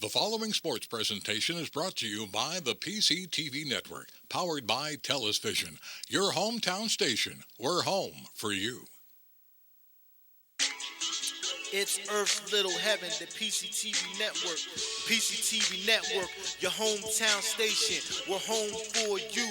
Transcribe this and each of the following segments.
The following sports presentation is brought to you by the PCTV Network, powered by TELUS Vision, your hometown station. We're home for you. It's Earth's Little Heaven, the PCTV Network. PCTV Network, your hometown station. We're home for you.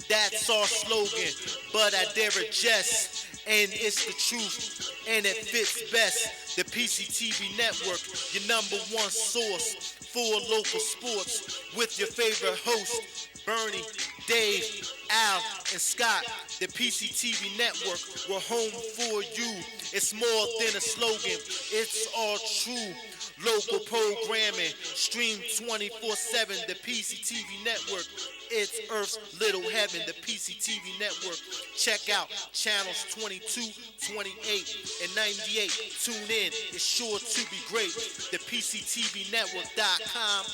That's our slogan, but I dare adjust. And it's the truth, and it fits best. The PCTV Network, your number one source for local sports, with your favorite hosts, Bernie, Dave, Al, and Scott. The PCTV Network, we're home for you. It's more than a slogan, it's all true. Local programming, stream 24/7, the PCTV Network. It's Earth's Little Heaven, the PCTV Network. Check out channels 22, 28, and 98. Tune in, it's sure to be great. The PCTVnetwork.com,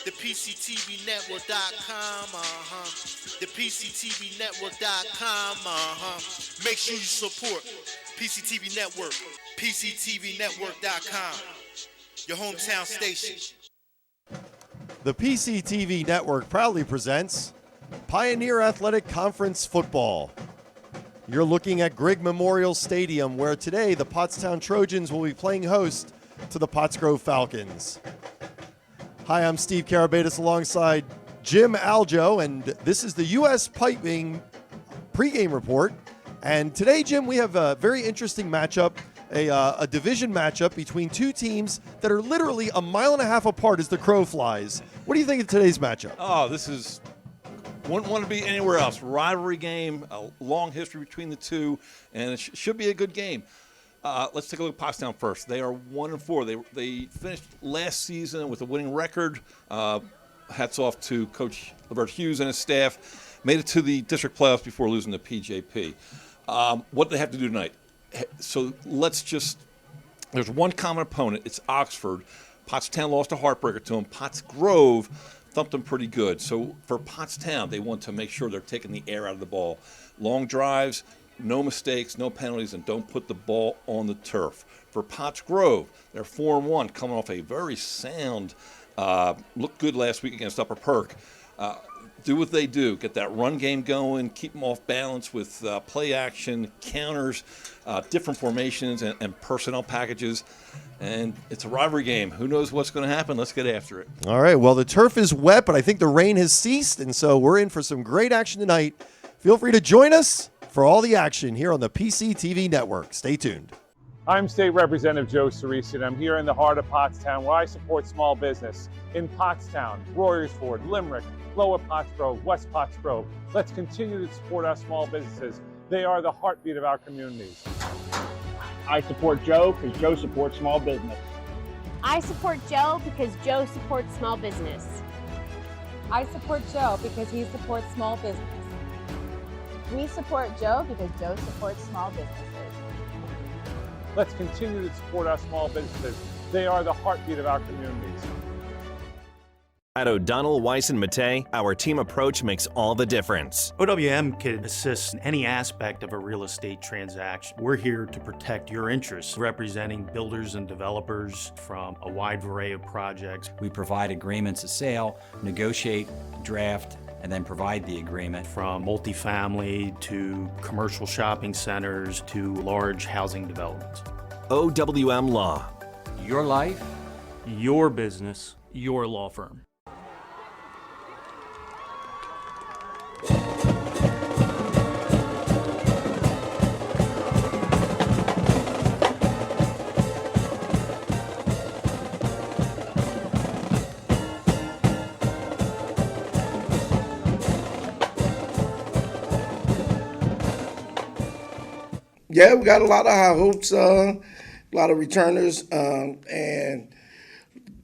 The PCTVnetwork.com, The PCTVnetwork.com, Make sure you support PCTV Network, PCTVnetwork.com, your hometown station. The PCTV Network proudly presents Pioneer Athletic Conference Football. You're looking at Grigg Memorial Stadium, where today the Pottstown Trojans will be playing host to the Pottsgrove Falcons. Hi, I'm Steve Karabatis alongside Jim Aljo, and this is the U.S. Piping pregame report. And today, Jim, we have a very interesting matchup. A division matchup between two teams that are literally a mile and a half apart as the crow flies. What do you think of today's matchup? Oh, this is wouldn't want to be anywhere else. Rivalry game, a long history between the two, and it should be a good game. Let's take a look at Pottstown first. They are 1-4. They finished last season with a winning record. Hats off to Coach Levert Hughes and his staff. Made it to the district playoffs before losing to PJP. What do they have to do tonight? So there's one common opponent. It's Oxford. Pottstown lost a heartbreaker to them. Pottsgrove thumped them pretty good. So for Pottstown, they want to make sure they're taking the air out of the ball. Long drives, no mistakes, no penalties, and don't put the ball on the turf. For Pottsgrove, they're 4-1, coming off a very sound, looked good last week against Upper Perk. Do what they do. Get that run game going. Keep them off balance with play action, counters, different formations, and personnel packages. And it's a rivalry game. Who knows what's going to happen? Let's get after it. All right. Well, the turf is wet, but I think the rain has ceased, and so we're in for some great action tonight. Feel free to join us for all the action here on the PCTV Network. Stay tuned. I'm State Representative Joe Cerisi, and I'm here in the heart of Pottstown, where I support small business. In Pottstown, Royersford, Limerick, Lower Pottsgrove, West Pottsgrove. Let's continue to support our small businesses. They are the heartbeat of our communities. I support Joe because Joe supports small business. I support Joe because Joe supports small business. I support Joe because he supports small business. We support Joe because Joe supports small businesses. Let's continue to support our small businesses. They are the heartbeat of our communities. At O'Donnell, Weiss & Mattei, our team approach makes all the difference. OWM can assist in any aspect of a real estate transaction. We're here to protect your interests, representing builders and developers from a wide array of projects. We provide agreements of sale, negotiate, draft, and then provide the agreement. From multifamily to commercial shopping centers to large housing developments. OWM Law. Your life, your business, your law firm. Yeah, we got a lot of high hopes, a lot of returners, and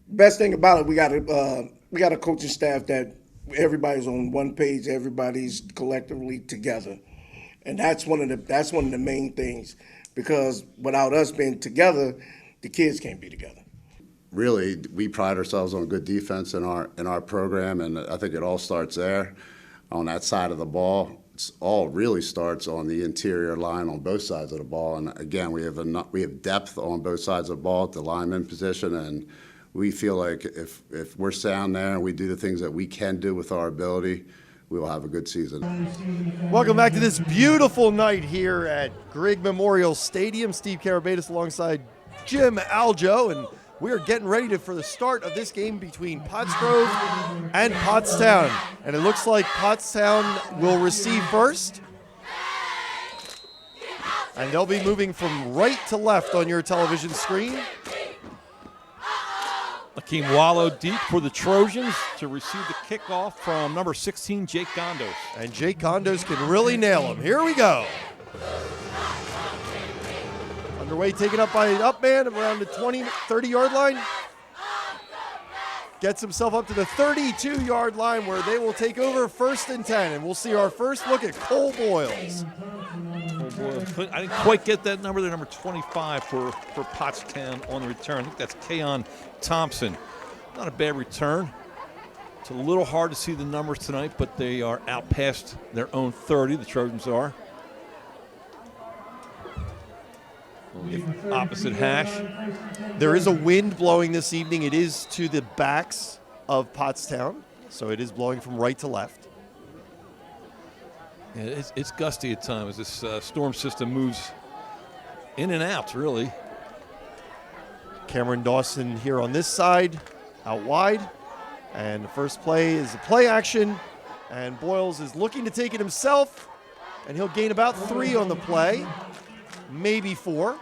best thing about it, we got a coaching staff that everybody's on one page, everybody's collectively together, and that's one of the main things, because without us being together, the kids can't be together. Really, we pride ourselves on good defense in our program, and I think it all starts there, on that side of the ball. It all really starts on the interior line on both sides of the ball, and again, we have depth on both sides of the ball at the lineman position, and we feel like if we're sound there and we do the things that we can do with our ability, we will have a good season. Welcome back to this beautiful night here at Grigg Memorial Stadium. Steve Karabatis alongside Jim Aljo, and we are getting ready for the start of this game between Pottsgrove and Pottstown. And it looks like Pottstown will receive first. And they'll be moving from right to left on your television screen. Akeem Wallow deep for the Trojans to receive the kickoff from number 16, Jake Gondos. And Jake Gondos can really nail him. Here we go. Underway, taken up by an up man around the 20, 30-yard line. Gets himself up to the 32-yard line where they will take over 1st and 10. And we'll see our first look at Cole Boyles. I didn't quite get that number. They're number 25 for Pottstown on the return. I think that's Keon Thompson. Not a bad return. It's a little hard to see the numbers tonight, but they are out past their own 30. The Trojans are. Opposite hash. There is a wind blowing this evening. It is to the backs of Pottstown, so it is blowing from right to left. Yeah, it's gusty at times. This storm system moves in and out, really. Cameron Dawson here on this side, out wide. And the first play is a play action. And Boyles is looking to take it himself. And he'll gain about 3 on the play, maybe 4.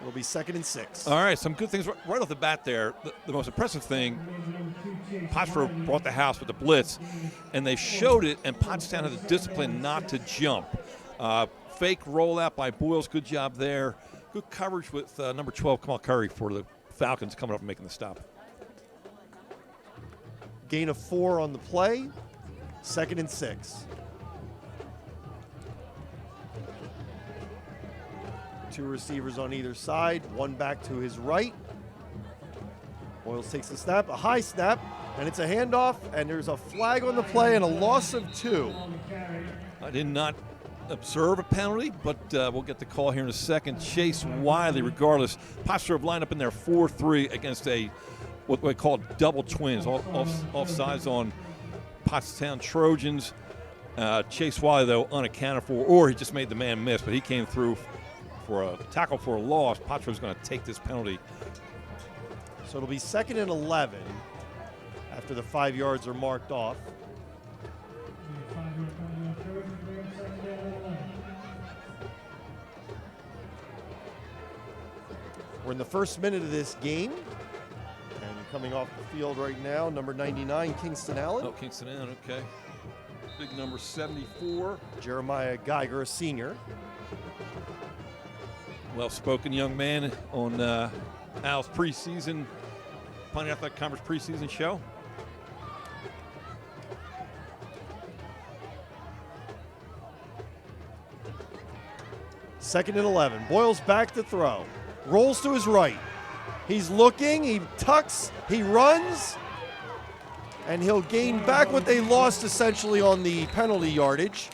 It'll be 2nd and 6. All right, some good things right off the bat there. The most impressive thing, Pottsgrove brought the house with the blitz, and they showed it, and Pottstown had the discipline not to jump. Fake rollout by Boyles, good job there. Good coverage with number 12, Kamal Curry, for the Falcons coming up and making the stop. Gain of 4 on the play, 2nd and 6. 2 receivers on either side, 1 back to his right. Boyles takes the snap, a high snap, and it's a handoff, and there's a flag on the play and a loss of 2. I did not observe a penalty, but we'll get the call here in a second. Chase Wiley, regardless. Pottsgrove lined up in there 4-3 against what we call double twins, offsides on Pottstown Trojans. Chase Wiley, though, unaccounted for, or he just made the man miss, but he came through for a tackle for a loss. Pottsgrove's going to take this penalty. So it'll be 2nd and 11 after the 5 yards are marked off. We're in the first minute of this game. And coming off the field right now, number 99, Kingston Allen. Oh, Kingston Allen, okay. Big number 74. Jeremiah Geiger, a senior. Well-spoken young man on Al's preseason, Pioneer Athletic Conference preseason show. Second and 11. Boyles back to throw. Rolls to his right. He's looking, he tucks, he runs, and he'll gain back what they lost essentially on the penalty yardage.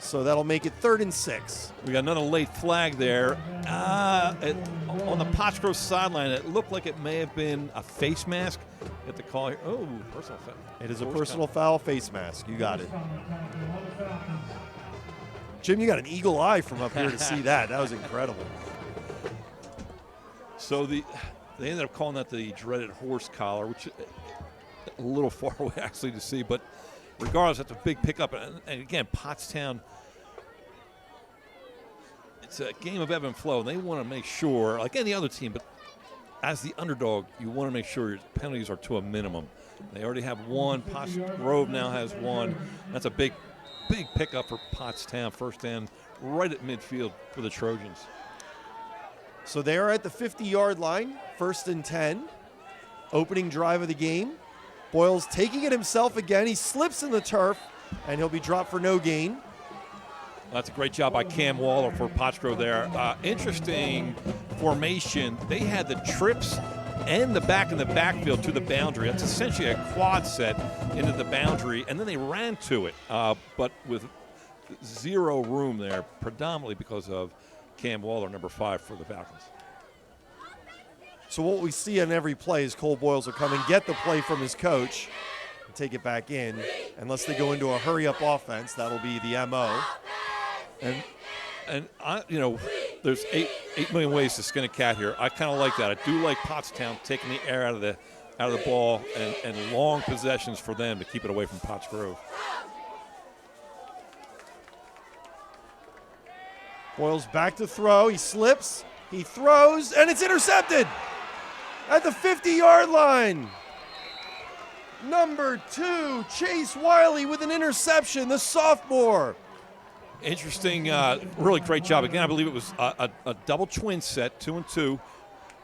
So that'll make it 3rd and 6. We got another late flag there. On the Pottsgrove sideline, it looked like it may have been a face mask. Get the call here. Oh, personal foul. It is a personal foul, face mask. You got it. Jim, you got an eagle eye from up here to see that. That was incredible. So they ended up calling that the dreaded horse collar, which a little far away actually to see, but regardless, that's a big pickup. And again, Pottstown, it's a game of ebb and flow. They want to make sure, like any other team, but as the underdog, you want to make sure your penalties are to a minimum. They already have 1. Pottsgrove now has 1. That's a big pickup for Pottstown. First down right at midfield for the Trojans. So they are at the 50-yard line, 1st and 10. Opening drive of the game. Boyles taking it himself again. He slips in the turf, and he'll be dropped for no gain. That's a great job by Cam Waller for Pottsgrove there. Interesting formation. They had the trips and the back in the backfield to the boundary. That's essentially a quad set into the boundary, and then they ran to it, but with 0 room there, predominantly because of Cam Waller, number 5 for the Falcons. So what we see on every play is Cole Boyles will come and get the play from his coach and take it back in. Unless they go into a hurry-up offense, that'll be the MO. And there's 8 million ways to skin a cat here. I kind of like that. I do like Pottstown taking the air out of the ball and long possessions for them to keep it away from Pottsgrove. Boyles back to throw. He slips. He throws, and it's intercepted at the 50-yard line. Number 2, Chase Wiley with an interception, the sophomore. Interesting, really great job. Again, I believe it was a double twin set, 2 and 2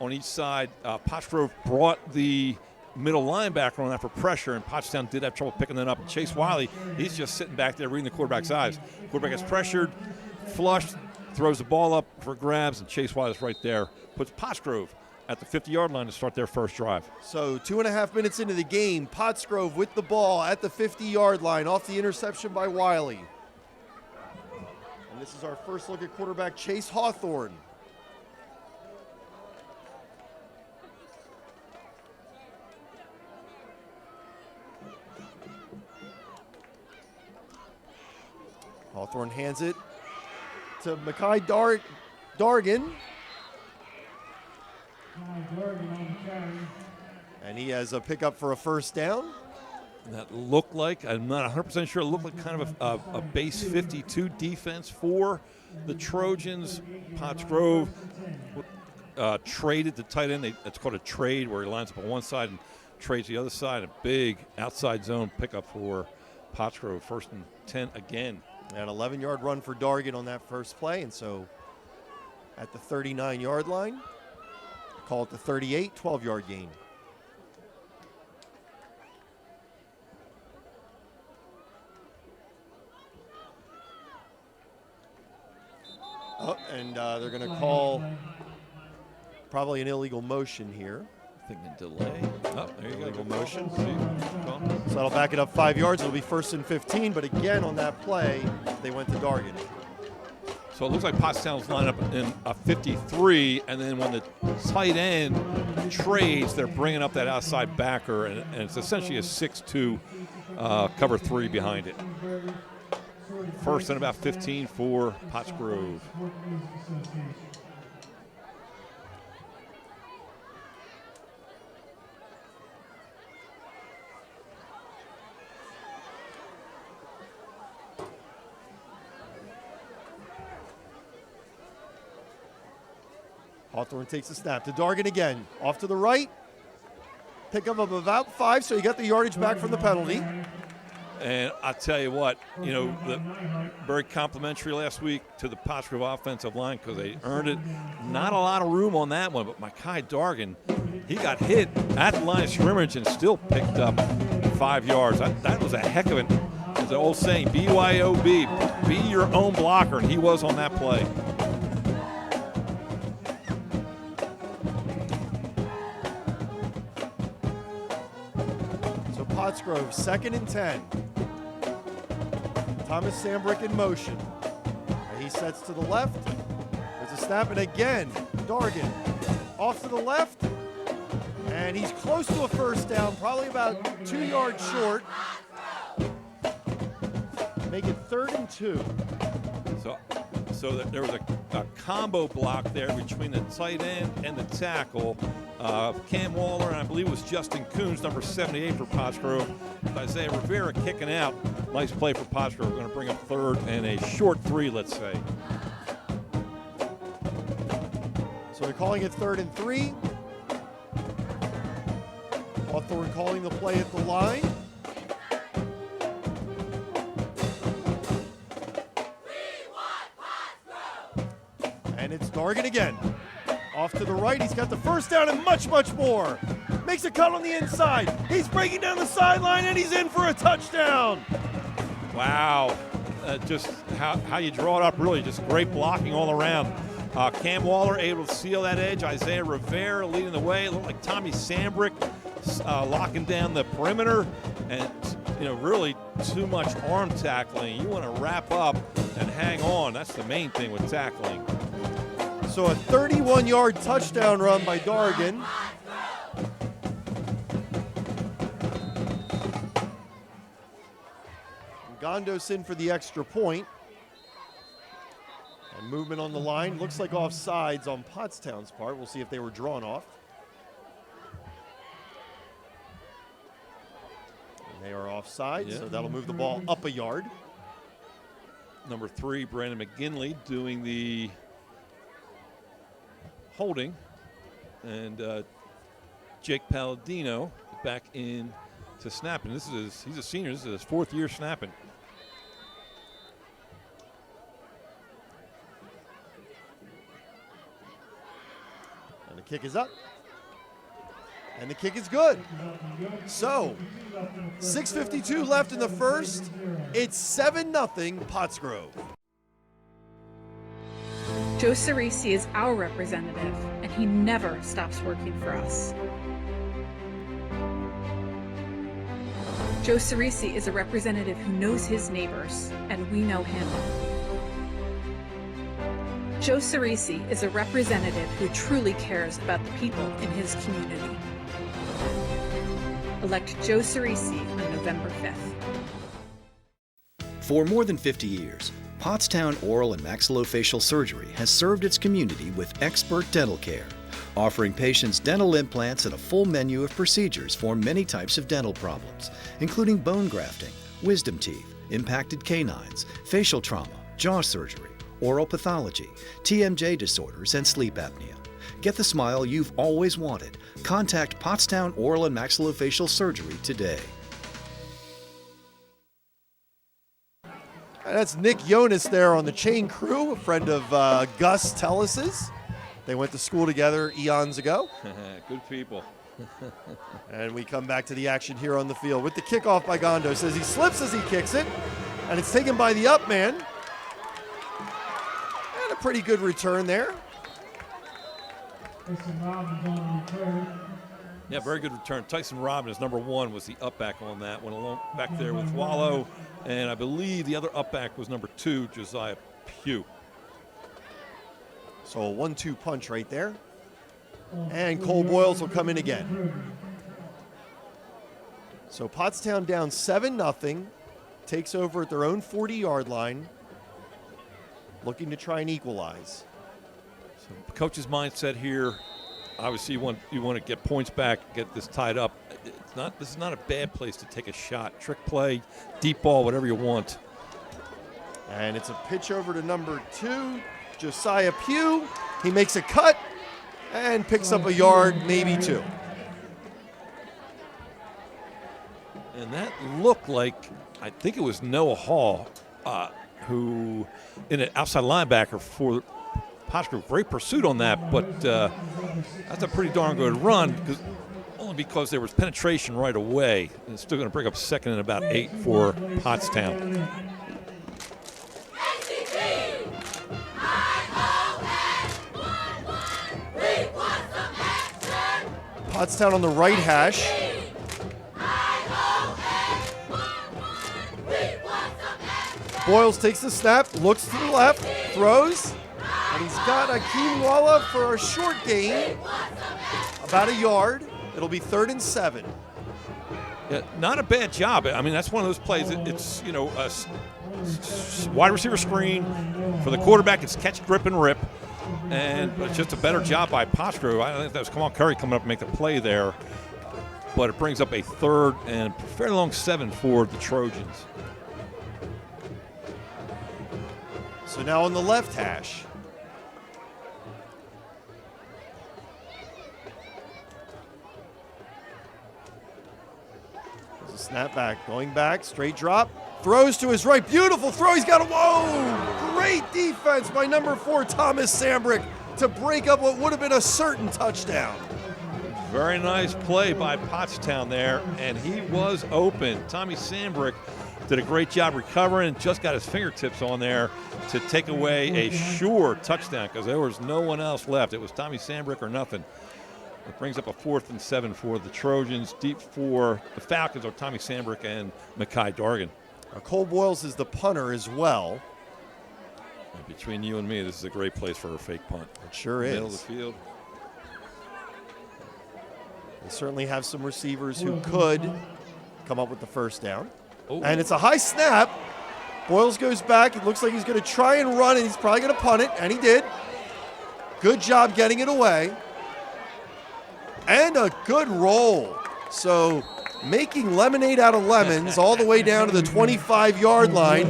on each side. Pottsgrove brought the middle linebacker on that for pressure, and Pottstown did have trouble picking that up. And Chase Wiley, he's just sitting back there reading the quarterback's eyes. Quarterback gets pressured, flushed, throws the ball up for grabs, and Chase Wiley's right there. Puts Pottsgrove at the 50-yard line to start their first drive. So 2.5 minutes into the game, Pottsgrove with the ball at the 50-yard line off the interception by Wiley. And this is our first look at quarterback Chase Hawthorne. Hawthorne hands it to Makai Dargan. And he has a pickup for a first down. That looked like, I'm not 100% sure, it looked like kind of a base 52 defense for the Trojans. Pottsgrove traded the tight end. It's called a trade, where he lines up on one side and trades the other side. A big outside zone pickup for Pottsgrove. 1st and 10 again. An 11-yard run for Dargan on that first play, and so at the 39-yard line, call it the 38, 12-yard gain. Oh, and they're going to call probably an illegal motion here. Thinking delay. Oh, there you go. Illegal motion. So that'll back it up 5 yards. It'll be 1st and 15, but again on that play, they went to Dargan. So it looks like Pottstown's lined up in a 53, and then when the tight end trades, they're bringing up that outside backer, and it's essentially a 6-2 cover 3 behind it. 1st and about 15 for Pottsgrove. Hawthorne takes the snap to Dargan again. Off to the right. Pickup of about 5, so he got the yardage back from the penalty. And I tell you what, very complimentary last week to the Pottsgrove offensive line because they earned it. Not a lot of room on that one, but Makai Dargan, he got hit at the line of scrimmage and still picked up 5 yards. That was a heck of it. As the old saying, BYOB, be your own blocker, and he was on that play. Pottsgrove, 2nd and 10. Thomas Sambrick in motion. And he sets to the left. There's a snap, and again, Dargan off to the left. And he's close to a first down, probably about 2 yards short. Make it 3rd and 2. So there was a combo block there between the tight end and the tackle. Cam Waller, and I believe it was Justin Coons, number 78 for Pottsgrove. Isaiah Rivera kicking out. Nice play for Pottsgrove. We're going to bring up 3rd and a short 3, let's say. So they're calling it 3rd and 3. Hawthorne calling the play at the line. And it's Dargan again. Off to the right, he's got the first down and much, much more. Makes a cut on the inside. He's breaking down the sideline, and he's in for a touchdown. Wow. Just how you draw it up, really. Just great blocking all around. Cam Waller able to seal that edge. Isaiah Rivera leading the way. It looked like Tommy Sambrick locking down the perimeter. And, really too much arm tackling. You want to wrap up and hang on. That's the main thing with tackling. So a 31-yard touchdown run by Dargan. Gondos in for the extra point. And movement on the line. Looks like offsides on Pottstown's part. We'll see if they were drawn off. And they are offside, so that'll move the ball up a yard. Number 3, Brandon McGinley, doing the holding. And Jake Palladino back in to snapping. He's a senior. This is his 4th year snapping. And the kick is up. And the kick is good. So, 6:52 left in the first. It's 7-0 Pottsgrove. Joe Cerisi is our representative, and he never stops working for us. Joe Cerisi is a representative who knows his neighbors, and we know him. Joe Cerisi is a representative who truly cares about the people in his community. Elect Joe Cerisi on November 5th. For more than 50 years, Pottstown Oral and Maxillofacial Surgery has served its community with expert dental care, offering patients dental implants and a full menu of procedures for many types of dental problems, including bone grafting, wisdom teeth, impacted canines, facial trauma, jaw surgery, oral pathology, TMJ disorders, and sleep apnea. Get the smile you've always wanted. Contact Pottstown Oral and Maxillofacial Surgery today. And that's Nick Jonas there on the chain crew, a friend of Gus Tellis's. They went to school together eons ago. Good people. And we come back to the action here on the field with the kickoff by Gondos as he slips as he kicks it. And it's taken by the up man. And a pretty good return there. Yeah, very good return. Tyson Robbins, number 1, was the up back on that. Went along back there with Wallow. And I believe the other up back was number 2, Josiah Pugh. So a 1-2 punch right there. And Cole Boyles will come in again. So Pottstown down 7-0. Takes over at their own 40-yard line. Looking to try and equalize. So coach's mindset here, obviously you want to get points back, get this tied up. This is not a bad place to take a shot. Trick play, deep ball, whatever you want. And it's a pitch over to number 2, Josiah Pugh. He makes a cut and picks up a yard, maybe 2. And that looked like, I think it was Noah Hall, who, in an outside linebacker for Pottsgrove. Great pursuit on that, but that's a pretty darn good run, only because there was penetration right away. And it's still going to bring up 2nd and about 8 for Pottstown. Pottstown on the right hash. Boyles takes the snap, looks to the left, throws, and he's got Akeem Walla for a short gain, about a yard. It'll be 3rd and 7. Yeah, not a bad job. I mean, that's one of those plays. It's, a wide receiver screen for the quarterback. It's catch, grip, and rip. But it's just a better job by Pottsgrove. I don't think that was Kamal Curry coming up to make the play there. But it brings up a 3rd and fairly long 7 for the Trojans. So now on the left hash. There's a snap back, going back, straight drop, throws to his right, beautiful throw, he's got a, whoa! Great defense by number 4, Thomas Sambrick, to break up what would have been a certain touchdown. Very nice play by Pottstown there, and he was open. Tommy Sambrick did a great job recovering and just got his fingertips on there to take away a sure touchdown because there was no one else left. It was Tommy Sambrick or nothing. It brings up a 4th and 7 for the Trojans. Deep for the Falcons are Tommy Sambrick and Makai Dargan. Cole Boyles is the punter as well. And between you and me, this is a great place for a fake punt. It sure Middle is. of the field. They certainly have some receivers who could come up with the first down. Oh. And it's a high snap. Boyles goes back. It looks like he's going to try and run, and he's probably going to punt it, and he did. Good job getting it away. And a good roll. So making lemonade out of lemons all the way down to the 25-yard line.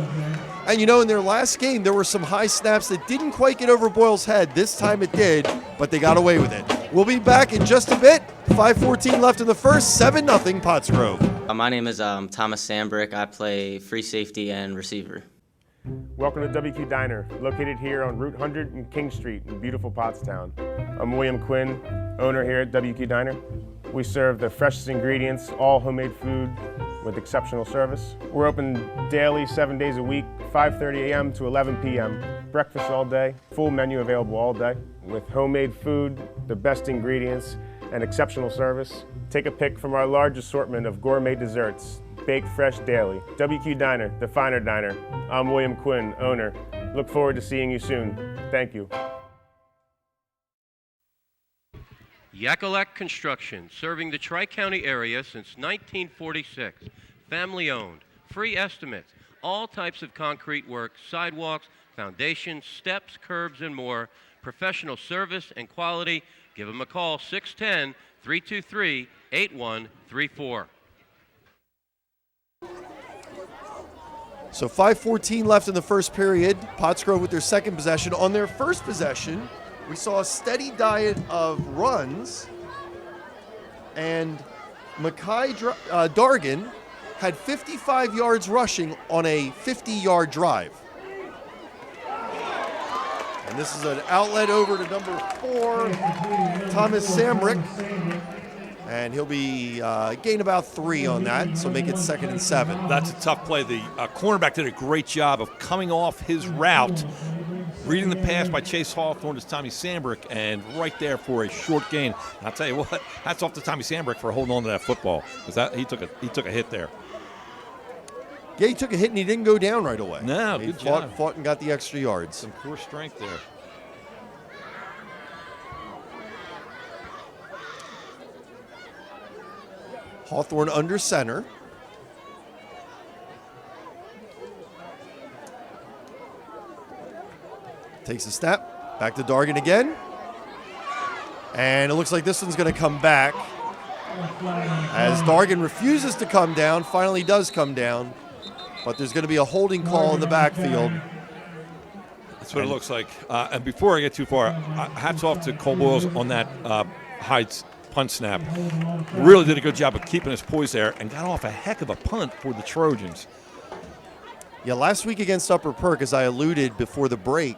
And you know, in their last game, there were some high snaps that didn't quite get over Boyles' head. This time it did, but they got away with it. We'll be back in just a bit. 5:14 left in the first, 7-0 Pottsgrove. My name is Thomas Sambrick. I play free safety and receiver. Welcome to WQ Diner, located here on Route 100 and King Street in beautiful Pottstown. I'm William Quinn, owner here at WQ Diner. We serve the freshest ingredients, all homemade food with exceptional service. We're open daily, 7 days a week, 5:30 a.m. to 11 p.m. Breakfast all day, full menu available all day. With homemade food, the best ingredients, and exceptional service. Take a pick from our large assortment of gourmet desserts, baked fresh daily. WQ Diner, the finer diner. I'm William Quinn, owner. Look forward to seeing you soon. Thank you. Yakalak Construction, serving the Tri-County area since 1946. Family owned, free estimates, all types of concrete work, sidewalks, foundations, steps, curbs, and more. Professional service and quality. Give them a call, 610-323-8134. So 5:14 left in the first period. Pottsgrove with their second possession. On their first possession, we saw a steady diet of runs, and Mackay Dargan had 55 yards rushing on a 50-yard drive. And this is an outlet over to number 4, Thomas Sambrick. And he'll be gain about 3 on that, so make it 2nd and 7. That's a tough play. The cornerback did a great job of coming off his route, reading the pass by Chase Hawthorne to Tommy Sambrick, and right there for a short gain. And I'll tell you what, hats off to Tommy Sambrick for holding on to that football, because he took a hit there. Yeah, he took a hit and he didn't go down right away. No, he good job. Fought and got the extra yards. Some core strength there. Hawthorne under center. Takes a snap. Back to Dargan again. And it looks like this one's going to come back. As Dargan refuses to come down, finally does come down. But there's going to be a holding call in the backfield. That's what it looks like. And before I get too far, hats off to Cole Boyles on that high punt snap. Really did a good job of keeping his poise there and got off a heck of a punt for the Trojans. Yeah, last week against Upper Perk, as I alluded before the break,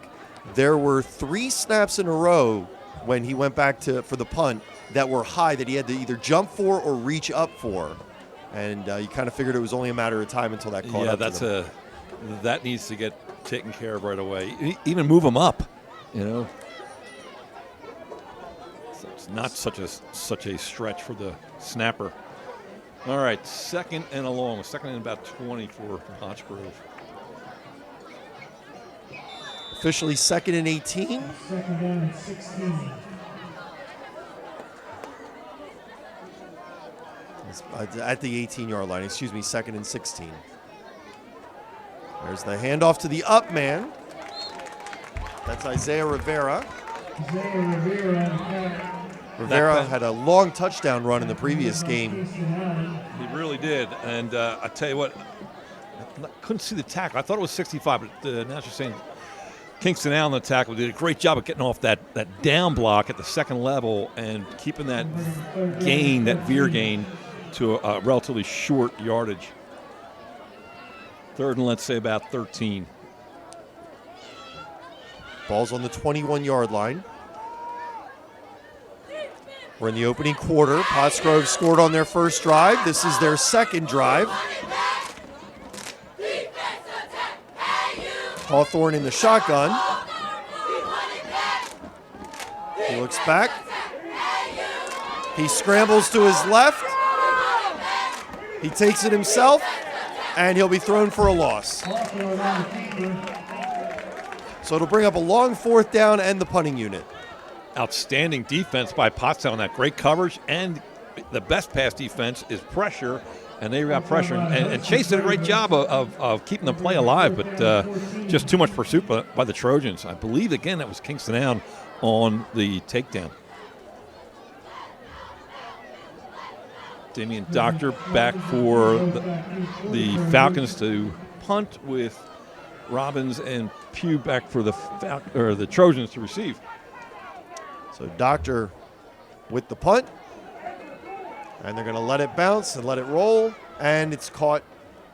there were 3 snaps in a row when he went back for the punt that were high that he had to either jump for or reach up for. And you kind of figured it was only a matter of time until that caught up to them. That needs to get taken care of right away. Even move him up, you know. So it's not such a stretch for the snapper. All right, 2nd and a long, 2nd and about 20 for Pottsgrove. Officially 2nd and 18. 2nd and 16. At the 18-yard line, 2nd and 16. There's the handoff to the up man. That's Isaiah Rivera. Rivera had a long touchdown run in the previous game. He really did. And I tell you what, I couldn't see the tackle. I thought it was 65, but now she's saying Kingston Allen, the tackle, did a great job of getting off that down block at the second level and keeping that gain, that veer gain, to a relatively short yardage. 3rd and let's say about 13. Ball's on the 21-yard line. We're in the opening quarter. Pottsgrove scored on their first drive. This is their second drive. Hawthorne in the shotgun. He looks back. He scrambles to his left. He takes it himself, and he'll be thrown for a loss. So it'll bring up a long 4th down and the punting unit. Outstanding defense by Pottstown on that. Great coverage, and the best pass defense is pressure, and they got pressure. And Chase did a great job of keeping the play alive, but just too much pursuit by the Trojans. I believe, again, that was Kingston Allen on the takedown. Damian Doctor back for the Falcons to punt, with Robbins and Pugh back for the Trojans to receive. So Doctor with the punt, and they're going to let it bounce and let it roll, and it's caught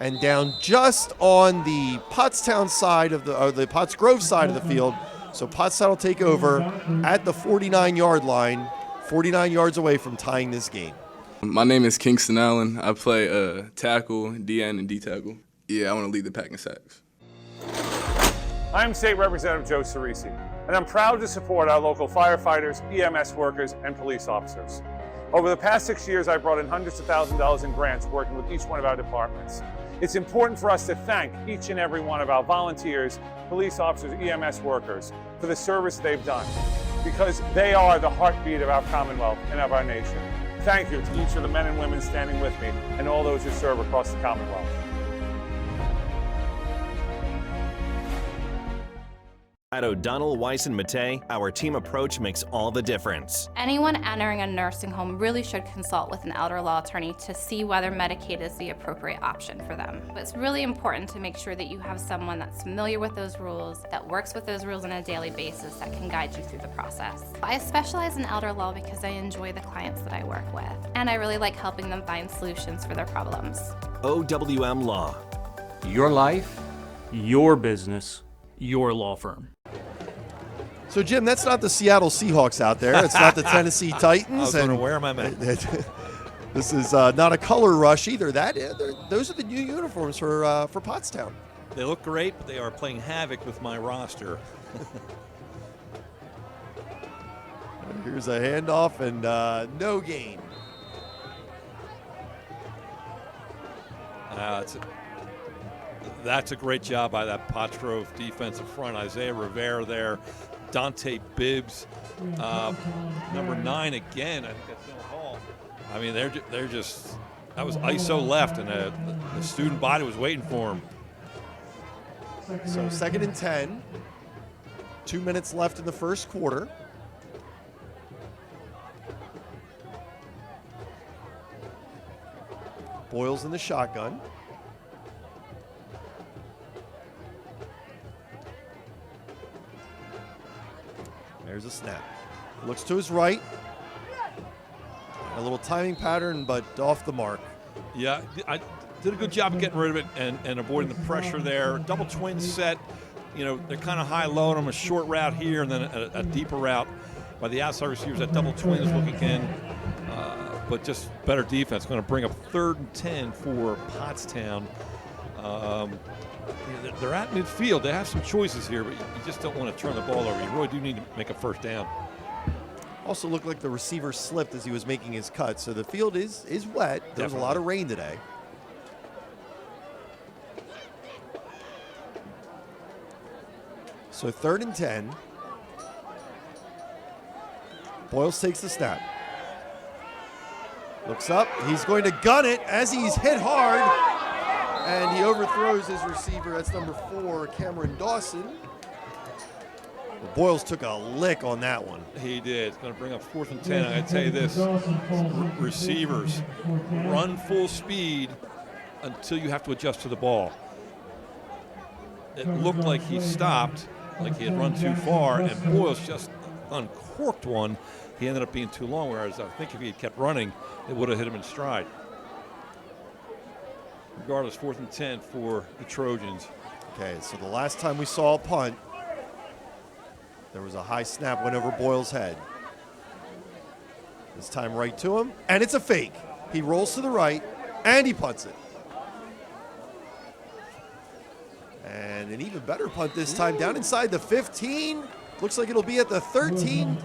and down just on the Pottstown side of the Pottsgrove side of the field. So Pottstown will take over at the 49-yard line, 49 yards away from tying this game. My name is Kingston Allen. I play tackle, DN, and D-tackle. Yeah, I want to lead the pack in sacks. I'm State Representative Joe Cerisi, and I'm proud to support our local firefighters, EMS workers, and police officers. Over the past 6 years, I've brought in hundreds of thousands of dollars in grants working with each one of our departments. It's important for us to thank each and every one of our volunteers, police officers, EMS workers for the service they've done, because they are the heartbeat of our Commonwealth and of our nation. Thank you to each of the men and women standing with me and all those who serve across the Commonwealth. At O'Donnell, Weiss & Mattei, our team approach makes all the difference. Anyone entering a nursing home really should consult with an elder law attorney to see whether Medicaid is the appropriate option for them. But it's really important to make sure that you have someone that's familiar with those rules, that works with those rules on a daily basis, that can guide you through the process. I specialize in elder law because I enjoy the clients that I work with, and I really like helping them find solutions for their problems. OWM Law. Your life, your business, your law firm. So, Jim, that's not the Seattle Seahawks out there. It's not the Tennessee Titans. I was going to wear my man. This is not a color rush either. Those are the new uniforms for Pottstown. They look great, but they are playing havoc with my roster. Here's a handoff and no gain. That's a great job by that Pottsgrove defensive front. Isaiah Rivera there. Dante Bibbs, number 9 again. I think that's Dylan Hall. I mean, they're just, that was ISO left, and the student body was waiting for him. So 2nd and 10. 2 minutes left in the first quarter. Boyle's in the shotgun. There's a snap. Looks to his right. A little timing pattern, but off the mark. Yeah, I did a good job of getting rid of it and avoiding the pressure there. Double twin set. You know, they're kind of high-low on them, a short route here and then a deeper route by the outside receivers. That double twin is looking in, but just better defense. Going to bring up 3rd and 10 for Pottstown. They're at midfield. They have some choices here, but you just don't want to turn the ball over. You really do need to make a first down. Also looked like the receiver slipped as he was making his cut, so the field is wet. There was a lot of rain today. So 3rd and 10. Boyles takes the snap. Looks up. He's going to gun it as he's hit hard. And he overthrows his receiver. That's number 4, Cameron Dawson. Boyles took a lick on that one. He did. It's going to bring up 4th and 10. I got to tell you this, receivers run full speed until you have to adjust to the ball. It looked like he stopped, like he had run too far, and Boyles just uncorked one. He ended up being too long, whereas I think if he had kept running, it would have hit him in stride. Regardless, 4th and 10 for the Trojans. Okay, so the last time we saw a punt, there was a high snap, went over Boyle's head. This time right to him, and it's a fake. He rolls to the right, and he punts it. And an even better punt this time, down inside the 15. Looks like it'll be at the 13,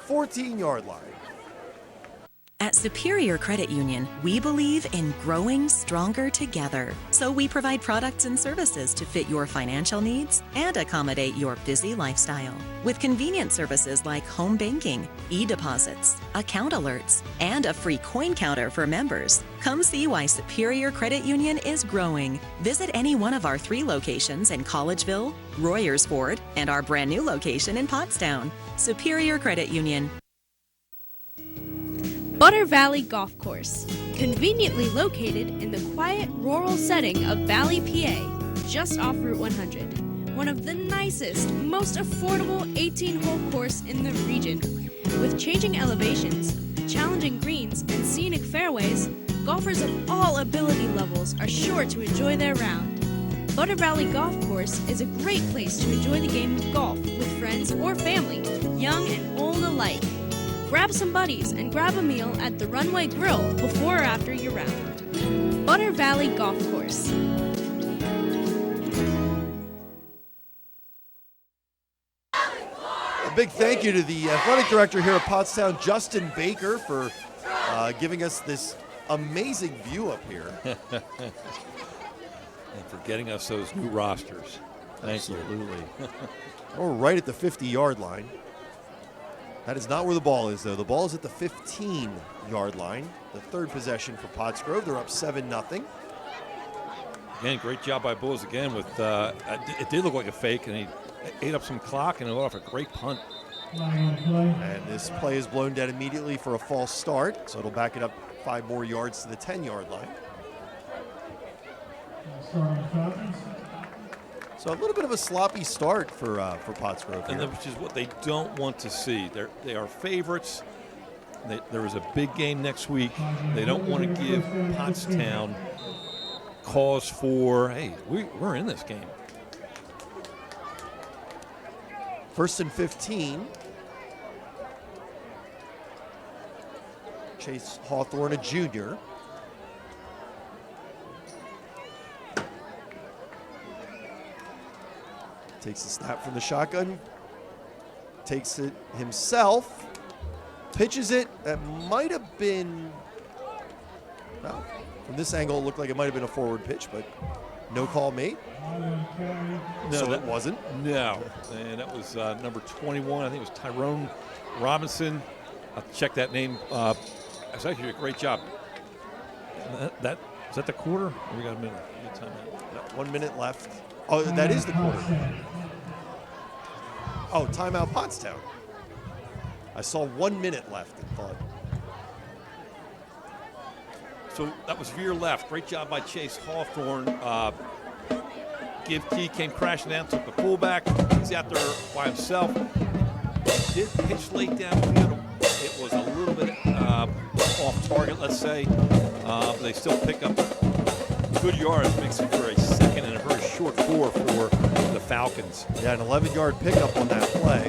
14-yard line. At Superior Credit Union, we believe in growing stronger together. So we provide products and services to fit your financial needs and accommodate your busy lifestyle. With convenient services like home banking, e-deposits, account alerts, and a free coin counter for members. Come see why Superior Credit Union is growing. Visit any one of our 3 locations in Collegeville, Royersford, and our brand new location in Pottstown. Superior Credit Union. Butter Valley Golf Course, conveniently located in the quiet rural setting of Valley, PA, just off Route 100. One of the nicest, most affordable 18-hole course in the region. With changing elevations, challenging greens, and scenic fairways, golfers of all ability levels are sure to enjoy their round. Butter Valley Golf Course is a great place to enjoy the game of golf with friends or family, young and old alike. Grab some buddies and grab a meal at the Runway Grill before or after your round. Butter Valley Golf Course. A big thank you to the athletic director here at Pottstown, Justin Baker, for giving us this amazing view up here. And for getting us those new rosters. Thank you. Absolutely. We're right at the 50-yard line. That is not where the ball is, though. The ball is at the 15-yard line. The 3rd possession for Pottsgrove. They're up 7-0. Again, great job by Bulls again with, it did look like a fake, and he ate up some clock and it off a great punt. And this play is blown dead immediately for a false start, so it'll back it up 5 more yards to the 10-yard line. So a little bit of a sloppy start for Pottsgrove here. And which is what they don't want to see. They are favorites. There is a big game next week. They don't want to give Pottstown cause for, hey, we're in this game. 1st and 15. Chase Hawthorne, a junior. Takes the snap from the shotgun, takes it himself, pitches it. That might have been, well, from this angle, it looked like it might have been a forward pitch, but no call made. No, so it wasn't. No, and that was number 21. I think it was Tyrone Robinson. I'll check that name. It's actually a great job. Is that the quarter? We got a minute. 1 minute left. Oh, that is the quarter. Oh, timeout Pottstown. I saw 1 minute left and thought. So that was veer left. Great job by Chase Hawthorne. Give Key came crashing down, took the fullback. He's out there by himself. Did pitch late downfield. It was a little bit off target, let's say. But they still pick up good yards, makes it for a second and a very short 4 for the Falcons. Yeah, an 11-yard pickup on that play.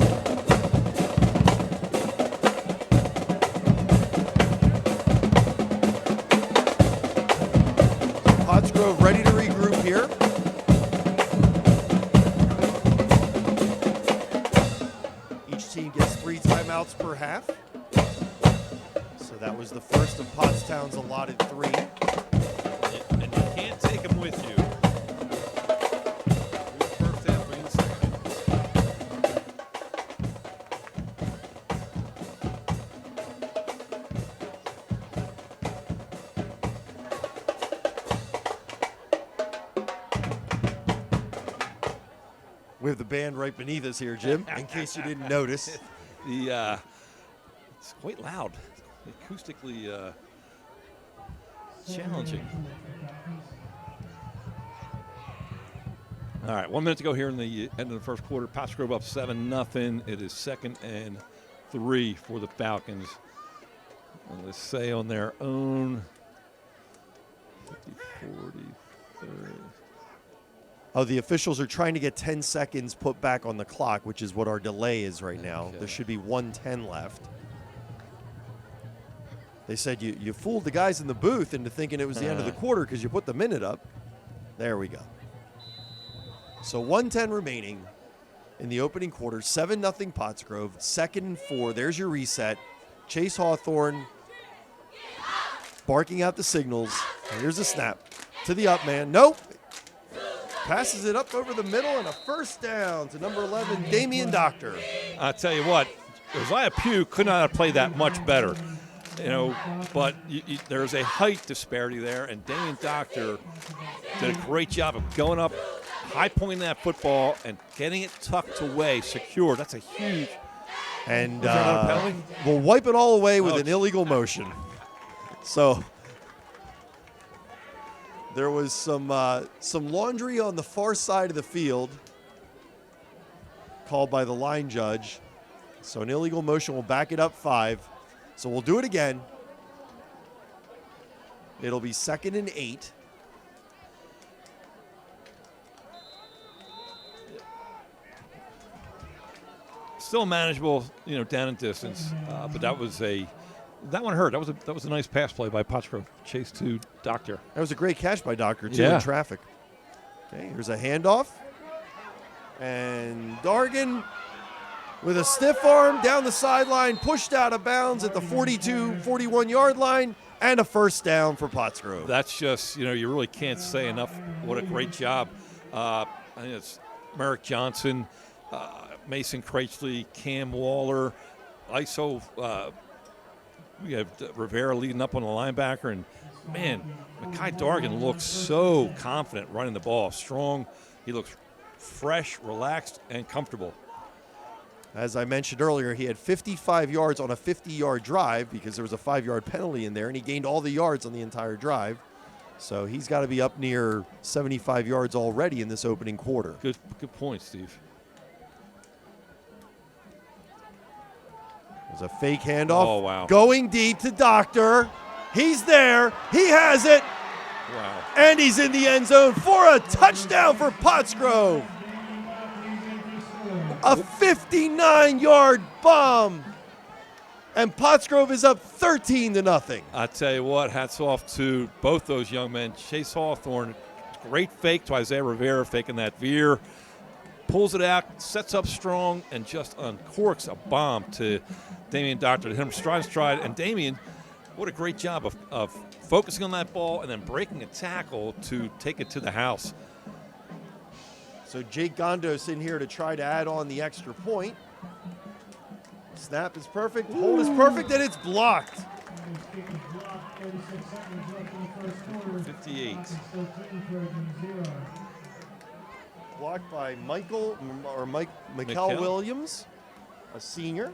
Pottsgrove ready to regroup here. Each team gets 3 timeouts per half. So that was the first of Pottstown's allotted 3. And you can't take them with you. First half, win the second. We have the band right beneath us here, Jim, in case you didn't notice. It's quite loud, acoustically challenging. All right, 1 minute to go here in the end of the first quarter. Pottsgrove up 7-0. It is 2nd and 3 for the Falcons. And let's say on their own 50, 40, 30. Oh, the officials are trying to get 10 seconds put back on the clock, which is what our delay is right now. Okay. There should be 1:10 left. They said you fooled the guys in the booth into thinking it was the end of the quarter because you put the minute up. There we go. So 1:10 remaining in the opening quarter. 7-0 Pottsgrove. 2nd and 4. There's your reset. Chase Hawthorne barking out the signals. And here's a snap to the up man. Nope. Passes it up over the middle and a first down to number 11, Damian Doctor. I tell you what, Josiah Pugh could not have played that much better. But there's a height disparity there, and Damian Doctor did a great job of going up, high pointing that football, and getting it tucked away, secured. That's a huge. And penalty? we'll wipe it all away with an illegal motion. So there was some laundry on the far side of the field called by the line judge. So an illegal motion will back it up 5. So we'll do it again. It'll be 2nd and 8. Still manageable, down in distance. But that one hurt. That was a nice pass play by Pottsgrove. Chase to Doctor. That was a great catch by Doctor, too, in traffic. Okay, here's a handoff. And Dargan with a stiff arm down the sideline, pushed out of bounds at the 41-yard line, and a first down for Pottsgrove. That's just, you really can't say enough. What a great job. I think it's Merrick Johnson, Mason Cratchley, Cam Waller, ISO. We have Rivera leading up on the linebacker. And, man, Mekhi Dargan looks so confident running the ball. Strong. He looks fresh, relaxed, and comfortable. As I mentioned earlier, he had 55 yards on a 50-yard drive because there was a 5-yard penalty in there, and he gained all the yards on the entire drive. So he's got to be up near 75 yards already in this opening quarter. Good point, Steve. There's a fake handoff. Oh, wow. Going deep to Doctor. He's there. He has it. Wow. And he's in the end zone for a touchdown for Pottsgrove. A 59-yard bomb. And Pottsgrove is up 13-0. I tell you what, hats off to both those young men. Chase Hawthorne, great fake to Isaiah Rivera, faking that veer. Pulls it out, sets up strong, and just uncorks a bomb to Damian Doctor to hit him stride. And Damian, what a great job of focusing on that ball and then breaking a tackle to take it to the house. So Jake Gondos in here to try to add on the extra point. Snap is perfect, hold is perfect, and it's blocked. 58. Blocked by Michael Williams, a senior.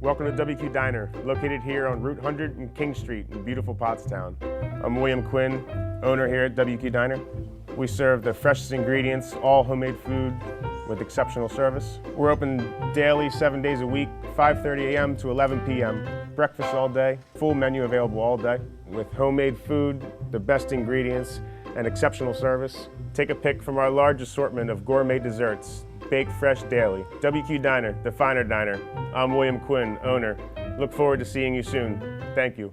Welcome to WQ Diner, located here on Route 100 and King Street in beautiful Pottstown. I'm William Quinn, owner here at WQ Diner. We serve the freshest ingredients, all homemade food with exceptional service. We're open daily, 7 days a week, 5:30 a.m. to 11 p.m. Breakfast all day, full menu available all day. With homemade food, the best ingredients, and exceptional service. Take a pick from our large assortment of gourmet desserts, baked fresh daily. WQ Diner, the finer diner. I'm William Quinn, owner. Look forward to seeing you soon. Thank you.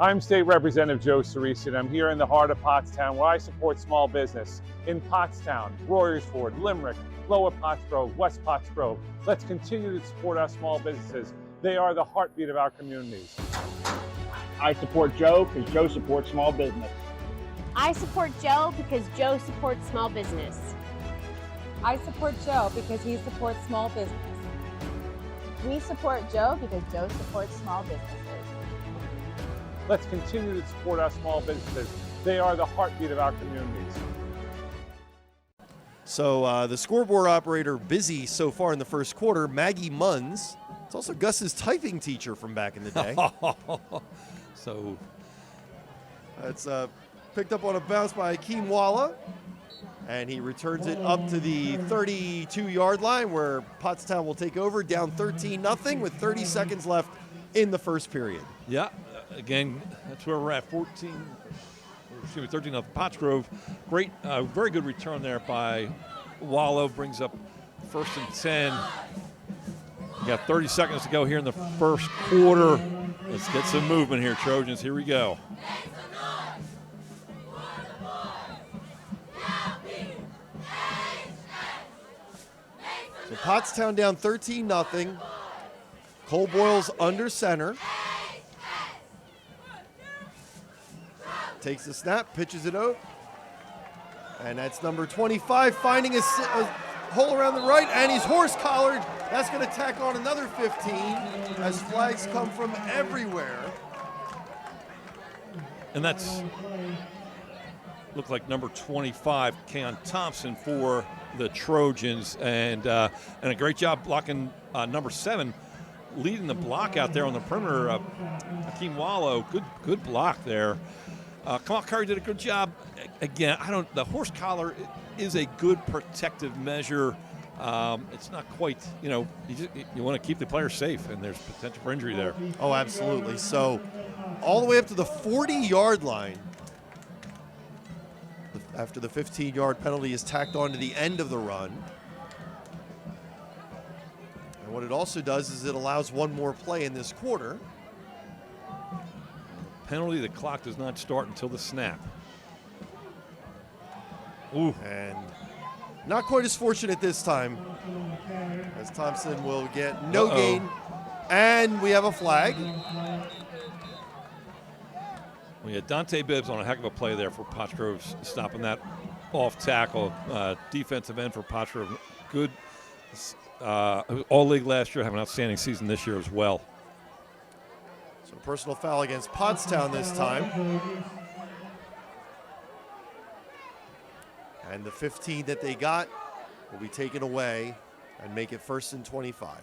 I'm State Representative Joe Cerisi, and I'm here in the heart of Pottstown where I support small business. In Pottstown, Royersford, Limerick, Lower Pottsgrove, West Pottsgrove. Let's continue to support our small businesses. They are the heartbeat of our communities. I support Joe because Joe supports small business. I support Joe because Joe supports small business. I support Joe because he supports small business. We support Joe because Joe supports small businesses. Let's continue to support our small businesses. They are the heartbeat of our communities. So the scoreboard operator busy so far in the first quarter, Maggie Munns. It's also Gus's typing teacher from back in the day. So that's picked up on a bounce by Akeem Walla, and he returns it up to the 32-yard line where Pottstown will take over, down 13-0 with 30 seconds left in the first period. Yeah, again, that's where we're at. 13-0 Pottsgrove. Great, very good return there by Wallow. Brings up 1st and 10. We got 30 seconds to go here in the first quarter. Let's get some movement here, Trojans. Here we go. So Pottstown down 13-0. Cole Boyle's under center. Takes the snap, pitches it out. And that's number 25 finding a hole around the right, and he's horse collared. That's going to tack on another 15 as flags come from everywhere. And that's looked like number 25, Keon Thompson for the Trojans, and a great job blocking number 7, leading the block out there on the perimeter. Hakeem Wallow, good block there. Kamal Curry did a good job. Again, the horse collar is a good protective measure. It's not quite, you want to keep the player safe, and there's potential for injury there. Oh, absolutely. So all the way up to the 40-yard line, after the 15-yard penalty is tacked on to the end of the run. And what it also does is it allows one more play in this quarter. Penalty, the clock does not start until the snap. Ooh. And not quite as fortunate this time, as Thompson will get no gain. And we have a flag. We had Dante Bibbs on a heck of a play there for Pottsgrove, stopping that off tackle. Defensive end for Pottsgrove. Good. All league last year, have an outstanding season this year as well. So personal foul against Pottstown this time. And the 15 that they got will be taken away and make it 1st and 25.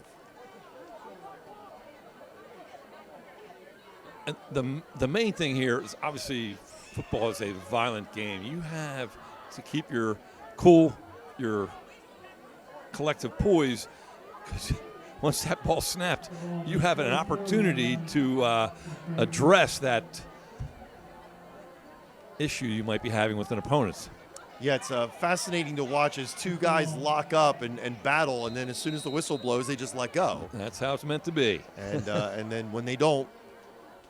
And the main thing here is obviously football is a violent game. You have to keep your cool, your collective poise, because once that ball snapped, you have an opportunity to address that issue you might be having with an opponent. Yeah, it's fascinating to watch as two guys lock up and battle, and then as soon as the whistle blows, they just let go. That's how it's meant to be. And then when they don't,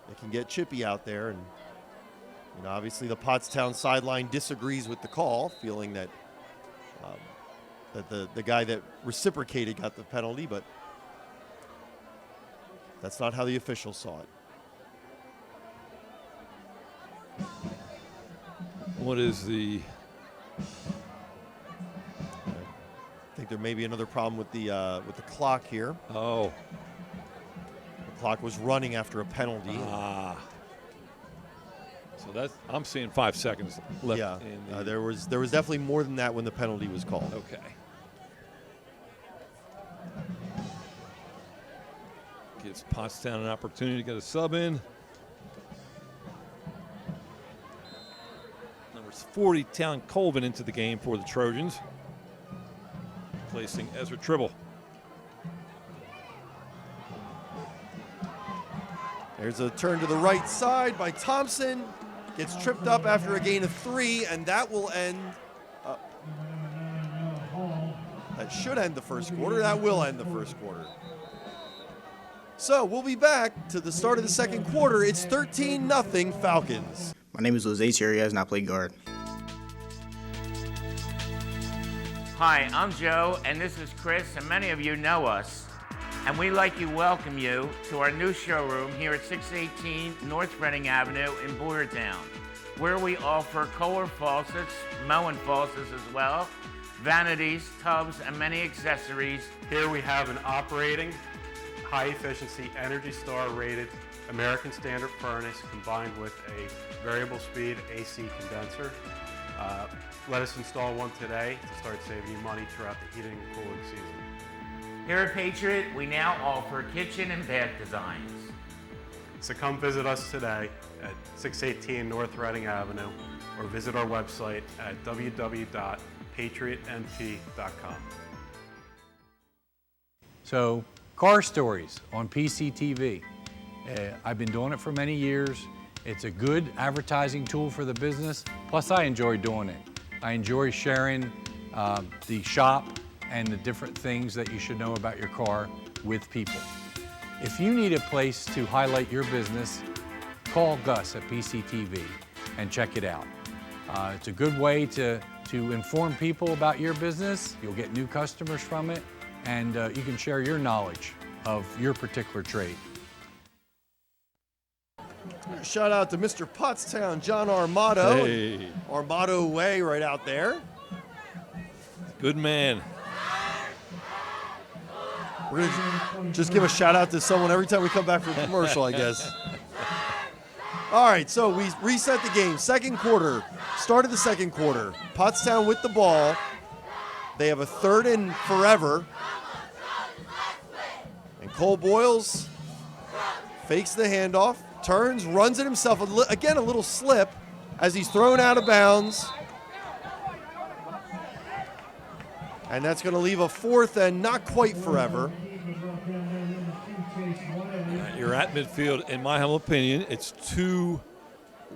it can get chippy out there. And obviously the Pottstown sideline disagrees with the call, feeling that the guy that reciprocated got the penalty, but that's not how the officials saw it. What is the... I think there may be another problem with the clock here. Oh. The clock was running after a penalty. So that's, I'm seeing 5 seconds left. Yeah, there was definitely more than that when the penalty was called. Okay. Gives Pottstown an opportunity to get a sub in. Numbers 40, Talon Colvin into the game for the Trojans, placing Ezra Tribble. There's a turn to the right side by Thompson. Gets tripped up after a gain of 3, and that will end. That should end the first quarter. That will end the first quarter. So we'll be back to the start of the second quarter. It's 13-0 Falcons. My name is Jose Chirias, and I play guard. Hi, I'm Joe, and this is Chris, and many of you know us. And we'd like to welcome you to our new showroom here at 618 North Reading Avenue in Boyertown, where we offer Kohler faucets, Moen faucets as well, vanities, tubs, and many accessories. Here we have an operating, high-efficiency, Energy Star rated American Standard furnace combined with a variable speed AC condenser. Let us install one today to start saving you money throughout the heating and cooling season. Here at Patriot, we now offer kitchen and bath designs. So come visit us today at 618 North Reading Avenue or visit our website at www.patriotnp.com. So, car stories on PCTV. I've been doing it for many years. It's a good advertising tool for the business. Plus, I enjoy doing it. I enjoy sharing the shop and the different things that you should know about your car with people. If you need a place to highlight your business, call Gus at PCTV and check it out. It's a good way to inform people about your business. You'll get new customers from it, and you can share your knowledge of your particular trade. Shout out to Mr. Pottstown, John Armato. Hey. Armato Way right out there. Good man. We're going to just give a shout out to someone every time we come back from a commercial, I guess. All right, so we reset the game. Second quarter, start of the second quarter. Pottstown with the ball. They have a 3rd and forever. And Cole Boyles fakes the handoff, turns, runs it himself. Again, a little slip as he's thrown out of bounds. And that's going to leave a 4th and not quite forever. You're at midfield. In my humble opinion, it's too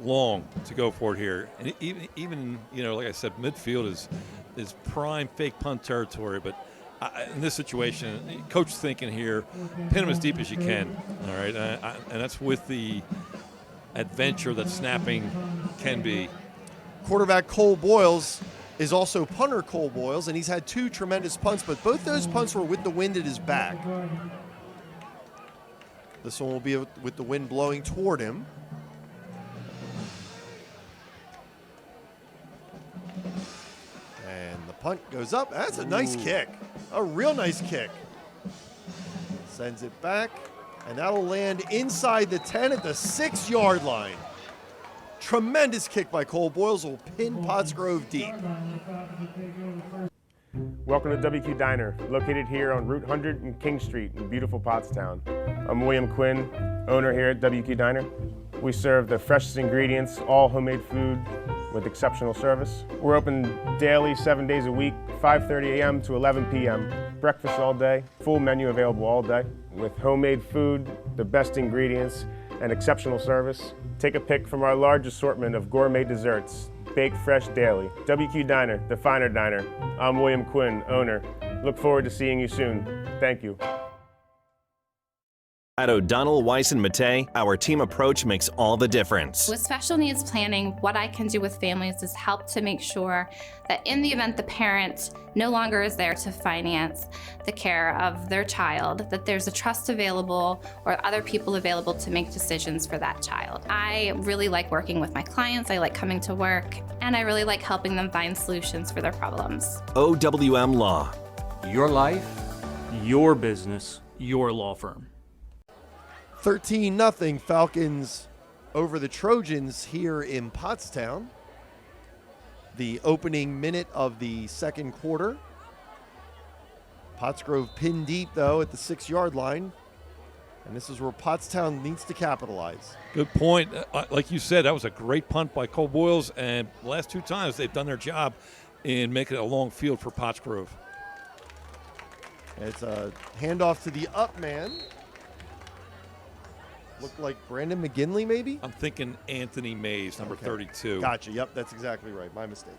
long to go for it here. And even like I said, midfield is prime fake punt territory. But in this situation, coach thinking here, pin them as deep as you can. All right, and that's with the adventure that snapping can be. Quarterback Cole Boyles is also punter Cole Boyles, and he's had 2 tremendous punts, but both those punts were with the wind at his back. This one will be with the wind blowing toward him. And the punt goes up. That's a nice kick. A real nice kick. Sends it back, and that'll land inside the 10 at the 6-yard line. Tremendous kick by Cole Boyles will pin Pottsgrove deep. Welcome to WQ Diner, located here on Route 100 and King Street in beautiful Pottstown. I'm William Quinn, owner here at WQ Diner. We serve the freshest ingredients, all homemade food with exceptional service. We're open daily, 7 days a week, 5:30 a.m. to 11 p.m. Breakfast all day, full menu available all day with homemade food, the best ingredients, and exceptional service. Take a pick from our large assortment of gourmet desserts, baked fresh daily. WQ Diner, the finer diner. I'm William Quinn, owner. Look forward to seeing you soon. Thank you. At O'Donnell, Weiss & Mattei, our team approach makes all the difference. With special needs planning, what I can do with families is help to make sure that in the event the parent no longer is there to finance the care of their child, that there's a trust available or other people available to make decisions for that child. I really like working with my clients, I like coming to work, and I really like helping them find solutions for their problems. OWM Law. Your life, your business, your law firm. 13-0 Falcons over the Trojans here in Pottstown. The opening minute of the second quarter. Pottsgrove pinned deep, though, at the 6-yard line. And this is where Pottstown needs to capitalize. Good point. Like you said, that was a great punt by Cole Boyles, and the last 2 times they've done their job in making it a long field for Pottsgrove. It's a handoff to the up man. Looked like Brandon McGinley, maybe? I'm thinking Anthony Mays, number 32. Gotcha. Yep, that's exactly right. My mistake.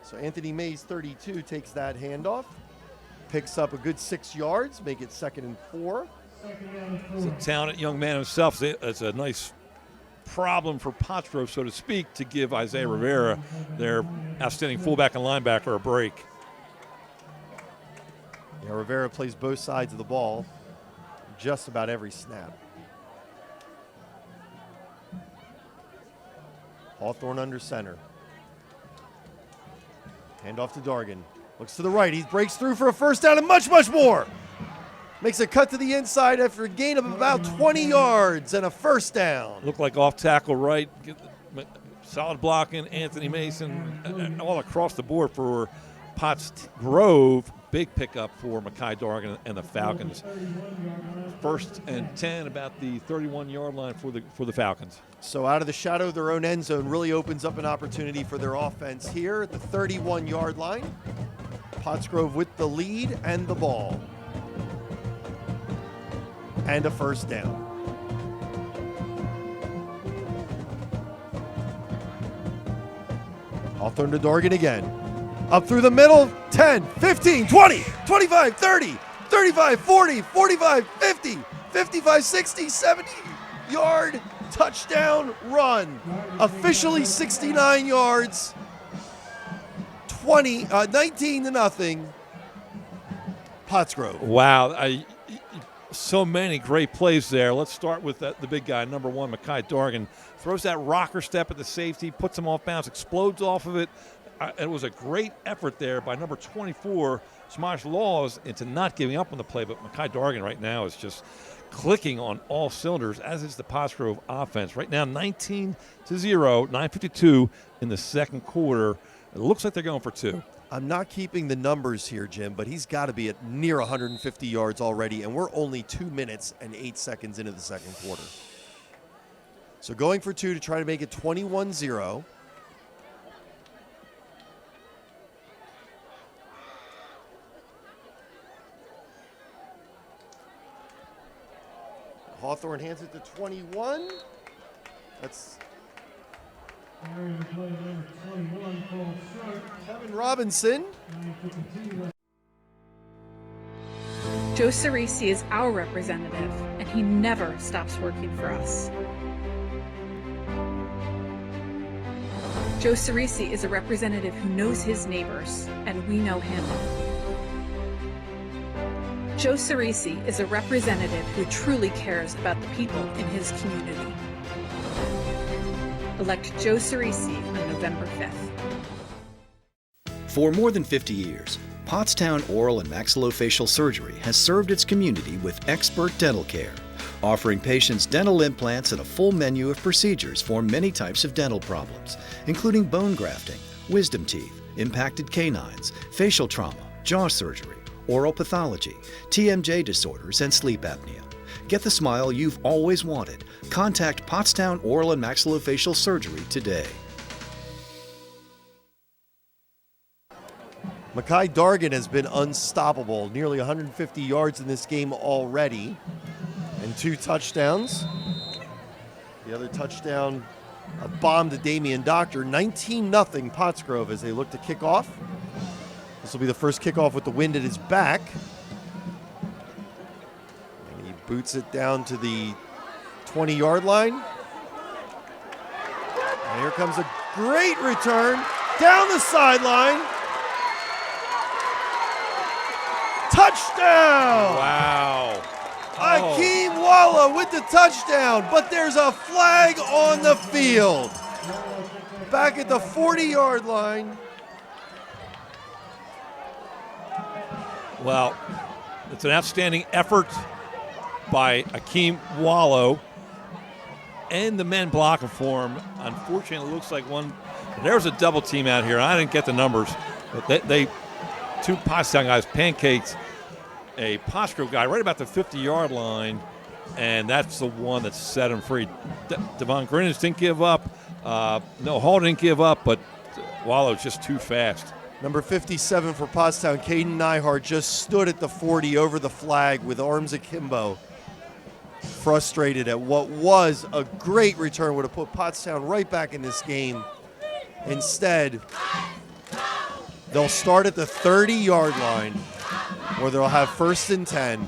So Anthony Mays, 32, takes that handoff. Picks up a good 6 yards, make it 2nd and 4. He's a talented young man himself. It's a nice problem for Pottsgrove, so to speak, to give Isaiah Rivera, their outstanding fullback and linebacker, a break. Yeah, Rivera plays both sides of the ball just about every snap. Hawthorne under center. Hand off to Dargan. Looks to the right. He breaks through for a first down and much, much more. Makes a cut to the inside after a gain of about 20 yards and a first down. Looked like off tackle right. Solid blocking. Anthony Mason all across the board for Pottsgrove. Big pickup for Mekhi Dargan and the Falcons. 1st and 10, about the 31-yard line for the Falcons. So out of the shadow of their own end zone really opens up an opportunity for their offense here at the 31-yard line. Pottsgrove with the lead and the ball. And a first down. Hawthorne to Dargan again. Up through the middle, 10, 15, 20, 25, 30, 35, 40, 45, 50, 55, 60, 70-yard touchdown run. Officially 69 yards, 19-0. Pottsgrove. Wow. So many great plays there. Let's start with the big guy, number 1, Mekhi Dargan. Throws that rocker step at the safety, puts him off bounds, explodes off of it. It was a great effort there by number 24, Smosh Laws, into not giving up on the play. But Mekhi Dargan right now is just clicking on all cylinders, as is the Pottsgrove offense. Right now, 19-0, 9:52 in the second quarter. It looks like they're going for 2. I'm not keeping the numbers here, Jim, but he's got to be at near 150 yards already, and we're only 2 minutes and 8 seconds into the second quarter. So going for 2 to try to make it 21-0. Hawthorne hands it to 21. That's Kevin Robinson. Joe Cerisi is our representative, and he never stops working for us. Joe Cerisi is a representative who knows his neighbors, and we know him. Joe Cerisi is a representative who truly cares about the people in his community. Elect Joe Cerisi on November 5th. For more than 50 years, Pottstown Oral and Maxillofacial Surgery has served its community with expert dental care, offering patients dental implants and a full menu of procedures for many types of dental problems, including bone grafting, wisdom teeth, impacted canines, facial trauma, jaw surgery, oral pathology, TMJ disorders, and sleep apnea. Get the smile you've always wanted. Contact Pottstown Oral and Maxillofacial Surgery today. Mekhi Dargan has been unstoppable. Nearly 150 yards in this game already and 2 touchdowns. The other touchdown, a bomb to Damian Doctor. 19-0 Pottsgrove as they look to kick off. This will be the first kickoff with the wind at his back. And he boots it down to the 20-yard line. And here comes a great return down the sideline. Touchdown! Wow. Akeem Walla with the touchdown, but there's a flag on the field. Back at the 40-yard line. Well, it's an outstanding effort by Akeem Wallow and the men blocking for him. Unfortunately, it looks like there's a double team out here. I didn't get the numbers, but they 2 Pottstown guys pancaked a Pottsgrove guy right about the 50-yard line, and that's the one that set him free. Devon Grinnage didn't give up. No, Hall didn't give up, but Wallow's just too fast. Number 57 for Pottstown, Caden Nyhart, just stood at the 40 over the flag with arms akimbo. Frustrated at what was a great return, would have put Pottstown right back in this game. Instead, they'll start at the 30-yard line where they'll have 1st and 10.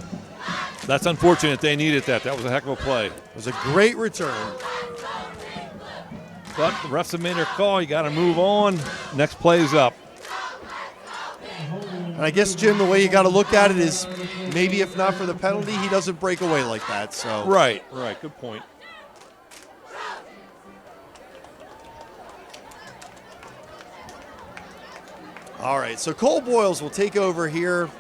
That's unfortunate. They needed that. That was a heck of a play. It was a great return. But the refs have made their call. You got to move on. Next play is up. And I guess, Jim, the way you got to look at it is maybe if not for the penalty, he doesn't break away like that. So Right. Good point. All right, so Cole Boyles will take over here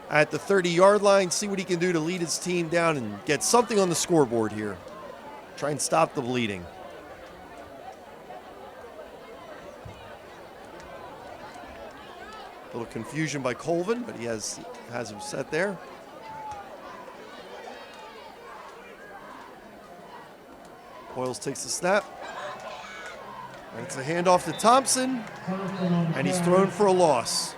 at the 30-yard line, see what he can do to lead his team down and get something on the scoreboard here. Try and stop the bleeding. A little confusion by Colvin, but he has him set there. Boyles takes the snap. And it's a handoff to Thompson, and he's thrown for a loss.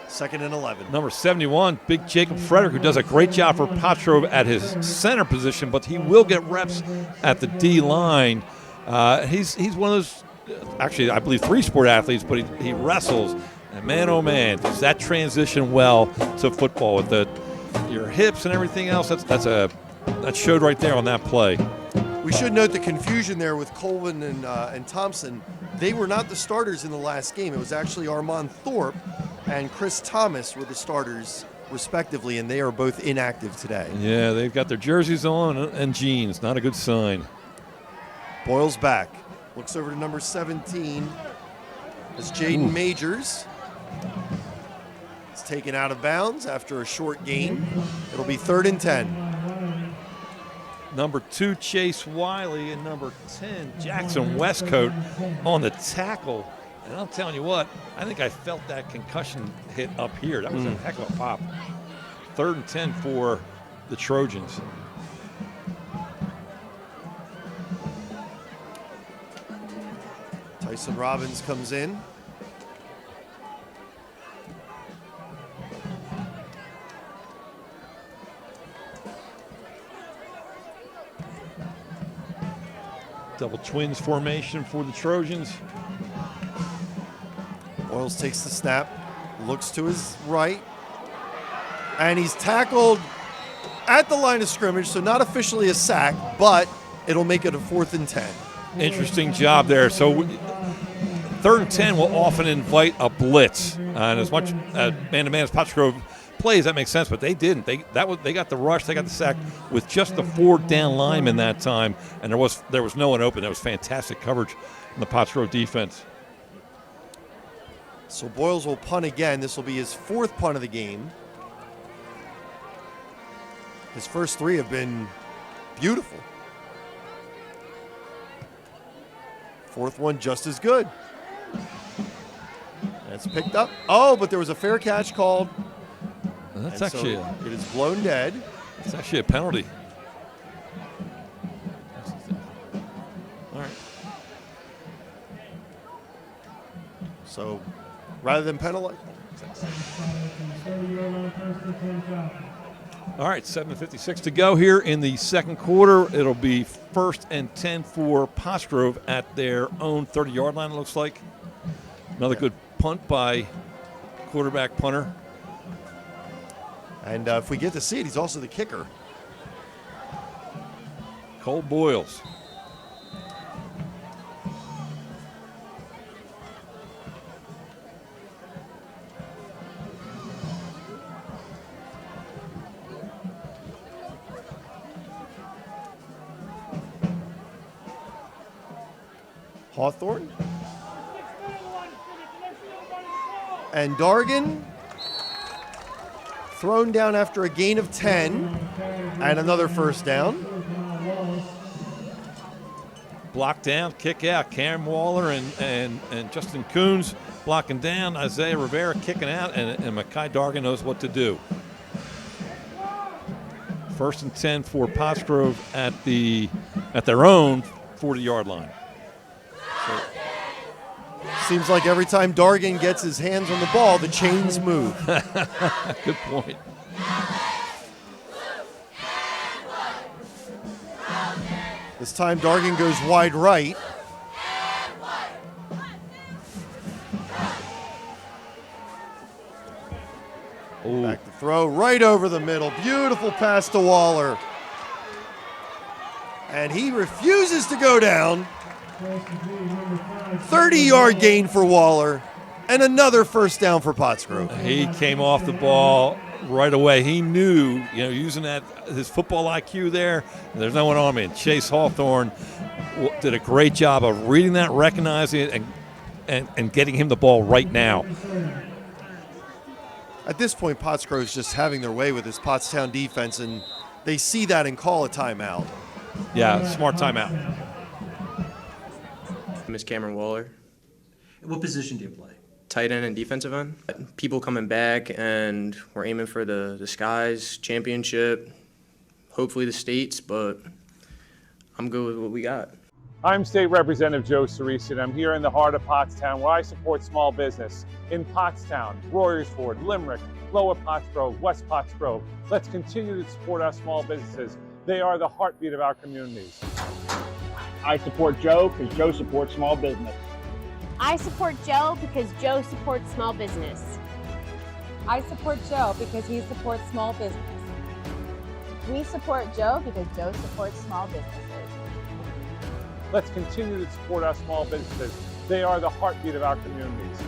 2nd and 11. Number 71, Big Jacob Frederick, who does a great job for Pottsgrove at his center position, but he will get reps at the D line. He's one of those, actually, I believe 3-sport athletes, but he wrestles. And man, oh man, does that transition well to football with your hips and everything else. That showed right there on that play. We should note the confusion there with Colvin and Thompson. They were not the starters in the last game. It was actually Armand Thorpe and Chris Thomas were the starters, respectively, and they are both inactive today. Yeah, they've got their jerseys on and jeans. Not a good sign. Boyle's back. Looks over to number 17 as Jaden Majors is taken out of bounds after a short gain. It'll be 3rd and 10. Number 2, Chase Wiley, and number 10, Jackson Westcoat on the tackle. And I'm telling you what, I think I felt that concussion hit up here. That was a heck of a pop. 3rd and 10 for the Trojans. Tyson Robbins comes in. Double twins formation for the Trojans. Boyles takes the snap, looks to his right, and he's tackled at the line of scrimmage, so not officially a sack, but it'll make it a 4th and 10. Interesting job there. So 3rd and 10 will often invite a blitz, and as much man-to-man as Pottsgrove plays, that makes sense, but they didn't. They got the rush, they got the sack with just the 4 down linemen that time, and there was no one open. That was fantastic coverage in the Pottsgrove defense. So Boyles will punt again. This will be his 4th punt of the game. His first 3 have been beautiful. 4th one just as good. And it's picked up. Oh, but there was a fair catch called. That's and actually so it is blown dead. It's actually a penalty. All right. So rather than penalize. All right, 7:56 to go here in the second quarter. It'll be 1st and 10 for Pottsgrove at their own 30-yard line, it looks like. Another good punt by quarterback punter. And if we get to see it, he's also the kicker. Cole Boyles. Hawthorne. And Dargan thrown down after a gain of 10 and another 1st down. Blocked down, kick out. Cam Waller and Justin Coons blocking down. Isaiah Rivera kicking out, and Mekhi Dargan knows what to do. 1st and 10 for Pottsgrove at their own 40-yard line. So, seems like every time Dargan gets his hands on the ball, the chains move. Good point. This time Dargan goes wide right. Ooh. Back to throw right over the middle. Beautiful pass to Waller. And he refuses to go down. 30-yard gain for Waller, and another 1st down for Pottsgrove. He came off the ball right away. He knew, using his football IQ there, there's no one on me. And Chase Hawthorne did a great job of reading that, recognizing it, and getting him the ball right now. At this point, Pottsgrove's just having their way with this Pottstown defense, and they see that and call a timeout. Yeah, smart timeout. My name is Cameron Waller. What position do you play? Tight end and defensive end. People coming back, and we're aiming for the Skies championship, hopefully the states, but I'm good with what we got. I'm State Representative Joe Cerisi, and I'm here in the heart of Pottstown where I support small business. In Pottstown, Royersford, Limerick, Lower Pottsgrove, West Pottsgrove. Let's continue to support our small businesses. They are the heartbeat of our communities. I support Joe because Joe supports small business. I support Joe because Joe supports small business. I support Joe because he supports small business. We support Joe because Joe supports small businesses. Let's continue to support our small businesses. They are the heartbeat of our communities.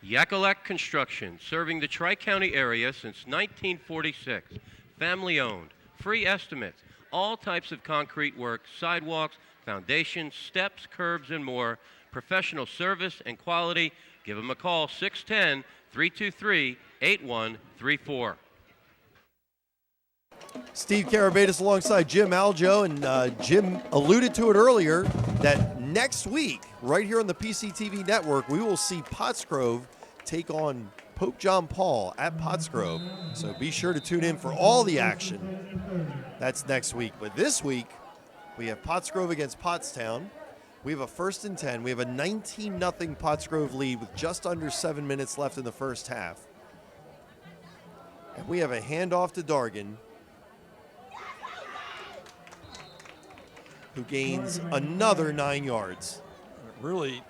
Yakalak Construction, serving the Tri-County area since 1946. Family owned, free estimates, all types of concrete work, sidewalks, foundations, steps, curbs, and more. Professional service and quality. Give them a call, 610-323-8134. Steve Karabatis alongside Jim Aljo, and Jim alluded to it earlier that next week, right here on the PCTV network, we will see Pottsgrove take on Pope John Paul at Pottsgrove. So be sure to tune in for all the action. That's next week. But this week, we have Pottsgrove against Pottstown. We have a 1st and 10. We have a 19-0 Pottsgrove lead with just under 7 minutes left in the first half. And we have a handoff to Dargan, who gains another 9 yards. Really,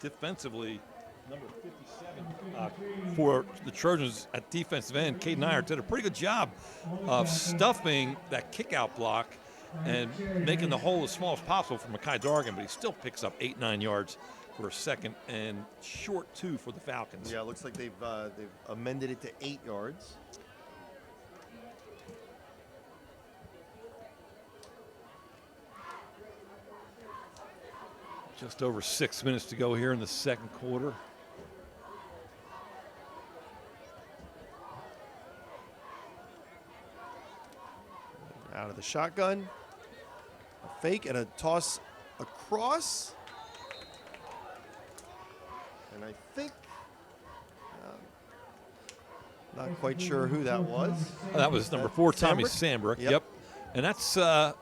defensively, number 57 for the Trojans at defensive end, Caden Iyer did a pretty good job of stuffing that kick-out block and making the hole as small as possible for Mekhi Dargan, but he still picks up 8-9 yards for a 2nd and short 2 for the Falcons. Yeah, it looks like they've amended it to 8 yards. Just over 6 minutes to go here in the second quarter. Out of the shotgun. A fake and a toss across. And I think, not quite sure who that was. That was number 4, Tommy Sambrook. Yep. And that's, I'm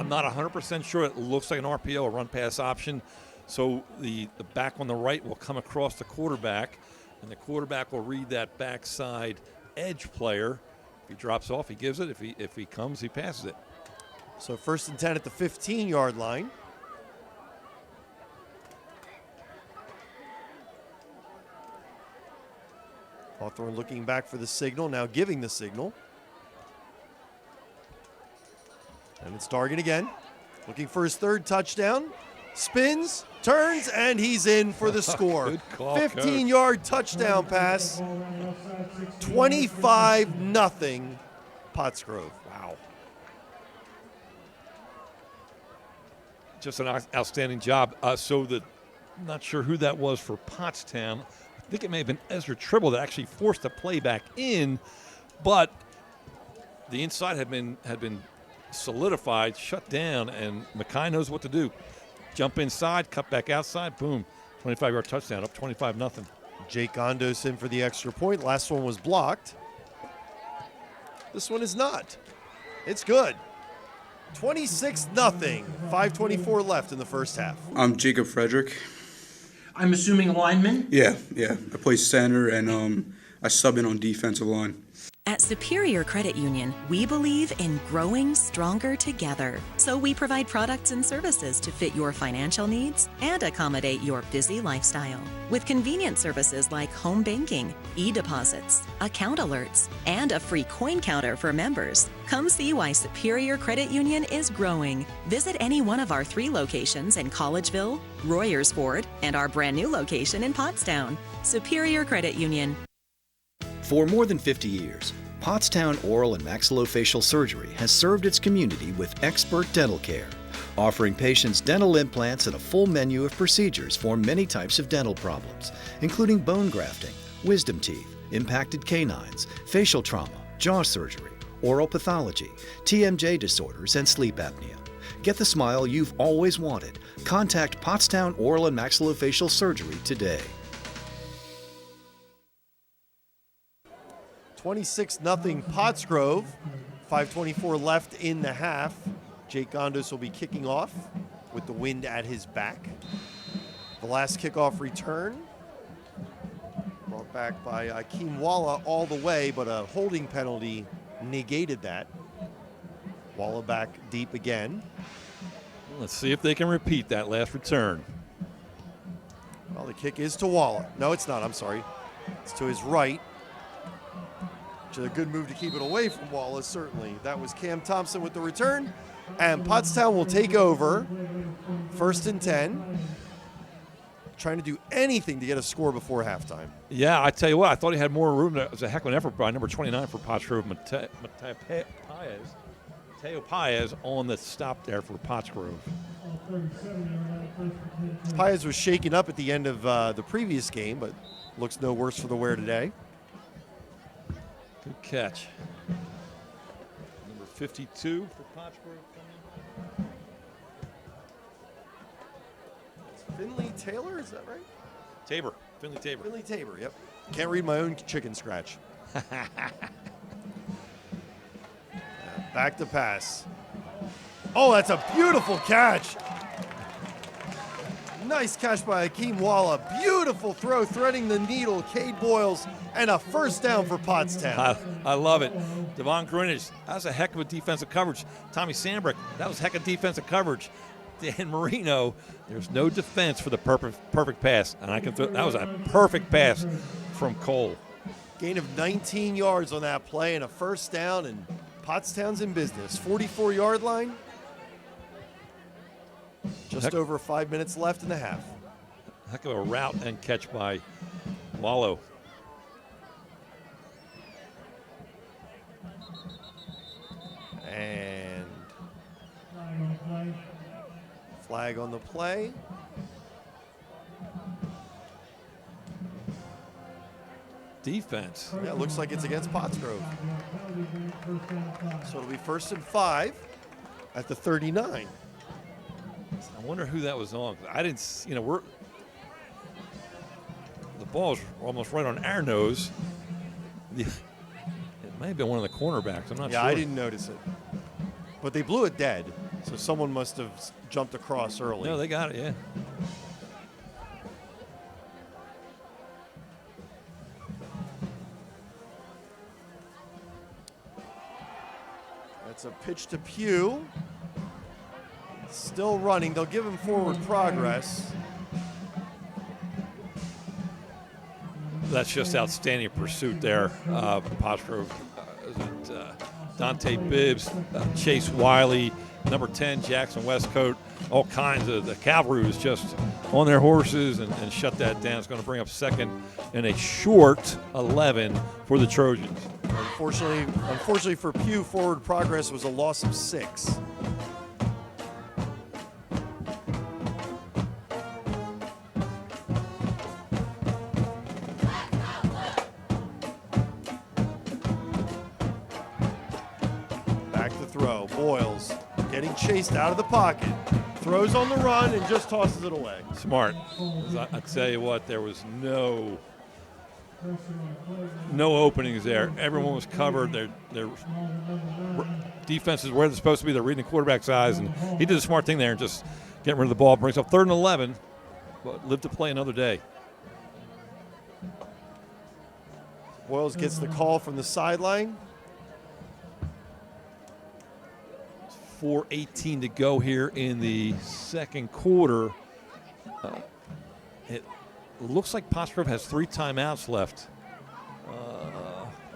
not 100% sure. It looks like an RPO, a run-pass option. So the back on the right will come across the quarterback, and the quarterback will read that backside edge player. If he drops off, he gives it. If he comes, he passes it. So 1st and 10 at the 15-yard line. Hawthorne looking back for the signal, now giving the signal. And it's Dargan again, looking for his 3rd touchdown. Spins, turns, and he's in for the score. Good call, 15-yard touchdown pass. 25-0 Pottsgrove. Wow. Just an outstanding job. Not sure who that was for Pottstown. I think it may have been Ezra Tribble that actually forced the play back in, but the inside had been solidified, shut down, and Mekhi knows what to do. Jump inside, cut back outside, boom. 25-yard touchdown, up 25-0. Jake Gondos in for the extra point. Last one was blocked. This one is not. It's good. 26-0. 5:24 left in the first half. I'm Jacob Frederick. I'm assuming a lineman? Yeah. I play center, and I sub in on defensive line. At Superior Credit Union, we believe in growing stronger together. So we provide products and services to fit your financial needs and accommodate your busy lifestyle. With convenient services like home banking, e-deposits, account alerts, and a free coin counter for members. Come see why Superior Credit Union is growing. Visit any one of our 3 locations in Collegeville, Royersford, and our brand new location in Pottstown. Superior Credit Union. For more than 50 years, Pottstown Oral and Maxillofacial Surgery has served its community with expert dental care, offering patients dental implants and a full menu of procedures for many types of dental problems, including bone grafting, wisdom teeth, impacted canines, facial trauma, jaw surgery, oral pathology, TMJ disorders, and sleep apnea. Get the smile you've always wanted. Contact Pottstown Oral and Maxillofacial Surgery today. 26-0 Pottsgrove. 5:24 left in the half. Jake Gondos will be kicking off with the wind at his back. The last kickoff return brought back by Akeem Walla all the way, but a holding penalty negated that. Walla back deep again. Let's see if they can repeat that last return. Well, the kick is to Walla. No, it's not. I'm sorry. It's to his right. Which is a good move to keep it away from Wallace, certainly. That was Cam Thompson with the return. And Pottstown will take over. 1st and 10. trying to do anything to get a score before halftime. Yeah, I tell you what, I thought he had more room. It was a heck of an effort by number 29 for Pottsgrove, Mateo Paez on the stop there for Pottsgrove. Paez was shaken up at the end of the previous game, but looks no worse for the wear today. Good catch. Number 52 for Pottsgrove coming. Finley Taylor, is that right? Tabor. Finley Tabor. Finley Tabor, yep. Can't read my own chicken scratch. Back to pass. Oh, that's a beautiful catch. Nice catch by Hakeem Walla. Beautiful throw, threading the needle. Cade Boyles, and a first down for Pottstown. I love it. Devon Greenidge, that was a heck of a defensive coverage. Tommy Sandbrick, that was heck of defensive coverage. Dan Marino, there's no defense for the perfect pass. And that was a perfect pass from Cole. Gain of 19 yards on that play and a first down, and Pottstown's in business. 44-yard line. Just over 5 minutes left in the half. Heck of a route and catch by Wallow. And flag on the play. Defense. Yeah, it looks like it's against Pottsgrove. So it'll be 1st and 5 at the 39. I wonder who that was on. I didn't, the ball's almost right on our nose. It may have been one of the cornerbacks. I'm not sure. Yeah, I didn't notice it. But they blew it dead, so someone must have jumped across early. No, they got it, yeah. That's a pitch to Pugh. Still running. They'll give him forward progress. That's just outstanding pursuit there. Pottsgrove, Dante Bibbs, Chase Wiley, number 10, Jackson Westcoat, all kinds of the cavalry was just on their horses and shut that down. It's going to bring up second and a short 11 for the Trojans. Unfortunately for Pugh, forward progress was a loss of 6. Boyles getting chased out of the pocket, throws on the run and just tosses it away. Smart. I tell you what, there was no openings there. Everyone was covered. Their defense is where they're supposed to be. They're reading the quarterback's eyes, and he did a smart thing there and just getting rid of the ball. Brings up 3rd and 11, but live to play another day. Boyles gets the call from the sideline. 4:18 to go here in the second quarter. It looks like Pottsgrove has 3 timeouts left,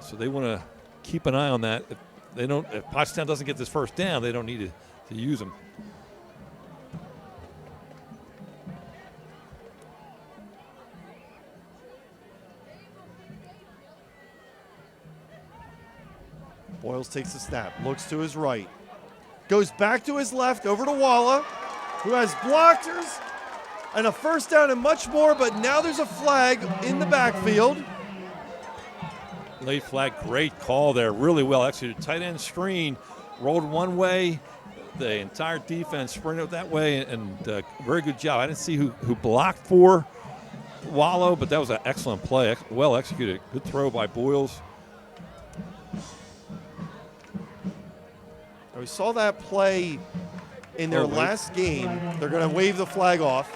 so they want to keep an eye on that. If Pottstown doesn't get this first down, they don't need to use them. Boyles takes the snap, looks to his right. Goes back to his left, over to Walla, who has blockers and a first down and much more, but now there's a flag in the backfield. Late flag, great call there, really well executed. Tight end screen, rolled one way, the entire defense sprinted that way, and very good job. I didn't see who blocked for Wallow, but that was an excellent play, well executed. Good throw by Boyles. We saw that play in their last game. They're going to wave the flag off.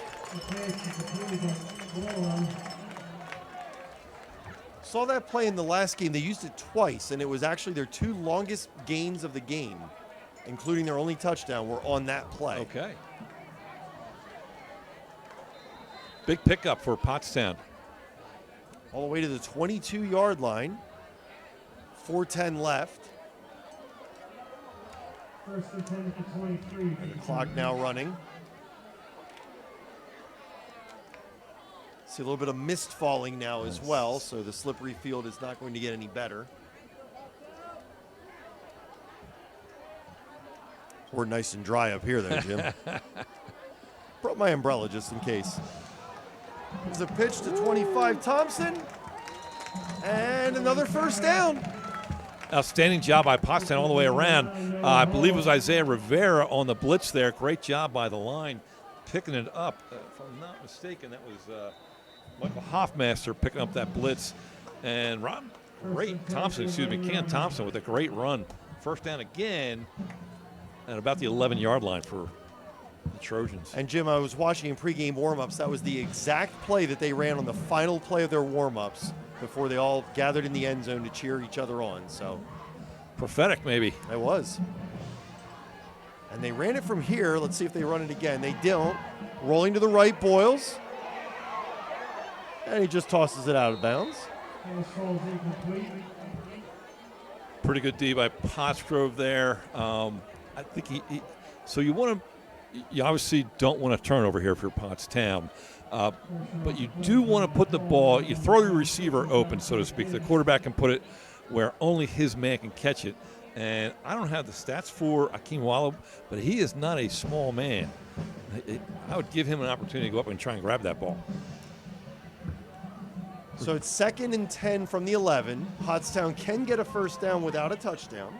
Saw that play in the last game. They used it twice, and it was actually their 2 longest gains of the game, including their only touchdown, were on that play. Okay. Big pickup for Pottstown. All the way to the 22-yard line. 4:10 left. First and 10 to 23. And the clock now running. See a little bit of mist falling now as well, so the slippery field is not going to get any better. We're nice and dry up here, though, Jim. Brought my umbrella just in case. There's a pitch to 25 Thompson. And another first down. Outstanding job by Pottstown all the way around. I believe it was Isaiah Rivera on the blitz there. Great job by the line picking it up. If I'm not mistaken, that was Michael Hoffmaster picking up that blitz. And Ken Thompson with a great run. First down again at about the 11-yard line for the Trojans. And Jim, I was watching in pregame warm-ups. That was the exact play that they ran on the final play of their warm-ups before they all gathered in the end zone to cheer each other on. So prophetic, maybe. It was. And they ran it from here. Let's see if they run it again. They don't. Rolling to the right, Boyles. And he just tosses it out of bounds. Pretty good D by Pottsgrove there. I think so you obviously don't want a turnover here for Pottstown. But you do want to put the ball, you throw your receiver open, so to speak. The quarterback can put it where only his man can catch it. And I don't have the stats for Akeem Wallow, but he is not a small man. I would give him an opportunity to go up and try and grab that ball. So it's 2nd and 10 from the 11. Pottstown can get a first down without a touchdown.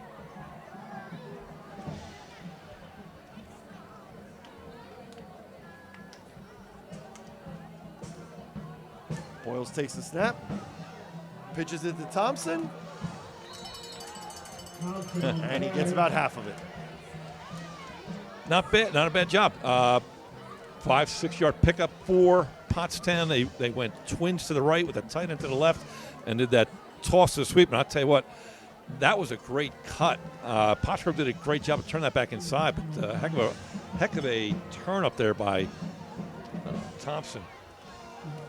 Boyles takes the snap, pitches it to Thompson, and he gets about half of it. Not a bad job. 5-6 yard pickup for Pottstown. They went twins to the right with a tight end to the left and did that toss to the sweep. And I'll tell you what, that was a great cut. Pottsgrove did a great job of turning that back inside, but heck of a turn up there by Thompson.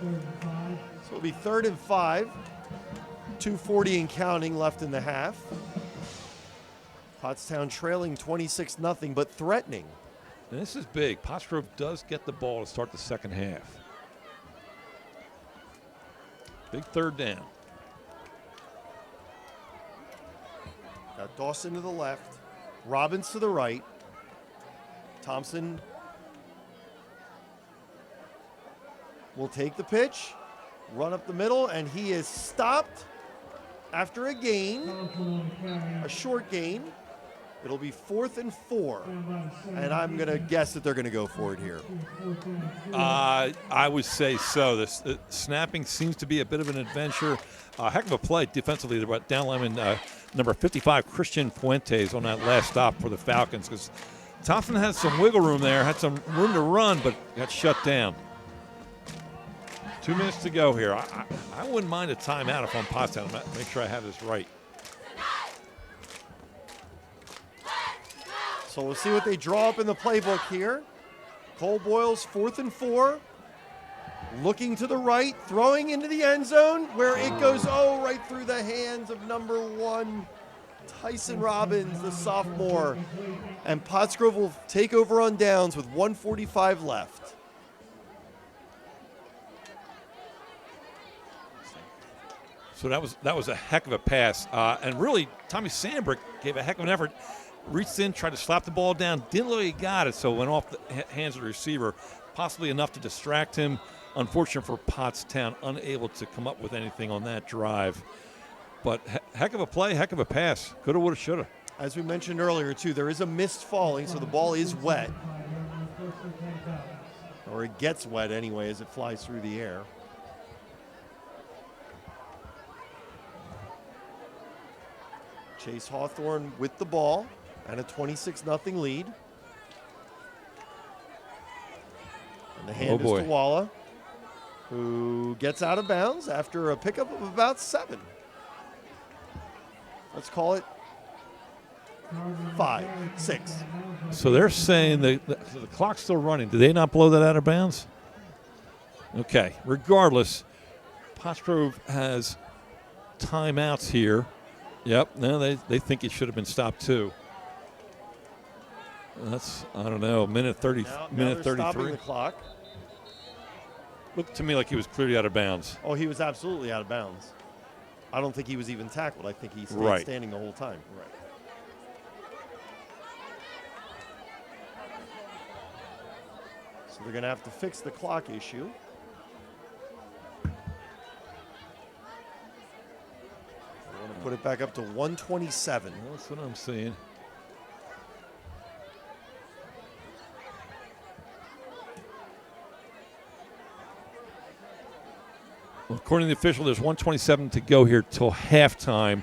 So it'll be 3rd and 5. 2:40 and counting left in the half. Pottstown trailing 26-0, but threatening. And this is big. Pottsgrove does get the ball to start the second half. Big 3rd down. Got Dawson to the left, Robbins to the right. Thompson will take the pitch, run up the middle, and he is stopped after a gain, a short gain. It'll be 4th and 4, and I'm going to guess that they're going to go for it here. I would say so. The snapping seems to be a bit of an adventure. Heck of a play defensively. The down lineman, number 55, Christian Fuentes, on that last stop for the Falcons, because Thompson had some wiggle room there, had some room to run, but got shut down. 2 minutes to go here. I wouldn't mind a timeout if I'm Pottstown. Make sure I have this right. So we'll see what they draw up in the playbook here. Cole Boyles, 4th and 4. Looking to the right, throwing into the end zone, where it goes, right through the hands of number 1, Tyson Robbins, the sophomore. And Pottsgrove will take over on downs with 1:45 left. So that was a heck of a pass. And really, Tommy Sandbrick gave a heck of an effort. Reached in, tried to slap the ball down, didn't look like he got it, so it went off the hands of the receiver, possibly enough to distract him. Unfortunate for Pottstown, unable to come up with anything on that drive. But heck of a play, heck of a pass. Coulda, woulda, shoulda. As we mentioned earlier, too, there is a mist falling, so the ball is wet. Or it gets wet anyway as it flies through the air. Chase Hawthorne with the ball and a 26-0 lead. And the hand is to Walla, who gets out of bounds after a pickup of about 7. Let's call it 5, 6. So they're saying the clock's still running. Did they not blow that out of bounds? Okay. Regardless, Pottsgrove has timeouts here. Yep. No, they think it should have been stopped too. That's, I don't know, minute 30, now minute they're 33. Stopping the clock. Looked to me like he was clearly out of bounds. Oh, he was absolutely out of bounds. I don't think he was even tackled. I think he stayed standing the whole time. Right. So they're going to have to fix the clock issue. They want to put it back up to 127. That's what I'm saying. Well, according to the official, there's 1:27 to go here till halftime.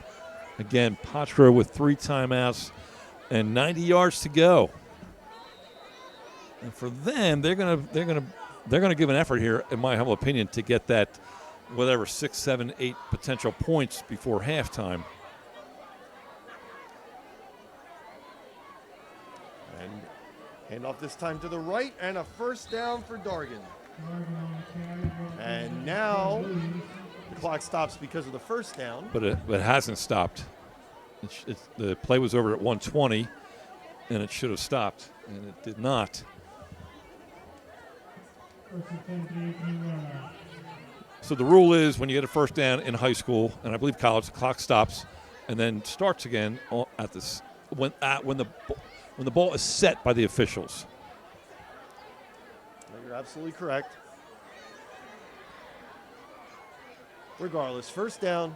Again, Pottsgrove with 3 timeouts and 90 yards to go. And for them, they're gonna give an effort here, in my humble opinion, to get that whatever 6, 7, 8 potential points before halftime. And hand off this time to the right, and a first down for Dargan. And now the clock stops because of the first down. But it hasn't stopped. The play was over at 1:20, and it should have stopped, and it did not. So the rule is when you get a first down in high school, and I believe college, the clock stops and then starts again at this when the ball is set by the officials. You're absolutely correct. Regardless, first down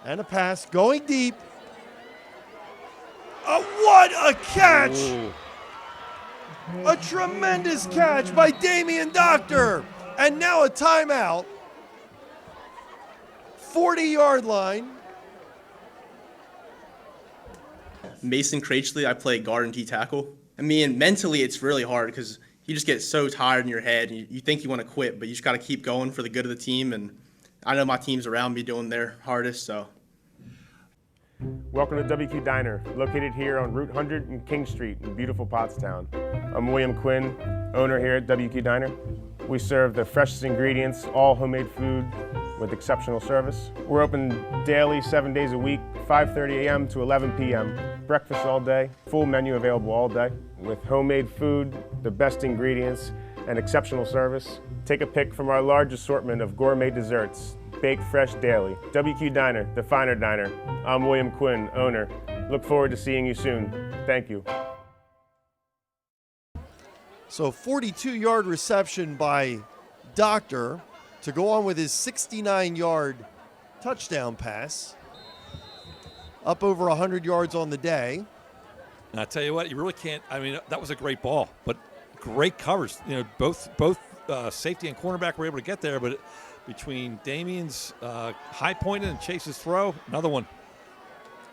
and a pass going deep. Oh, what a catch! Ooh. A tremendous catch by Damian Doctor. And now a timeout. 40-yard line. Mason Cratchley, I play guard and D tackle. I mean, mentally it's really hard because you just get so tired in your head. You think you want to quit, but you just got to keep going for the good of the team. And I know my team's around me doing their hardest, so. Welcome to WQ Diner, located here on Route 100 and King Street in beautiful Pottstown. I'm William Quinn, owner here at WQ Diner. We serve the freshest ingredients, all homemade food with exceptional service. We're open daily, 7 days a week, 5:30 a.m. to 11 p.m. Breakfast all day, full menu available all day. With homemade food, the best ingredients, and exceptional service. Take a pick from our large assortment of gourmet desserts, baked fresh daily. WQ Diner, the finer diner. I'm William Quinn, owner. Look forward to seeing you soon. Thank you. So 42-yard reception by Doctor to go on with his 69-yard touchdown pass. Up over 100 yards on the day. And I tell you what, you really can't. I mean, that was a great ball, but great coverage. You know, both safety and cornerback were able to get there, but between Damian's high point and Chase's throw, another one.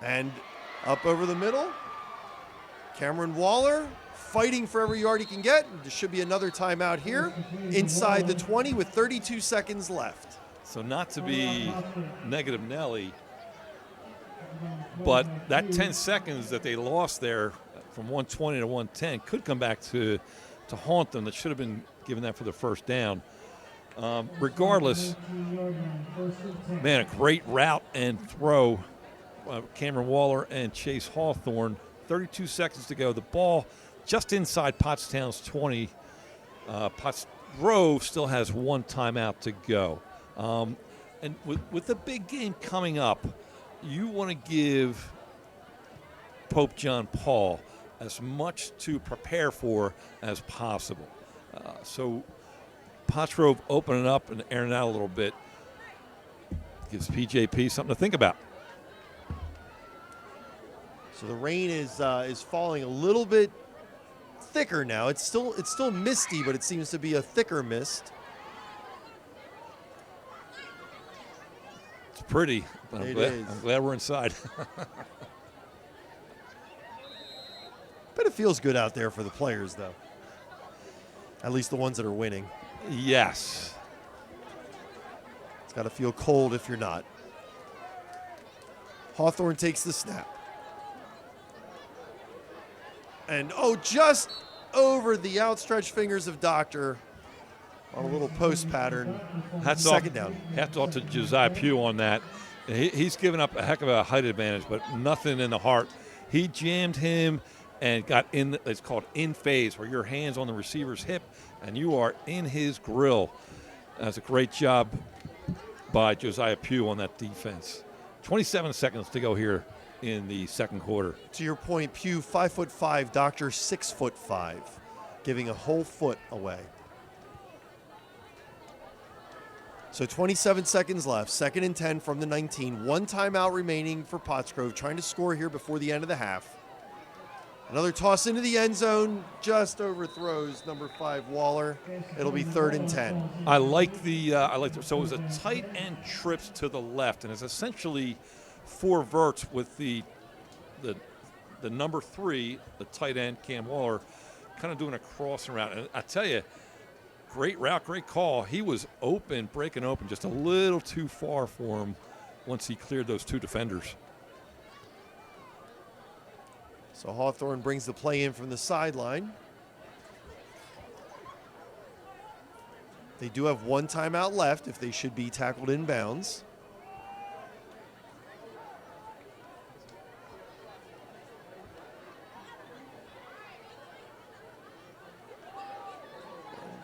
And up over the middle, Cameron Waller fighting for every yard he can get. There should be another timeout here inside the 20 with 32 seconds left. So not to be negative Nelly, but that 10 seconds that they lost there from 120 to 110 could come back to haunt them. That should have been given that for the first down. Regardless, man, a great route and throw. Cameron Waller and Chase Hawthorne. 32 seconds to go. The ball just inside Pottstown's 20. Pottsgrove still has one timeout to go. And with the big game coming up, you want to give Pope John Paul as much to prepare for as possible. So Pottsgrove opening up and airing out a little bit gives PJP something to think about. So the rain is falling a little bit thicker now. It's still misty, but it seems to be a thicker mist. It's pretty, but I'm glad we're inside. But it feels good out there for the players, though. At least the ones that are winning. Yes. It's got to feel cold if you're not. Hawthorne takes the snap. And, just over the outstretched fingers of Doctor on a little post pattern. Second down. Hats off to Josiah Pugh on that. He's given up a heck of a height advantage, but nothing in the heart. He jammed him and got in, it's called in phase, where your hand's on the receiver's hip and you are in his grill. That's a great job by Josiah Pugh on that defense. 27 seconds to go here in the second quarter. To your point, Pugh 5'5", Doctor 6'5", giving a whole foot away. So 27 seconds left, 2nd and 10 from the 19. 1 timeout remaining for Pottsgrove, trying to score here before the end of the half. Another toss into the end zone, just overthrows number 5 Waller. It'll be 3rd and 10. I like so it was a tight end trips to the left, and it's essentially 4 verts with the number 3, the tight end Cam Waller, kind of doing a crossing route. And I tell you, great route, great call. He was open, breaking open, just a little too far for him once he cleared those 2 defenders. So Hawthorne brings the play in from the sideline. They do have 1 timeout left if they should be tackled in bounds.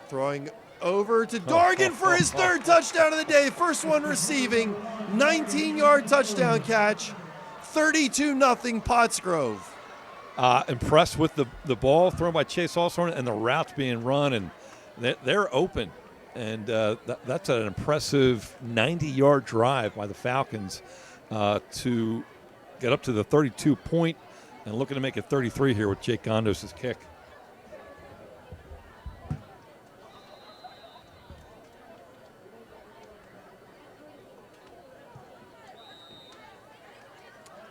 Throwing over to Dorgan for his 3rd touchdown of the day. First one receiving, 19-yard touchdown catch, 32-0 Pottsgrove. Impressed with the ball thrown by Chase Hawthorne and the routes being run, and they're open. And that's an impressive 90-yard drive by the Falcons to get up to the 32 point and looking to make it 33 here with Jake Gondos' kick.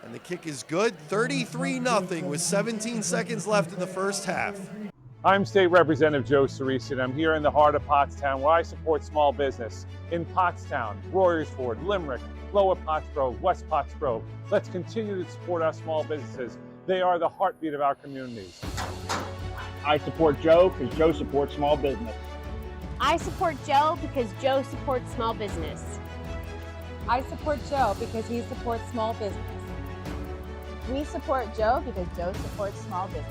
And the kick is good, 33-0 with 17 seconds left in the first half. I'm State Representative Joe Cerisi, and I'm here in the heart of Pottstown where I support small business. In Pottstown, Royersford, Limerick, Lower Pottsgrove, West Pottsgrove. Let's continue to support our small businesses. They are the heartbeat of our communities. I support Joe because Joe supports small business. I support Joe because Joe supports small business. I support Joe because he supports small business. We support Joe because Joe supports small businesses.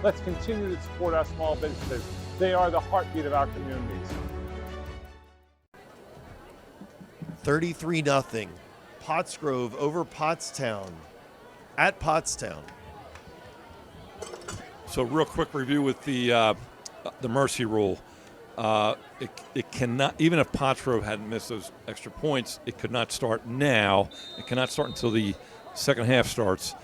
Let's continue to support our small businesses. They are the heartbeat of our communities. 33-0. Pottsgrove over Pottstown at Pottstown. So real quick review with the mercy rule. It cannot, even if Pottsgrove hadn't missed those extra points, it could not start now. It cannot start until the second half starts.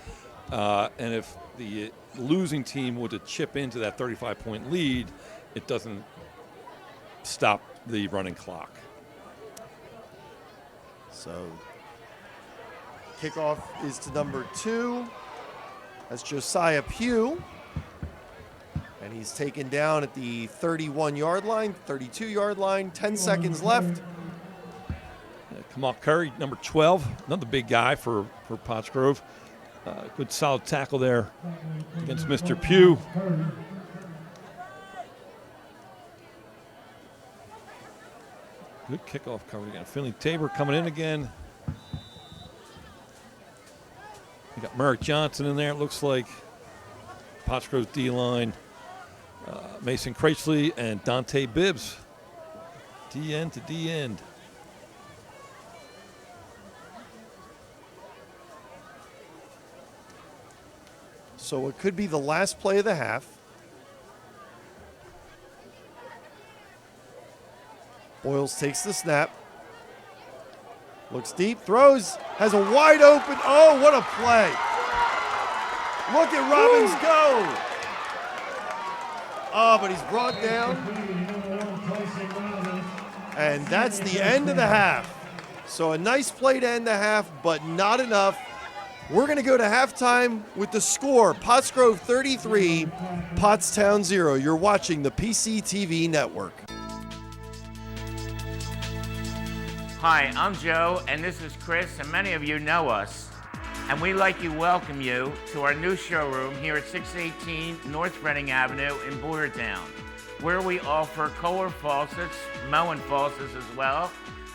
And if the losing team were to chip into that 35-point lead, it doesn't stop the running clock. So kickoff is to number 2. That's Josiah Pugh. And he's taken down at the 31-yard line, 32-yard line, 10 seconds left. Kamal Curry, number 12, another big guy for Pottsgrove. Good solid tackle there against Mr. Pugh. Good kickoff coverage again. Finley Tabor coming in again. You got Merrick Johnson in there, it looks like. Pottsgrove's D-line. Mason Cratchley and Dante Bibbs. D-end to D-end. So it could be the last play of the half. Boyles takes the snap. Looks deep, throws, has a wide open. Oh, what a play. Look at Robbins go. Oh, but he's brought down. And that's the end of the half. So a nice play to end the half, but not enough. We're going to go to halftime with the score. Pottsgrove 33, Pottstown 0. You're watching the PCTV network. Hi, I'm Joe, and this is Chris, and many of you know us. And we'd like to welcome you to our new showroom here at 618 North Reading Avenue in Boyertown, where we offer Kohler faucets, Moen faucets as well,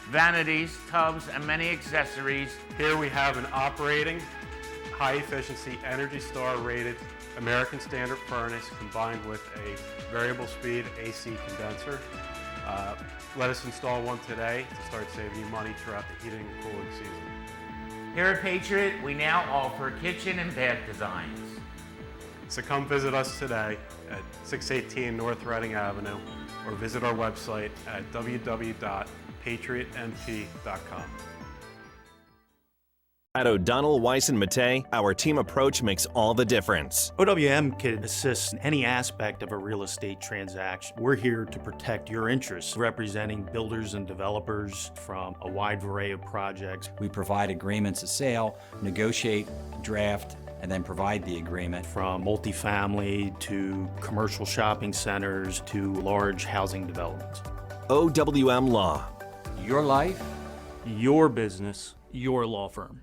vanities, tubs, and many accessories. Here we have an operating, high-efficiency, Energy Star rated American Standard furnace combined with a variable speed AC condenser. Let us install one today to start saving you money throughout the heating and cooling season. Here at Patriot, we now offer kitchen and bath designs. So come visit us today at 618 North Reading Avenue or visit our website at www.patriotmp.com. At O'Donnell, Weiss & Mattei, our team approach makes all the difference. OWM can assist in any aspect of a real estate transaction. We're here to protect your interests, representing builders and developers from a wide array of projects. We provide agreements of sale, negotiate, draft, and then provide the agreement. From multifamily to commercial shopping centers to large housing developments. OWM Law. Your life, your business, your law firm.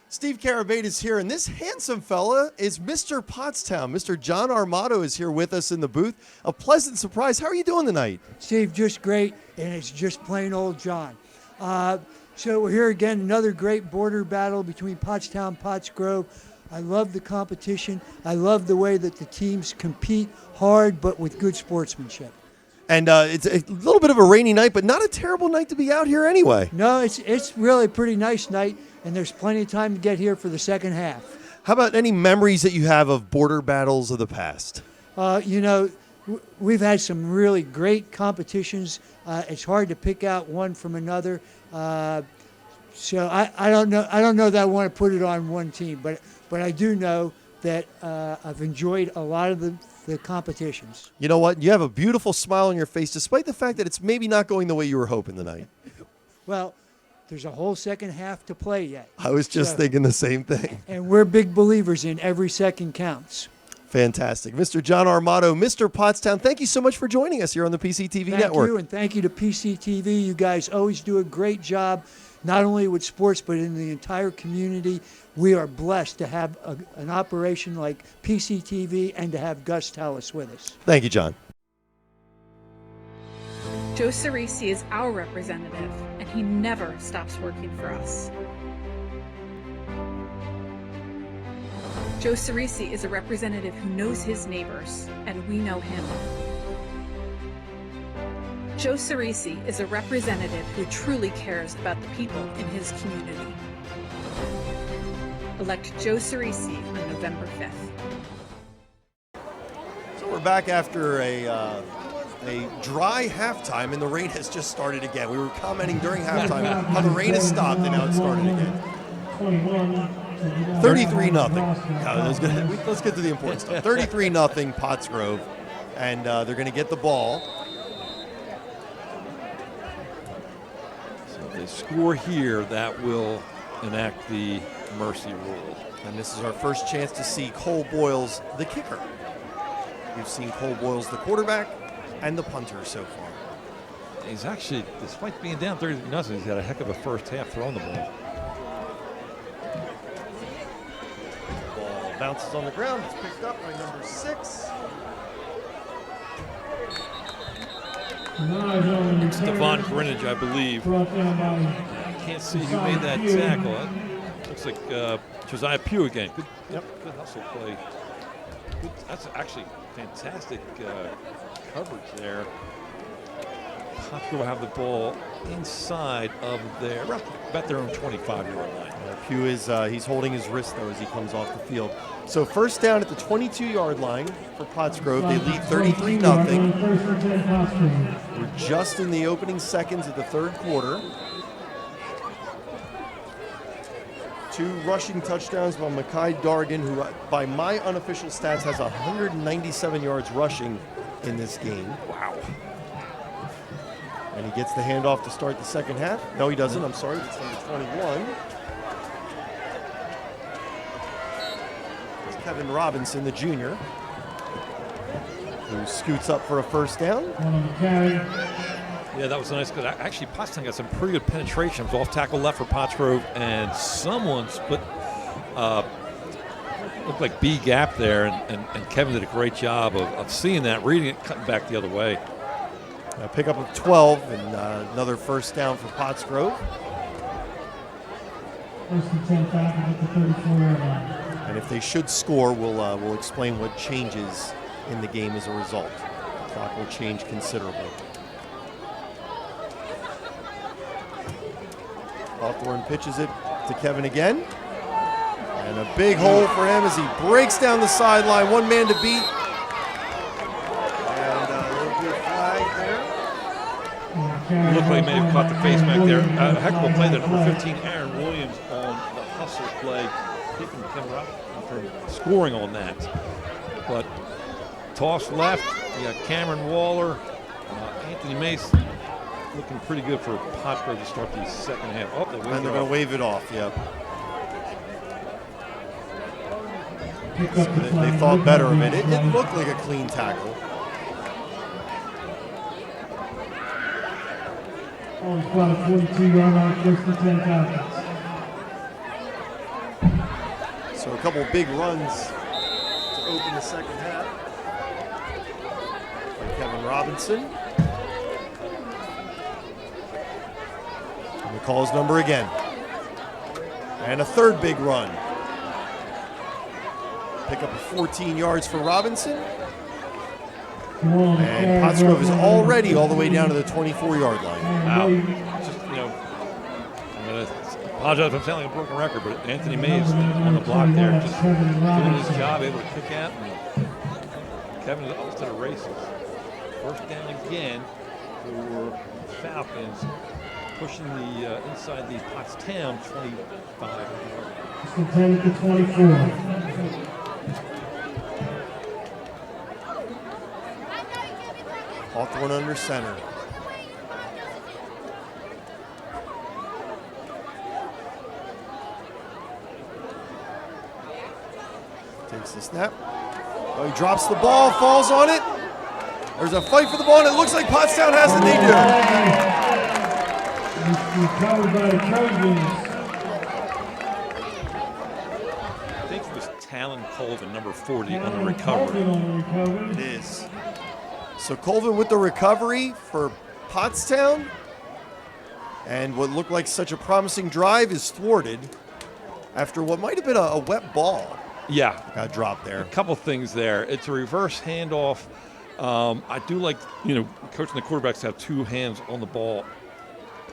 Steve Carabate is here, and this handsome fella is Mr. Pottstown. Mr. John Armato is here with us in the booth. A pleasant surprise. How are you doing tonight? Steve, just great, and it's just plain old John. So we're here again, another great border battle between Pottstown and Pottsgrove. I love the competition. I love the way that the teams compete hard, but with good sportsmanship. And it's a little bit of a rainy night, but not a terrible night to be out here anyway. No, it's really a pretty nice night, and there's plenty of time to get here for the second half. How about any memories that you have of border battles of the past? We've had some really great competitions. It's hard to pick out one from another. So I don't know that I want to put it on one team, but I do know that I've enjoyed a lot of the competitions. You know what? You have a beautiful smile on your face, despite the fact that it's maybe not going the way you were hoping tonight. Well, there's a whole second half to play yet. I was just thinking the same thing. And we're big believers in every second counts. Fantastic. Mr. John Armato, Mr. Pottstown, thank you so much for joining us here on the PCTV Network. Thank you, and thank you to PCTV. You guys always do a great job, not only with sports, but in the entire community. We are blessed to have an operation like PCTV and to have Gus Tellis with us. Thank you, John. Joe Cerisi is our representative, and he never stops working for us. Joe Cerisi is a representative who knows his neighbors, and we know him. Joe Cerisi is a representative who truly cares about the people in his community. Elect Joe Cerisi on November 5th. So we're back after a dry halftime, and the rain has just started again. We were commenting during halftime how the rain has stopped, and now it started again. 33-0. Let's get to the important stuff. 33-0 Pottsgrove, and they're going to get the ball. So if they score here, that will enact the mercy rule. And this is our first chance to see Cole Boyles, the kicker. We've seen Cole Boyles, the quarterback, and the punter so far. He's actually, despite being down 30-0, he's got a heck of a first half throwing the ball. Ball bounces on the ground. It's picked up by number 6. It's Devon Greenidge, I believe. I can't see who made that tackle. It looks like Josiah Pugh again. Good hustle play. That's actually fantastic coverage there. Pottsgrove will have the ball inside of their, about their own 25-yard line. Pugh is he's holding his wrist though as he comes off the field. So first down at the 22-yard line for Pottsgrove. They lead 33-0. We're just in the opening seconds of the third quarter. 2 rushing touchdowns by Mekhi Dargan, who by my unofficial stats has 197 yards rushing in this game. Wow. And he gets the handoff to start the second half. No, he doesn't. I'm sorry. It's number 21. It's Kevin Robinson, the junior, who scoots up for a first down. Yeah, that was nice because actually Pottstown got some pretty good penetration. It was off tackle left for Pottsgrove, and someone split, looked like B gap there, and Kevin did a great job of seeing that, reading it, cutting back the other way. Pick up of 12 and another first down for Pottsgrove. And if they should score, we'll explain what changes in the game as a result. The clock will change considerably. Hawthorne pitches it to Kevin again. And a big hole for him as he breaks down the sideline. One man to beat. And a little bit of flag there. Looked like he may have caught the face back there. Heck of a play there. Number 15, Aaron Williams, on the hustle play, keeping Kevin Robinson from scoring on that. But toss left. You got Cameron Waller, Anthony Mace looking pretty good for Pottsgrove to start the second half. Oh, and they're going to wave it off, yep. So they thought better of it. It looked like a clean tackle. So a couple big runs to open the second half by Kevin Robinson. And he calls number again. And a third big run. Pick up 14 yards for Robinson. And Pottsgrove is already all the way down to the 24-yard line. Wow. Just, I'm going to apologize if I'm sounding like a broken record, but Anthony Mays on the block there, just doing his job, able to kick out. And Kevin is almost to the races. First down again for Falcons, pushing the inside the Pottstown 25. 10 to 24. Hawthorne under center. Takes the snap. Oh, he drops the ball, falls on it. There's a fight for the ball, and it looks like Pottstown has it. They do. Recovered by the Trojans. I think it was Talon Colvin, number 40, on the recovery. It is. So Colvin with the recovery for Pottstown. And what looked like such a promising drive is thwarted after what might have been a wet ball. Yeah. Got dropped there. A couple things there. It's a reverse handoff. I do like, coaching the quarterbacks to have two hands on the ball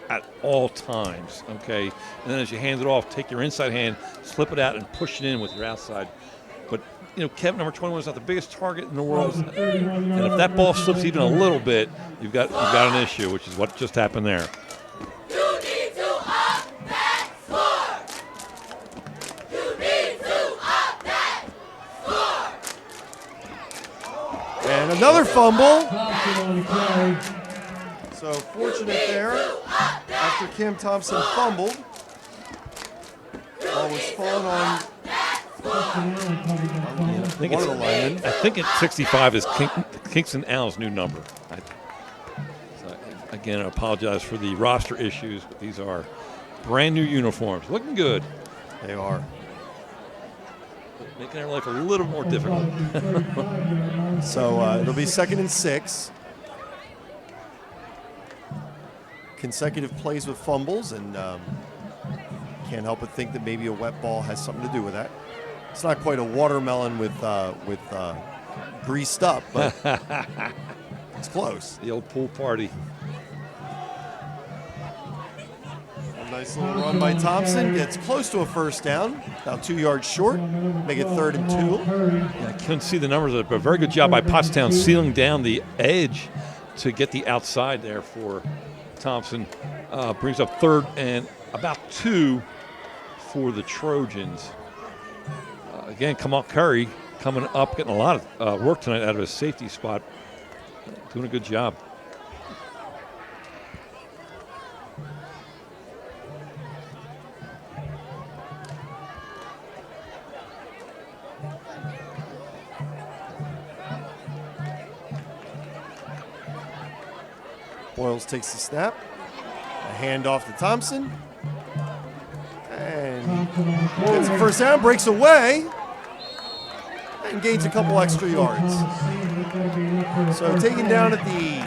at all times, okay? And then as you hand it off, take your inside hand, slip it out, and push it in with your outside. But, Kevin, number 21, is not the biggest target in the world. And if that ball slips even a little bit, you've got an issue, which is what just happened there. You need to up that score! You need to up that score! And another fumble. So fortunate there. After Kim Thompson fumbled, ball was falling on one of the linemen. I think it's 65 is Kingston Allen's new number. Again, I apologize for the roster issues, but these are brand new uniforms. Looking good. They are. Making our life a little more difficult. So it'll be 2nd and 6. Consecutive plays with fumbles, and can't help but think that maybe a wet ball has something to do with that. It's not quite a watermelon with greased up, but it's close. The old pool party. A nice little run by Thompson. Gets close to a first down, about 2 yards short. Make it 3rd and 2. Yeah, I couldn't see the numbers, but a very good job by Pottstown sealing down the edge to get the outside there for Thompson. Brings up 3rd and about 2 for the Trojans. Again, Kamal Curry coming up, getting a lot of work tonight out of his safety spot. Doing a good job. Boyles takes the snap. A handoff to Thompson. And gets the first down, breaks away, and gains a couple extra yards. So taken down at the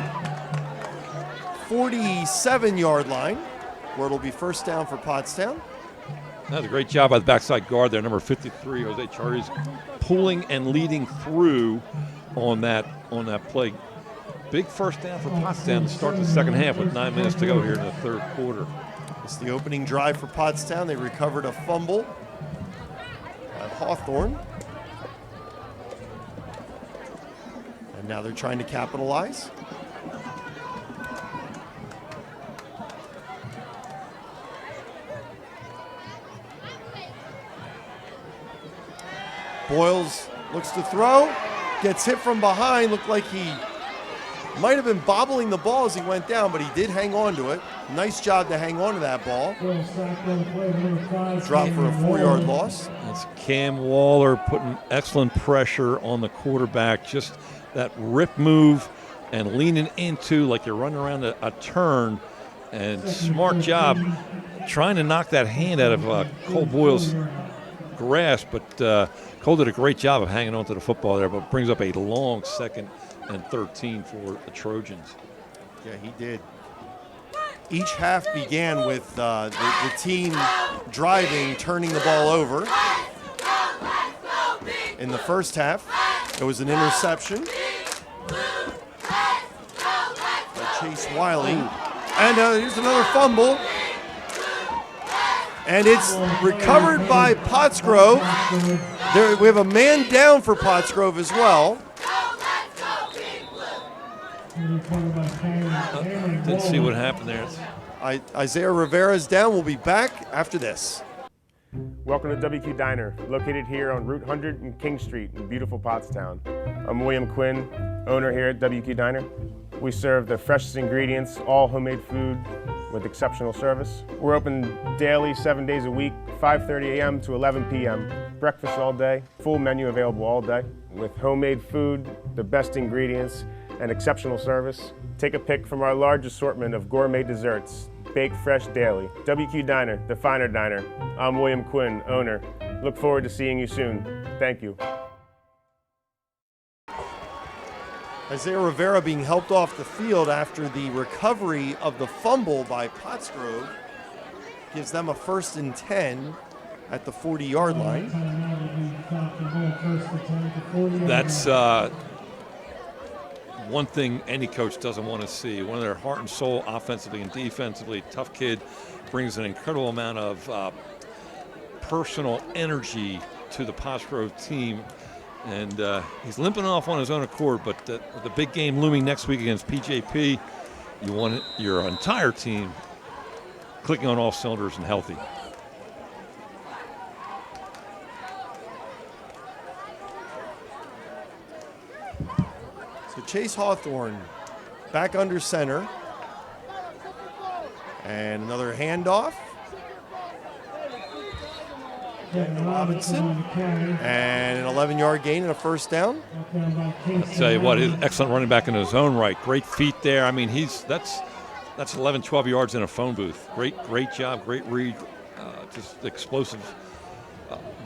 47-yard line, where it'll be first down for Pottstown. That was a great job by the backside guard there, number 53, Jose Charis, pulling and leading through on that play. Big first down for Pottstown to start the second half with 9 minutes to go here in the third quarter. It's the opening drive for Pottstown. They recovered a fumble by Hawthorne. And now they're trying to capitalize. Boyles looks to throw, gets hit from behind, looked like he might have been bobbling the ball as he went down, but he did hang on to it. Nice job to hang on to that ball. Drop for a 4-yard loss. It's Cam Waller putting excellent pressure on the quarterback. Just that rip move and leaning into like you're running around a turn. And smart job trying to knock that hand out of Cole Boyle's grasp, but Cole did a great job of hanging on to the football there, but brings up a long 2nd and 13 for the Trojans. Yeah, he did. Each half began with the team driving, turning the ball over. In the first half, there was an interception by Chase Wiley. And here's another fumble. And it's recovered by Pottsgrove. We have a man down for Pottsgrove as well. Didn't see what happened there. Isaiah Rivera's down. We'll be back after this. Welcome to WQ Diner, located here on Route 100 and King Street in beautiful Pottstown. I'm William Quinn, owner here at WQ Diner. We serve the freshest ingredients, all homemade food with exceptional service. We're open daily, 7 days a week, 5:30 a.m. to 11 p.m. Breakfast all day, full menu available all day. With homemade food, the best ingredients, and exceptional service. Take a pick from our large assortment of gourmet desserts, baked fresh daily. WQ Diner, the finer diner. I'm William Quinn, owner. Look forward to seeing you soon. Thank you. Isaiah Rivera being helped off the field after the recovery of the fumble by Pottsgrove gives them a 1st and 10 at the 40-yard line. That's one thing any coach doesn't want to see. One of their heart and soul offensively and defensively. Tough kid, brings an incredible amount of personal energy to the Pottsgrove team. And he's limping off on his own accord, but the big game looming next week against PJP, you want your entire team clicking on all cylinders and healthy. So Chase Hawthorne back under center. And another handoff. Robinson. And an 11-yard gain and a 1st down. I'll tell you what, he's an excellent running back in his own right. Great feet there. I mean, that's 11, 12 yards in a phone booth. Great job, great read. Just explosive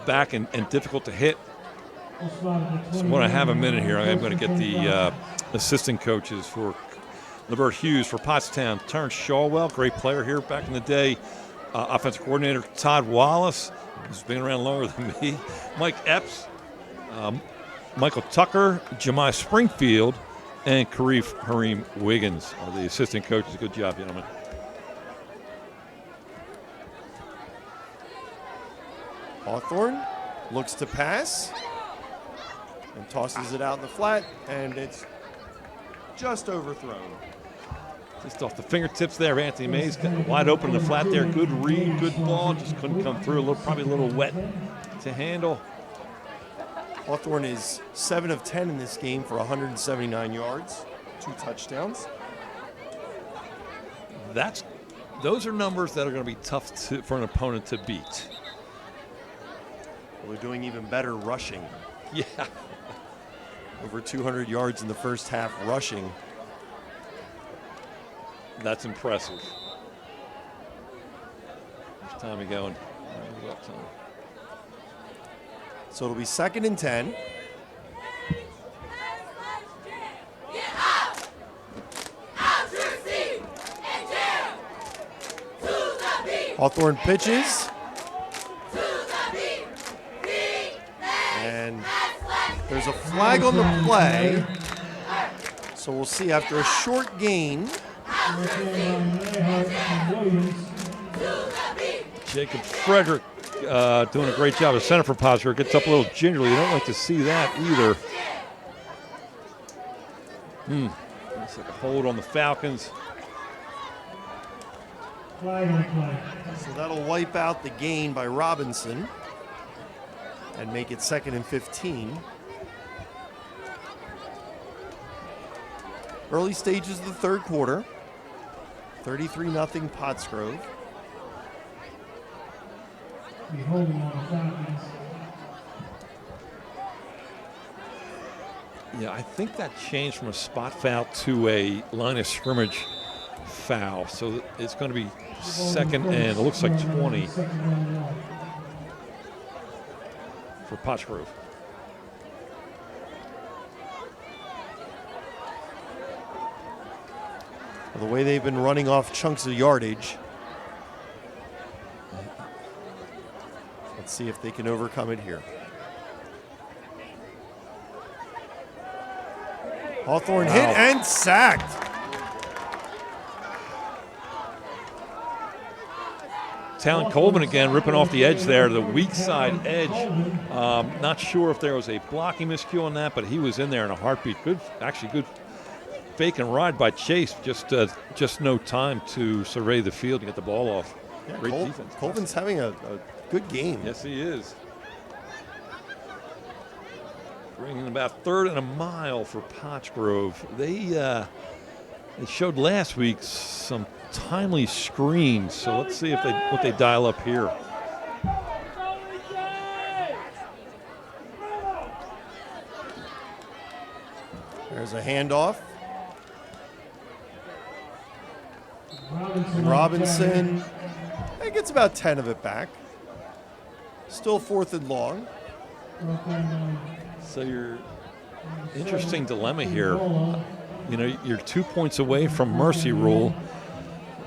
back and difficult to hit. So when I have a minute here, I am going to get the assistant coaches for Levert Hughes for Pottstown. Terrence Shawwell, great player here back in the day. Offensive coordinator Todd Wallace, who's been around longer than me. Mike Epps, Michael Tucker, Jemiah Springfield, and Kareem Hareem Wiggins are the assistant coaches. Good job, gentlemen. Hawthorne looks to pass and tosses it out in the flat, and it's just overthrown. Just off the fingertips there of Anthony Mays, wide open in the flat there. Good read, good ball, just couldn't come through. Probably a little wet to handle. Hawthorne is 7 of 10 in this game for 179 yards, 2 touchdowns. Those are numbers that are going to be tough for an opponent to beat. Well, they're doing even better rushing. Yeah. Over 200 yards in the first half rushing. That's impressive. There's Tommy going. So it'll be 2nd and 10. Hawthorne pitches. And there's a flag on the play. So we'll see after a short gain. Jacob Frederick doing a great job. The center for Pottsgrove gets up a little gingerly. You don't like to see that either. Looks like a hold on the Falcons. Flag on play. So that'll wipe out the gain by Robinson and make it 2nd and 15. Early stages of the third quarter. 33-0 Pottsgrove. Be holding on the Falcons. Yeah, I think that changed from a spot foul to a line of scrimmage foul. So it's going to be 2nd and it looks like 20 for Pottsgrove. Well, the way they've been running off chunks of yardage. Let's see if they can overcome it here. Hawthorne hit and sacked. Talon Colvin again ripping off the edge there, the weak side edge. Not sure if there was a blocking miscue on that, but he was in there in a heartbeat. Good fake and ride by Chase. Just no time to survey the field to get the ball off. Yeah, Great defense. Colvin's having a good game. Yes, he is. Bringing about 3rd and a mile for Pottsgrove. They showed last week some timely screens, so let's see if what they dial up here. There's a handoff. Robinson he gets about 10 of it back. Still 4th and long. So your interesting dilemma here. You know, you're 2 points away from mercy rule.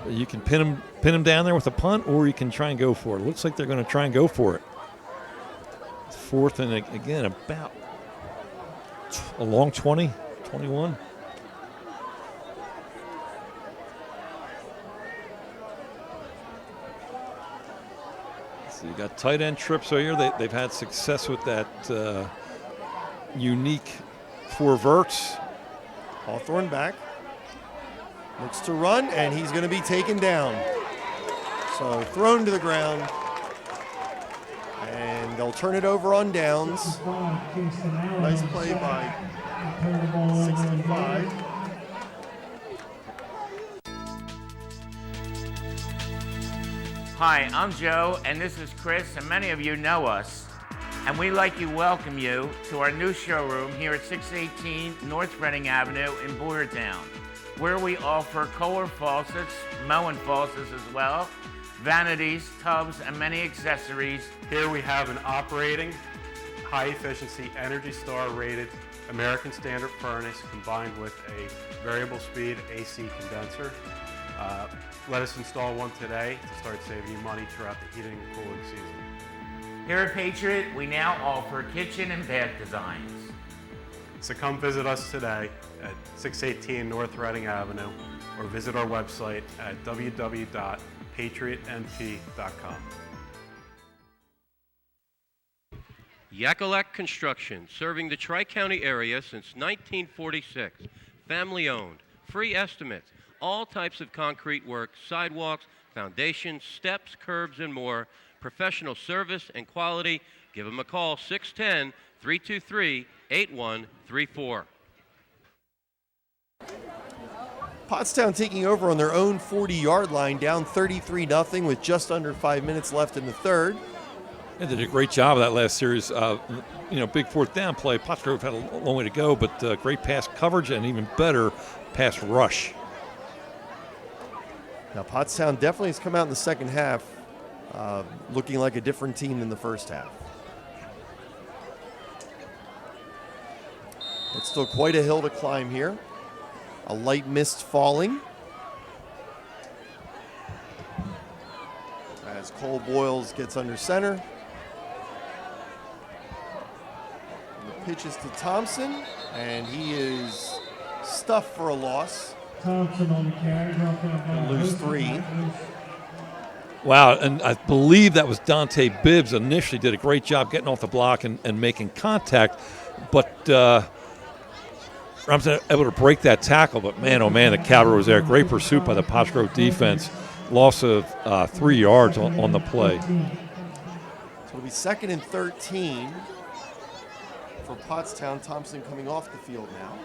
You can pin him down there with a punt, or you can try and go for it. Looks like they're going to try and go for it. 4th and again about a long 20, 21. So you got tight end trips here. They've had success with that unique 4 verts. Hawthorne back. Looks to run, and he's going to be taken down. So thrown to the ground. And they'll turn it over on downs. Nice play by 65. Hi, I'm Joe, and this is Chris, and many of you know us. And we'd like to welcome you to our new showroom here at 618 North Reading Avenue in Boyertown, where we offer Kohler faucets, Moen faucets as well, vanities, tubs, and many accessories. Here we have an operating, high-efficiency, Energy Star rated American Standard furnace combined with a variable speed AC condenser. Let us install one today to start saving you money throughout the heating and cooling season. Here at Patriot, we now offer kitchen and bath designs. So come visit us today at 618 North Reading Avenue or visit our website at www.patriotnp.com. Yakalak Construction, serving the Tri-County area since 1946. Family owned, free estimates, all types of concrete work, sidewalks, foundations, steps, curbs, and more. Professional service and quality. Give them a call, 610-323-8134. Pottstown taking over on their own 40-yard line, down 33-0 with just under 5 minutes left in the third. They did a great job of that last series. Big 4th down play. Pottsgrove had a long way to go, but great pass coverage and even better pass rush. Now, Pottstown definitely has come out in the second half looking like a different team than the first half. It's still quite a hill to climb here. A light mist falling. As Cole Boyles gets under center. And the pitch is to Thompson, and he is stuffed for a loss. Thompson on the carry. Lose 3. Wow, and I believe that was Dante Bibbs initially did a great job getting off the block and making contact, but Robinson able to break that tackle. But man, oh man, the cavalry was there. Great pursuit by the Pottsgrove defense. Loss of 3 yards on the play. So it'll be 2nd and 13 for Pottstown. Thompson coming off the field now.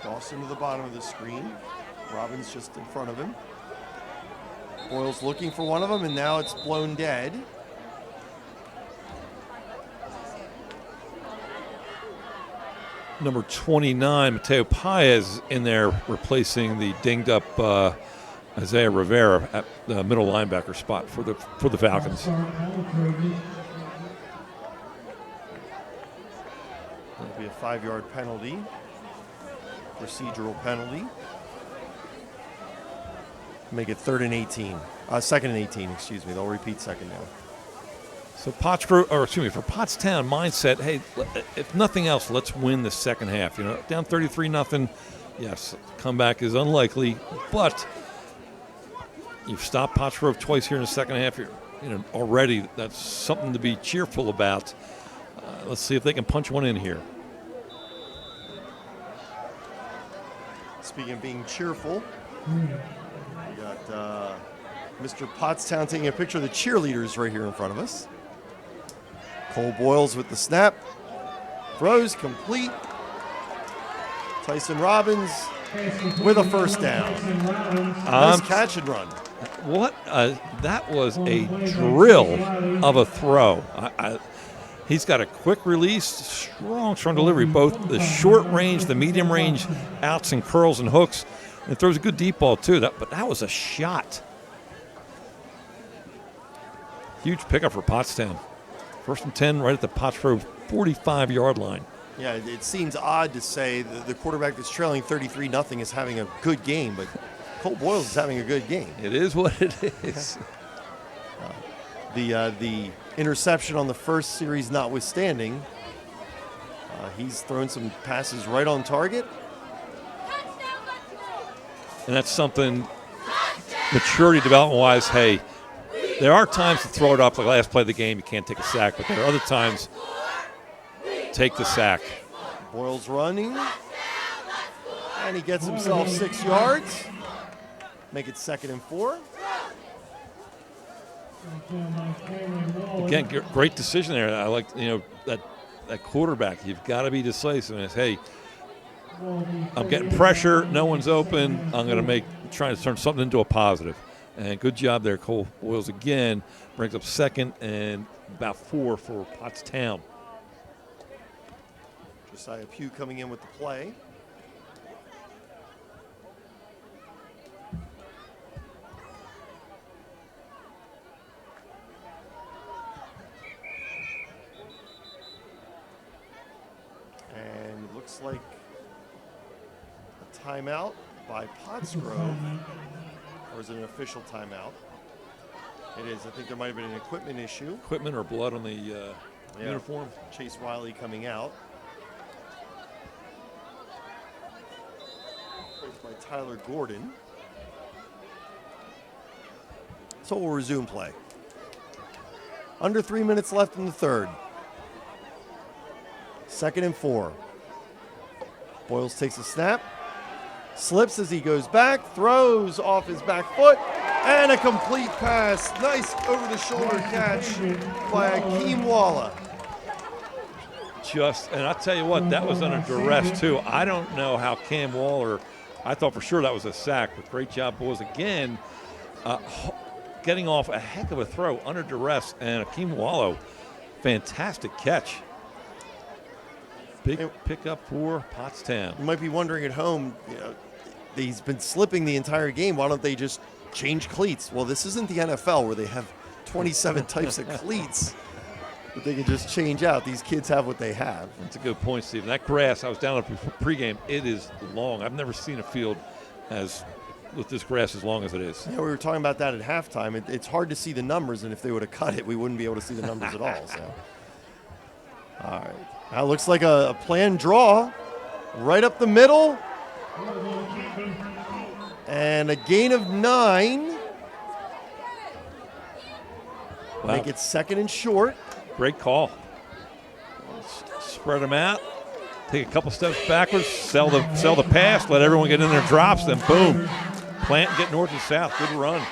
Dawson to the bottom of the screen. Robbins just in front of him. Boyle's looking for one of them, and now it's blown dead. Number 29, Mateo Paez in there replacing the dinged up Isaiah Rivera at the middle linebacker spot for the Falcons. That'll be a 5-yard penalty. Procedural penalty. Make it 2nd and 18, excuse me. They'll repeat 2nd down. So for Pottstown mindset, hey, if nothing else, let's win the second half. Down 33-0. Yes, comeback is unlikely, but you've stopped Pottsgrove twice here in the second half. Already that's something to be cheerful about. Let's see if they can punch one in here. Speaking of being cheerful, we got Mr. Pottstown taking a picture of the cheerleaders right here in front of us. Cole Boyles with the snap. Throws complete. Tyson Robbins with a first down. Nice catch and run. That was a drill of a throw. He's got a quick release, strong delivery, both the short range, the medium range outs and curls and hooks. And throws a good deep ball, too. But that was a shot. Huge pickup for Pottstown. 1st and 10 right at the Pottsgrove 45-yard line. Yeah, it seems odd to say the quarterback that's trailing 33-0 is having a good game, but Cole Boyles is having a good game. It is what it is. The interception on the first series notwithstanding, he's thrown some passes right on target. And that's something maturity development-wise, hey, there are times to throw it up like last play of the game, you can't take a sack, but there are other times, take the sack. Boyle's running, and he gets himself 6 yards. Make it 2nd and 4. Again, great decision there. I like, that quarterback. You've got to be decisive. And it's, hey, I'm getting pressure. No one's open. I'm going to trying to turn something into a positive. And good job there, Cole Boyles again. Brings up 2nd and about 4 for Pottstown. Josiah Pugh coming in with the play. And it looks like a timeout by Pottsgrove. Or is it an official timeout? It is. I think there might have been an equipment issue. Equipment or blood on the uniform. Chase Wiley coming out. Placed by Tyler Gordon. So we'll resume play. Under 3 minutes left in the third. 2nd and 4. Boyles takes a snap. Slips as he goes back, throws off his back foot, and a complete pass. Nice over-the-shoulder catch by Akeem Walla. And I'll tell you what, that was under duress, too. I don't know how Cam Waller, I thought for sure that was a sack, but great job, boys. Again, getting off a heck of a throw under duress, and Akeem Walla, fantastic catch. Big pickup for Pottstown. You might be wondering at home, he's been slipping the entire game. Why don't they just change cleats? Well, this isn't the NFL where they have 27 types of cleats that they can just change out. These kids have what they have. That's a good point, Stephen. That grass, I was down at before pregame, it is long. I've never seen a field as with this grass as long as it is. Yeah, we were talking about that at halftime. It's hard to see the numbers, and if they would have cut it, we wouldn't be able to see the numbers at all. So, all right. Now it looks like a planned draw right up the middle. And a gain of 9. Wow. Make it 2nd and short. Great call. Spread them out. Take a couple steps backwards. Sell the pass. Let everyone get in their drops. Then boom. Plant and get north and south. Good run.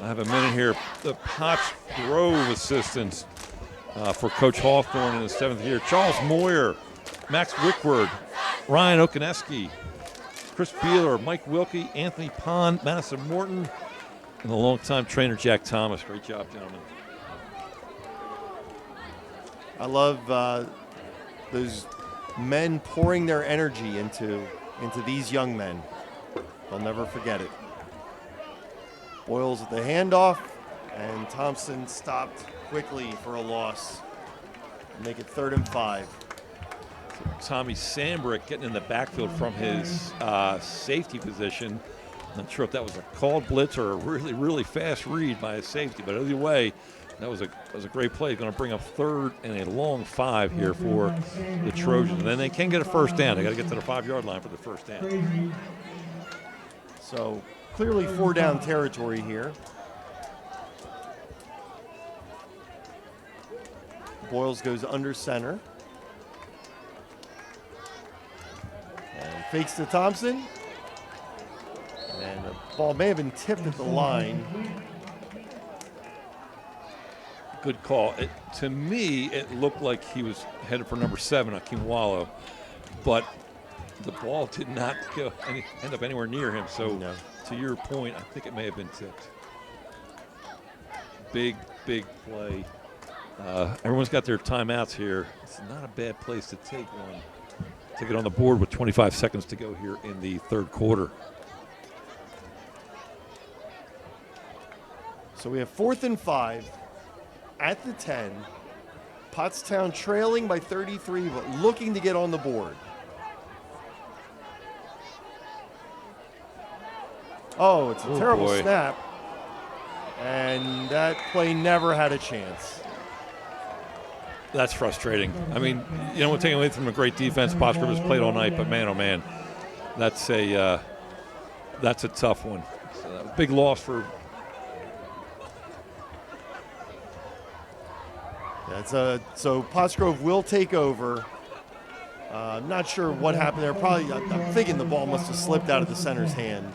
I have a minute here. The Pottsgrove assistants for Coach Hawthorne in his 7th year. Charles Moyer, Max Wickward, Ryan Okaneski, Chris Beeler, Mike Wilkie, Anthony Pond, Madison Morton, and the longtime trainer Jack Thomas. Great job, gentlemen. I love those men pouring their energy into these young men. They'll never forget it. Boyles at the handoff, and Thompson stopped quickly for a loss. Make it 3rd and 5. Tommy Sambrick getting in the backfield from his safety position. Not sure if that was a called blitz or a really, really fast read by a safety, but either way, that was a great play. Going to bring up 3rd and a long 5 here for the Trojans. And then they can get a first down. They got to get to the 5-yard line for the first down. So clearly 4-down territory here. Boyles goes under center. And fakes to Thompson. And the ball may have been tipped at the line. Good call. To me, it looked like he was headed for number 7, Akinwalo, but the ball did not end up anywhere near him. So, to your point, I think it may have been tipped. Big play. Everyone's got their timeouts here. It's not a bad place to take one. Take it on the board with 25 seconds to go here in the 3rd quarter. So we have 4th and 5 at the 10. Pottstown trailing by 33, but looking to get on the board. Oh, it's a terrible snap. And that play never had a chance. That's frustrating. I mean, you don't want to take away from a great defense. Pottsgrove has played all night, but man, oh man, that's a tough one. So, big loss for. So Pottsgrove will take over. I'm not sure what happened there. Probably, I'm thinking the ball must have slipped out of the center's hand.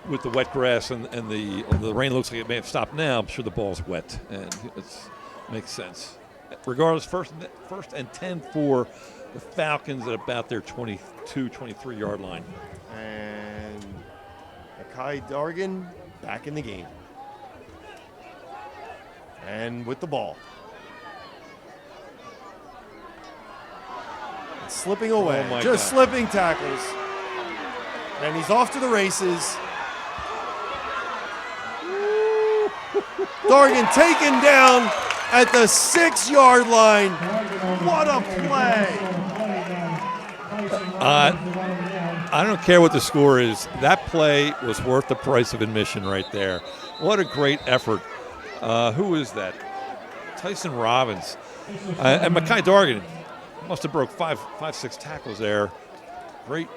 With the wet grass and the rain looks like it may have stopped now, I'm sure the ball's wet, and it makes sense. Regardless, first and 10 for the Falcons at about their 22, 23-yard line. And Akai Dargan back in the game. And with the ball. And slipping away. Oh Just slipping tackles. And he's off to the races. Dargan taken down at the 6-yard line. What a play. I don't care what the score is. That play was worth the price of admission right there. What a great effort. Who is that? Tyson Robbins. And Makai Dargan must have broke five, 6 tackles there. Great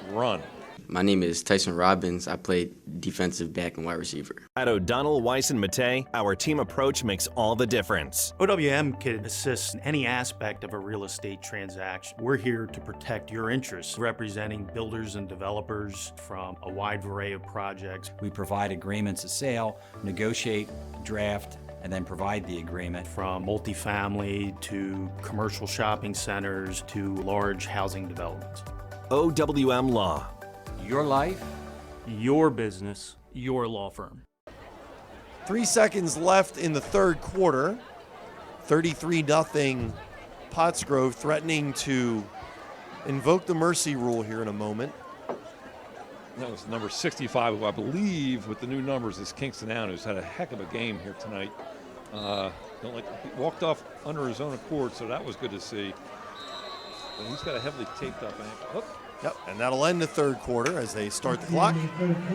run. My name is Tyson Robbins. I played defensive back and wide receiver. At O'Donnell, Weiss, and Matei, our team approach makes all the difference. OWM can assist in any aspect of a real estate transaction. We're here to protect your interests, representing builders and developers from a wide array of projects. We provide agreements of sale, negotiate, draft, and then provide the agreement. From multifamily to commercial shopping centers to large housing developments. OWM Law. Your life, your business, your law firm. 3 seconds left in the 3rd quarter. 33-0 Pottsgrove, threatening to invoke the mercy rule here in a moment. That was number 65, who I believe with the new numbers is Kingston Allen, who's had a heck of a game here tonight. He walked off under his own accord, so that was good to see. But he's got a heavily taped up ankle. Oh. Yep, and that'll end the third quarter as they start the clock.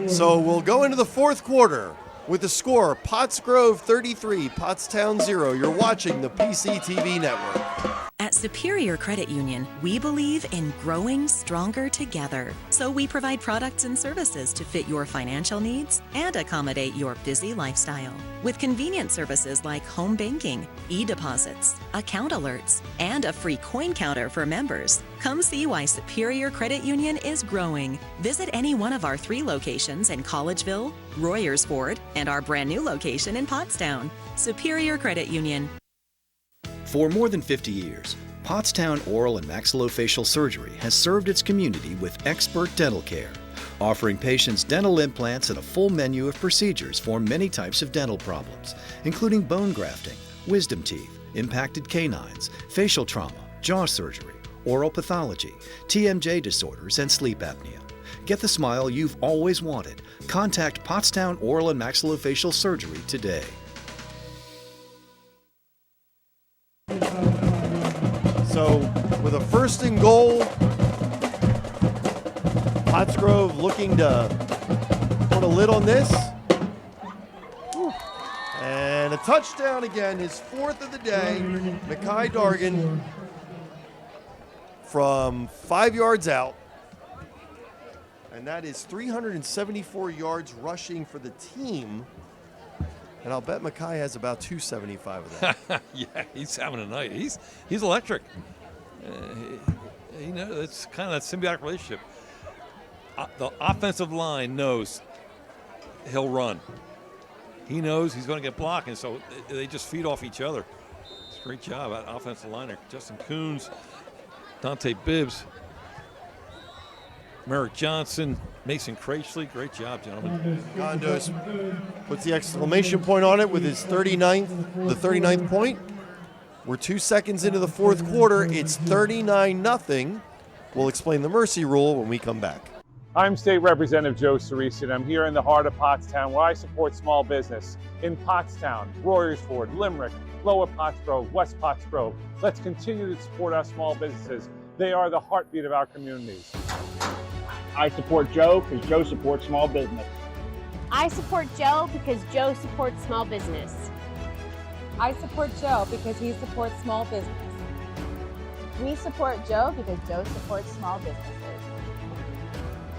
So we'll go into the fourth quarter with the score, Pottsgrove 33, Pottstown 0. You're watching the PCTV Network. At Superior Credit Union, we believe in growing stronger together. So we provide products and services to fit your financial needs and accommodate your busy lifestyle. With convenient services like home banking, e-deposits, account alerts, and a free coin counter for members. Come see why Superior Credit Union is growing. Visit any one of our 3 locations in Collegeville, Royersford, and our brand new location in Pottstown. Superior Credit Union. For more than 50 years, Pottstown Oral and Maxillofacial Surgery has served its community with expert dental care, offering patients dental implants and a full menu of procedures for many types of dental problems, including bone grafting, wisdom teeth, impacted canines, facial trauma, jaw surgery, oral pathology, TMJ disorders, and sleep apnea. Get the smile you've always wanted. Contact Pottstown Oral and Maxillofacial Surgery today. So with a first and goal, Pottsgrove looking to put a lid on this. And a touchdown again, his 4th of the day. Mekhi Dargan from 5 yards out. And that is 374 yards rushing for the team. And I'll bet Mekhi has about 275 of that. Yeah, he's having a night. He's electric. It's kind of that symbiotic relationship. The offensive line knows he'll run. He knows he's going to get blocked, and so they just feed off each other. It's a great job at offensive liner. Justin Coons, Dante Bibbs, Merrick Johnson, Mason Cratchley. Great job, gentlemen. Gondos puts the exclamation point on it with his 39th point. We're 2 seconds into the fourth quarter. It's 39-0. We'll explain the mercy rule when we come back. I'm State Representative Joe Cerisi, and I'm here in the heart of Pottstown where I support small business. In Pottstown, Royersford, Limerick, Lower Pottsgrove, West Pottsgrove. Let's continue to support our small businesses. They are the heartbeat of our communities. I support Joe because Joe supports small business. I support Joe because Joe supports small business. I support Joe because he supports small business. We support Joe because Joe supports small businesses.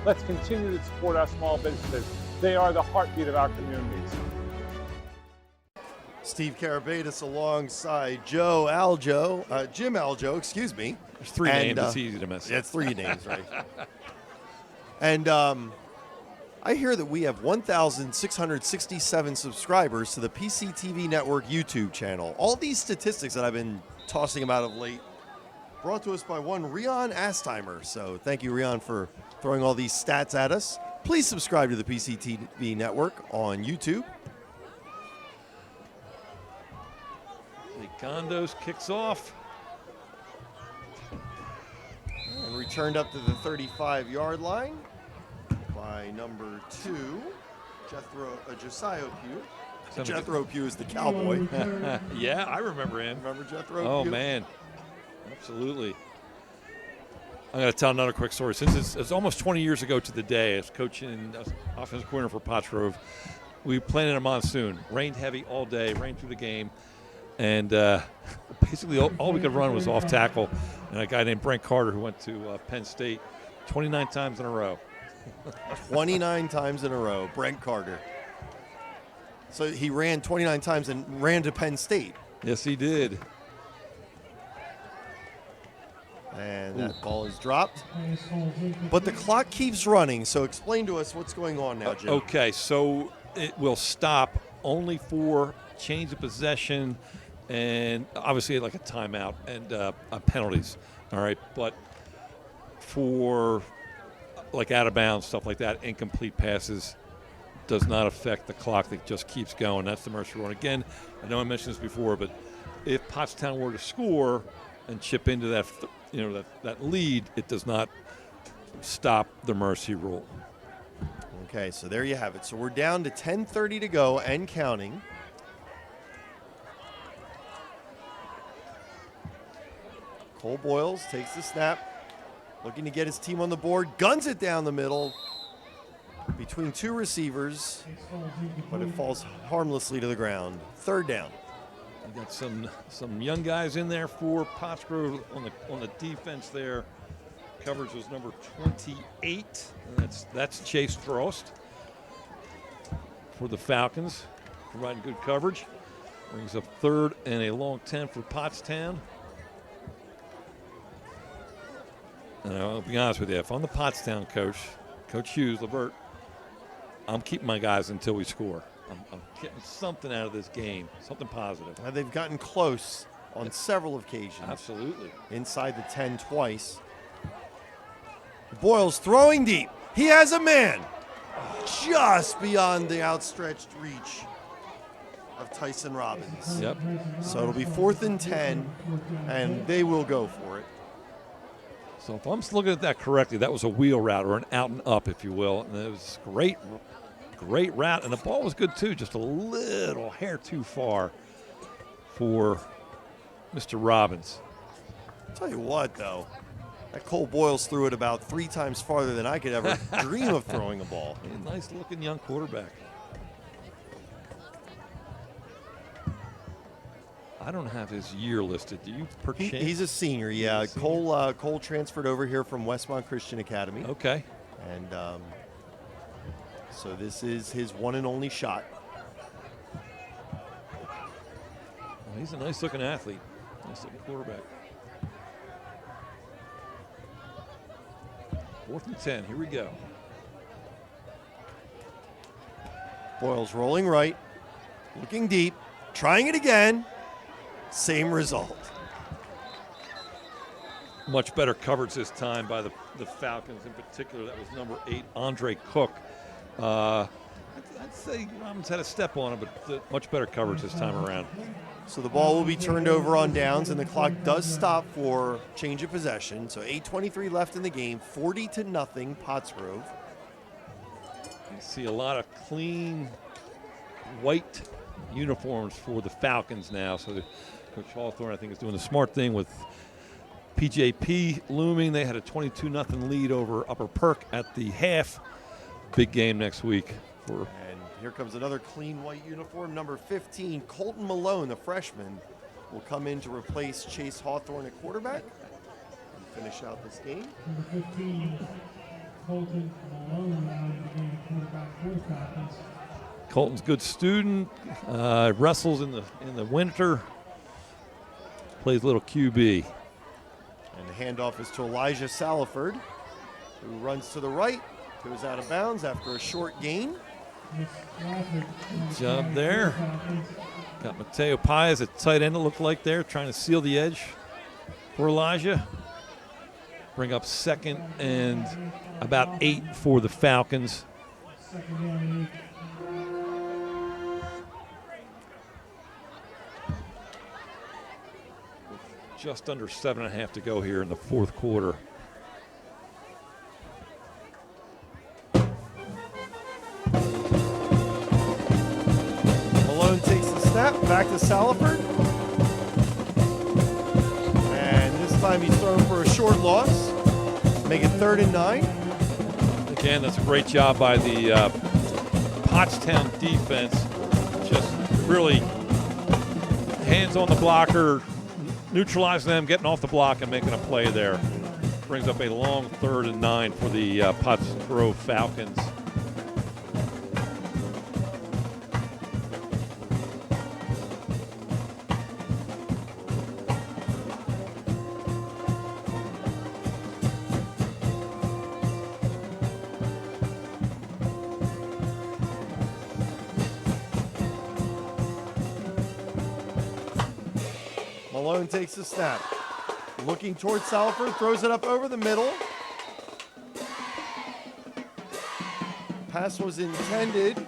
Let's continue to support our small businesses. They are the heartbeat of our communities. Steve Karabatis alongside Jim Aljo, excuse me. There's 3 names, it's easy to mess up. Yeah, it's 3 names, right? And I hear that we have 1,667 subscribers to the PCTV Network YouTube channel. All these statistics that I've been tossing about of late brought to us by one Rion Astheimer. So thank you, Rion, for throwing all these stats at us. Please subscribe to the PCTV Network on YouTube. Gondos kicks off. And returned up to the 35-yard line by number 2, Josiah Pugh. Jethro Pugh is the cowboy. Yeah, I remember him. Remember Jethro Pugh? Oh, man. Absolutely. I'm going to tell another quick story. Since it's almost 20 years ago to the day, as coaching offensive coordinator for Pottsgrove, we played in a monsoon. Rained heavy all day, rained through the game. And basically all we could run was off tackle. And a guy named Brent Carter who went to Penn State 29 times in a row. 29 times in a row, Brent Carter. So he ran 29 times and ran to Penn State. Yes, he did. And that ball is dropped. But the clock keeps running, so explain to us what's going on now, Jim. Okay, so it will stop only for change of possession and obviously like a timeout and penalties, all right? But for like out of bounds, stuff like that, incomplete passes does not affect the clock. That just keeps going. That's the mercy rule. Again, I know I mentioned this before, but if Pottstown were to score and chip into that, that lead, it does not stop the mercy rule. Okay, so there you have it. So we're down to 10:30 to go and counting. Cole Boyles takes the snap, looking to get his team on the board, guns it down the middle between two receivers, but it falls harmlessly to the ground. Third down. You got some young guys in there for Pottsgrove on the defense there. Coverage was number 28, and that's Chase Frost for the Falcons, providing good coverage. Brings up third and a long 10 for Pottstown. And I'll be honest with you, if I'm the Pottstown coach, Coach Hughes, Levert, I'm keeping my guys until we score. I'm getting something out of this game, something positive. They've gotten close on several occasions. Absolutely. Inside the 10 twice. Boyles throwing deep. He has a man just beyond the outstretched reach of Tyson Robbins. Yep. So it'll be 4th and 10, and they will go for it. So if I'm looking at that correctly, that was a wheel route or an out and up, if you will. And it was great route. And the ball was good, too, just a little hair too far for Mr. Robbins. I'll tell you what, though. That Cole Boyles threw it about 3 times farther than I could ever dream of throwing a ball. A nice-looking young quarterback. I don't have his year listed. Do you, per chance? He's a senior, yeah. Cole transferred over here from Westmont Christian Academy. Okay. And so this is his one and only shot. Well, he's a nice-looking athlete, nice-looking quarterback. 4th and 10, here we go. Boyles rolling right, looking deep, trying it again. Same result. Much better coverage this time by the Falcons in particular. That was number 8, Andre Cook. I'd say Robbins had a step on him, but much better coverage this time around. So the ball will be turned over on downs, and the clock does stop for change of possession. So 8:23 left in the game, 40-0 Pottsgrove. You see a lot of clean white uniforms for the Falcons now. So Coach Hawthorne, I think, is doing the smart thing with PJP looming. They had a 22-0 lead over Upper Perk at the half. Big game next week. And here comes another clean white uniform. Number 15, Colton Malone, the freshman, will come in to replace Chase Hawthorne at quarterback and finish out this game. Number 15, Colton Malone, now in the game, quarterback for the Falcons. Colton's a good student, wrestles in the winter, plays a little QB. And the handoff is to Elijah Salaford, who runs to the right, goes out of bounds after a short gain. Good job there. Got Mateo Paez at tight end, it looked like there, trying to seal the edge for Elijah. Bring up 2nd and about 8 for the Falcons. Just under 7.5 to go here in the 4th quarter. Malone takes the snap, back to Salaford. And this time he's thrown for a short loss. Make it 3rd and 9. Again, that's a great job by the Pottstown defense. Just really hands on the blocker, neutralizing them, getting off the block and making a play there. Brings up a long 3rd and 9 for the Pottsgrove Falcons. Malone takes the snap. Looking towards Salford, throws it up over the middle. Pass was intended.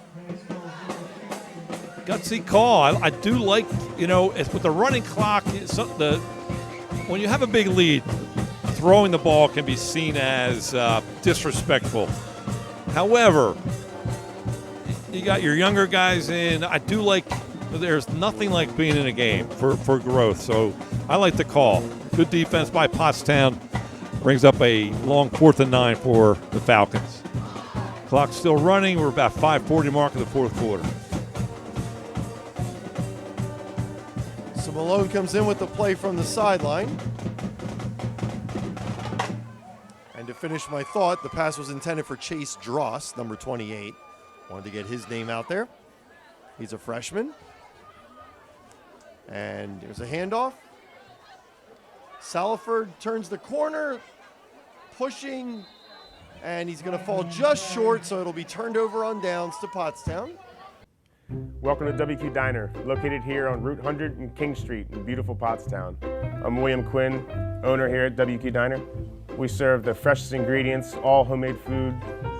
Gutsy call. I do like, it's with the running clock, when you have a big lead, throwing the ball can be seen as disrespectful. However, you got your younger guys in. I do like, there's nothing like being in a game for growth. So I like the call. Good defense by Pottstown. Brings up a long 4th and 9 for the Falcons. Clock's still running. We're about 5:40 mark of the fourth quarter. So Malone comes in with the play from the sideline. And to finish my thought, the pass was intended for Chase Dross, number 28. Wanted to get his name out there. He's a freshman. And there's a handoff. Saliford turns the corner, pushing, and he's going to fall just short, so it'll be turned over on downs to Pottstown. Welcome to WQ Diner, located here on Route 100 and King Street in beautiful Pottstown. I'm William Quinn, owner here at WQ Diner. We serve the freshest ingredients, all homemade food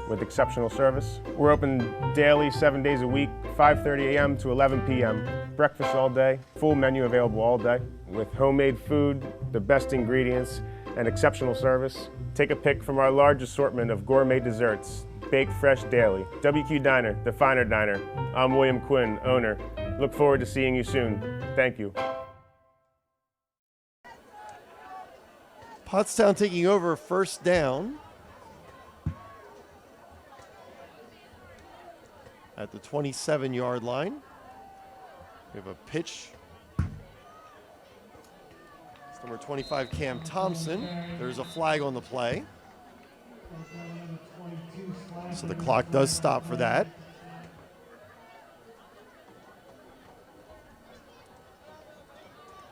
with exceptional service. We're open daily, 7 days a week, 5:30 a.m. to 11 p.m. Breakfast all day, full menu available all day. With homemade food, the best ingredients, and exceptional service. Take a pick from our large assortment of gourmet desserts, baked fresh daily. WQ Diner, the finer diner. I'm William Quinn, owner. Look forward to seeing you soon. Thank you. Pottstown taking over first down at the 27-yard line. We have a pitch. It's number 25, Cam Thompson. There's a flag on the play. So the clock does stop for that.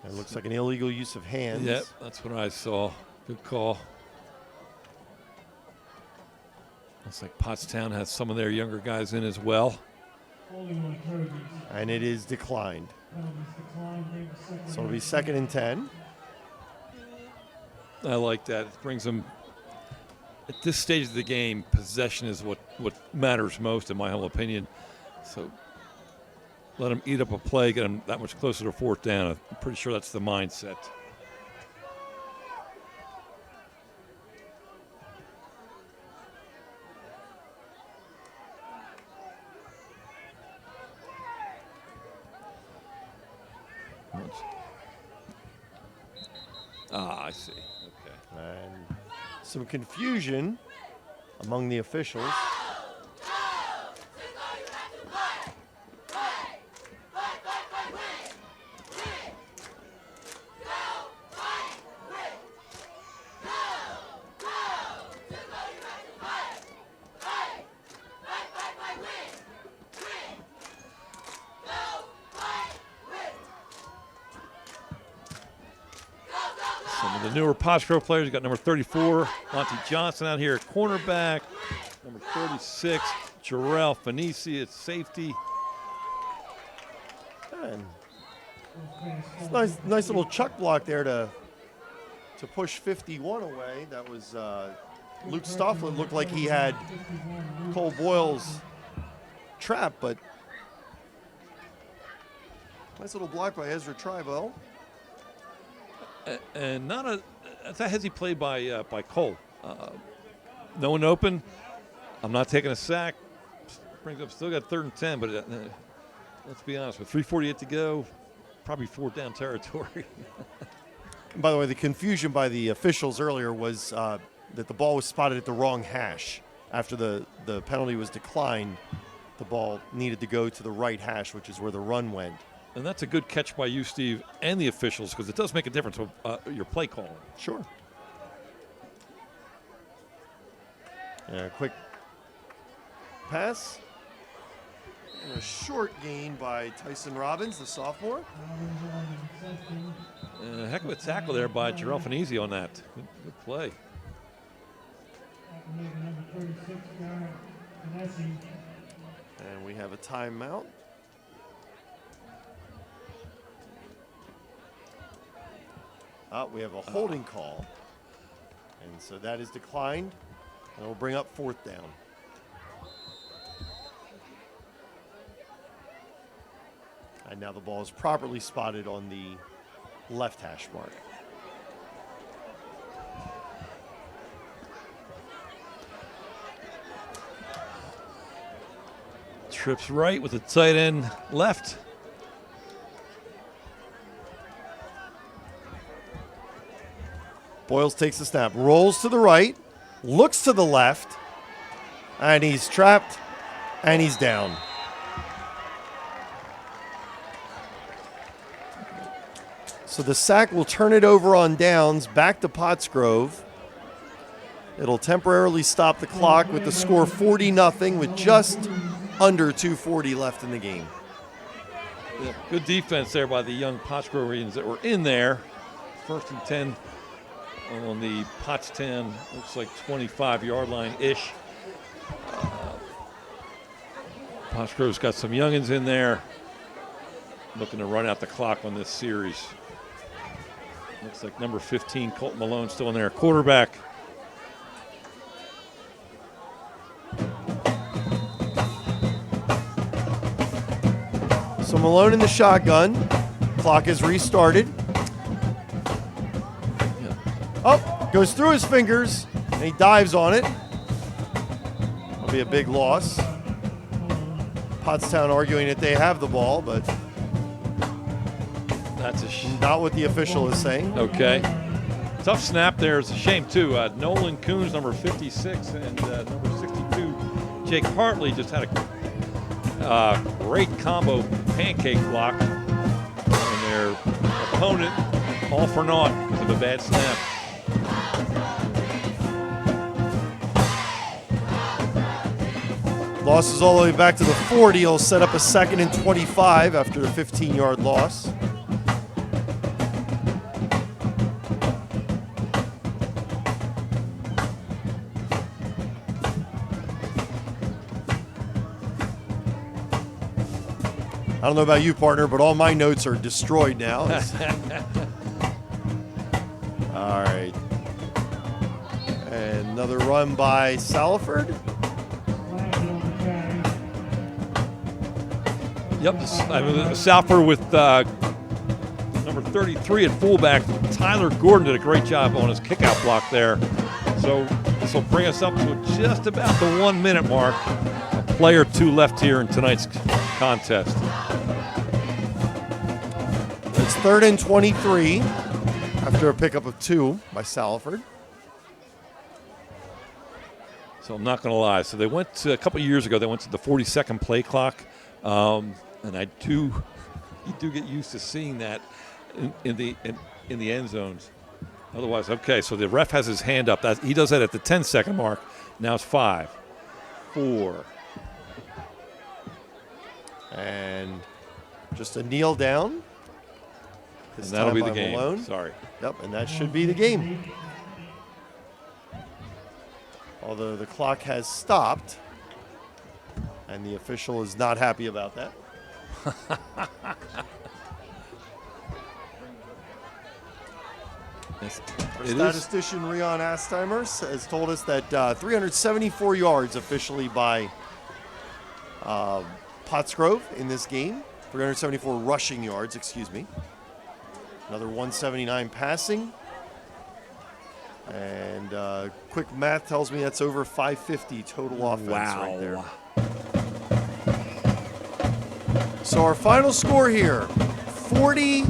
It looks like an illegal use of hands. Yep, that's what I saw. Good call. Looks like Pottstown has some of their younger guys in as well. And it is declined. So it'll be 2nd and 10. I like that. It brings them, at this stage of the game, possession is what matters most, in my humble opinion. So let them eat up a play, get them that much closer to 4th down. I'm pretty sure that's the mindset. I see. Okay. And some confusion among the officials. Some of the newer Pottsgrove players, you got number 34, Monty Johnson out here at cornerback. Number 36, Jarrell Fenici at safety. And it's nice little chuck block there to push 51 away. That was Luke Stofflet. Looked like he had Cole Boyle's trap, but nice little block by Ezra Tribell. And that's a hezzy play by Cole. No one open. I'm not taking a sack. Brings up, still got 3rd and 10, but let's be honest, with 3:48 to go, probably 4th down territory. And by the way, the confusion by the officials earlier was that the ball was spotted at the wrong hash. After the penalty was declined, the ball needed to go to the right hash, which is where the run went. And that's a good catch by you, Steve, and the officials, because it does make a difference with your play calling. Sure. Yeah, quick pass. And a short gain by Tyson Robbins, the sophomore. Heck of a tackle there by Jarrell Fenici on that. Good play. And we have a timeout. We have a holding call. And so that is declined. And we'll bring up 4th down. And now the ball is properly spotted on the left hash mark. Trips right with the tight end left. Boyles takes the snap, rolls to the right, looks to the left, and he's trapped, and he's down. So the sack will turn it over on downs, back to Pottsgrove. It'll temporarily stop the clock with the score 40-0 with just under 2:40 left in the game. Yeah, good defense there by the young Pottsgrovians that were in there. 1st and 10 on the Pottstown, looks like 25-yard line-ish. Pottsgrove's got some youngins in there looking to run out the clock on this series. Looks like number 15, Colton Malone, still in there. Quarterback. So Malone in the shotgun. Clock is restarted. Oh, goes through his fingers, and he dives on it. That'll be a big loss. Pottstown arguing that they have the ball, but that's not what the official is saying. Okay. Tough snap there. It's a shame, too. Nolan Coons, number 56, and number 62, Jake Hartley, just had a great combo pancake block. And their opponent, all for naught because of a bad snap. Loss is all the way back to the 40. He'll set up a 2nd and 25 after the 15-yard loss. I don't know about you, partner, but all my notes are destroyed now. All right. And another run by Salford. Yep, Salford with number 33 at fullback. Tyler Gordon did a great job on his kickout block there. So this will bring us up to just about the 1 minute mark. A play or two left here in tonight's contest. It's 3rd and 23 after a pickup of 2 by Salford. So I'm not going to lie. So they went to, a couple of years ago, they went to the 40-second play clock. And you do get used to seeing that in the end zones. Otherwise, okay, so the ref has his hand up. He does that at the 10-second mark. Now it's 5, 4. And just a kneel down. And that'll be the game. Malone. Sorry. Yep, and that should be the game. Although the clock has stopped, and the official is not happy about that. Our statistician Rion Astheimer has told us that 374 yards officially by Pottsgrove in this game. 374 rushing yards, excuse me. Another 179 passing. And quick math tells me that's over 550 total offense right there. So our final score here, 40-0,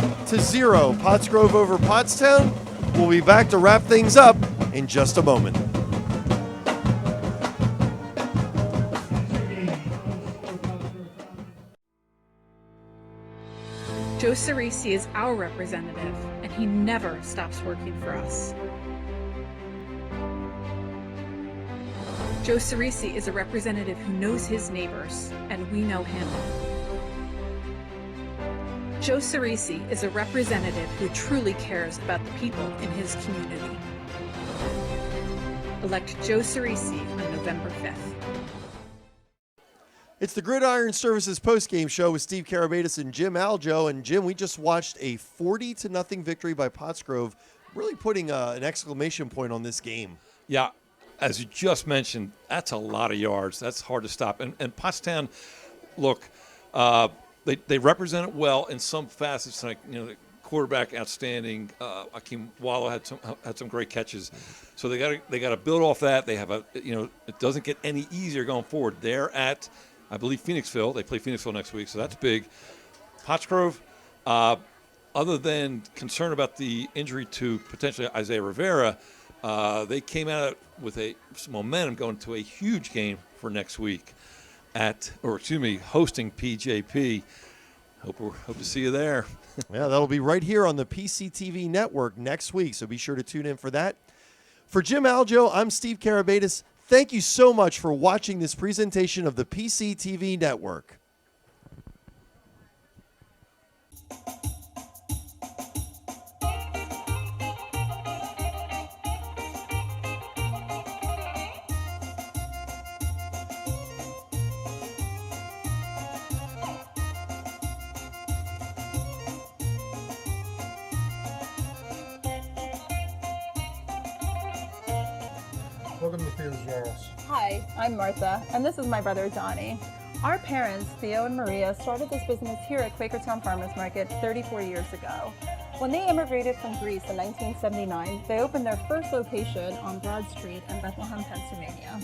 Pottsgrove over Pottstown. We'll be back to wrap things up in just a moment. Joe Cerisi is our representative, and he never stops working for us. Joe Cerisi is a representative who knows his neighbors, and we know him. Joe Cerisi is a representative who truly cares about the people in his community. Elect Joe Cerisi on November 5th. It's the Gridiron Services postgame show with Steve Karabatis and Jim Aljo. And Jim, we just watched a 40-0 victory by Pottsgrove, really putting an exclamation point on this game. Yeah, as you just mentioned, that's a lot of yards. That's hard to stop. And Pottstown, look, they represent it well in some facets. Like, the quarterback outstanding. Akeem Wallow had some great catches. So they got to build off that. They have it doesn't get any easier going forward. They're at, I believe, Phoenixville. They play Phoenixville next week, so that's big. Pottsgrove, other than concern about the injury to potentially Isaiah Rivera, they came out with some momentum going to a huge game for next week hosting PJP. Hope to see you there. Yeah, that'll be right here on the PCTV network next week, so be sure to tune in for that. For Jim Aljo, I'm Steve Karabatis. Thank you so much for watching this presentation of the PCTV network. Welcome to Theo's Gyros. Hi, I'm Martha, and this is my brother Donnie. Our parents, Theo and Maria, started this business here at Quakertown Farmers Market 34 years ago. When they immigrated from Greece in 1979, they opened their first location on Broad Street in Bethlehem, Pennsylvania.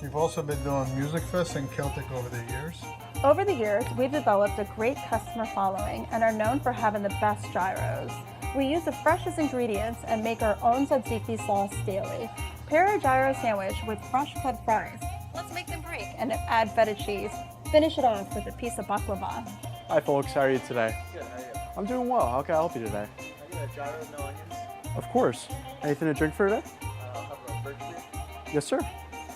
We've also been doing Music Fest and Celtic over the years. Over the years, we've developed a great customer following and are known for having the best gyros. We use the freshest ingredients and make our own tzatziki sauce daily. Pair our gyro sandwich with fresh cut fries. Let's make them break and add feta cheese. Finish it off with a piece of baklava. Hi folks, how are you today? Good, how are you? I'm doing well. How can I help you today? I get a gyro, no onions. Of course. Anything to drink for today? I'll have a birch beer. Yes, sir.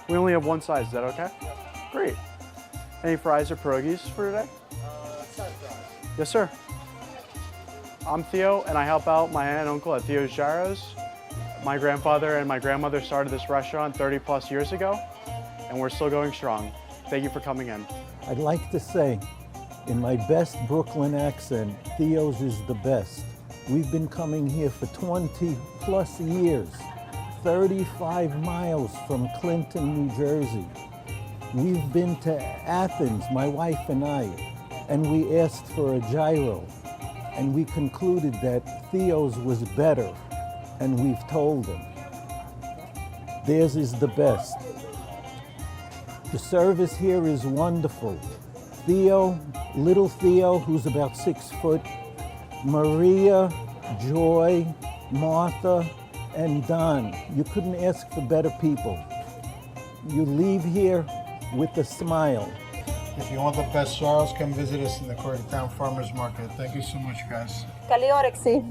We only have one size. Is that okay? Yes. Great. Any fries or pierogies for today? Side fries. Yes, sir. I'm Theo, and I help out my aunt and uncle at Theo's Gyros. My grandfather and my grandmother started this restaurant 30 plus years ago, and we're still going strong. Thank you for coming in. I'd like to say, in my best Brooklyn accent, Theo's is the best. We've been coming here for 20 plus years, 35 miles from Clinton, New Jersey. We've been to Athens, my wife and I, and we asked for a gyro, and we concluded that Theo's was better, and we've told them. Theirs is the best. The service here is wonderful. Theo, little Theo, who's about 6 foot, Maria, Joy, Martha, and Don. You couldn't ask for better people. You leave here with a smile. If you want the best gyros, come visit us in the Quakertown Farmers Market. Thank you so much, guys. Καλή όρεξη.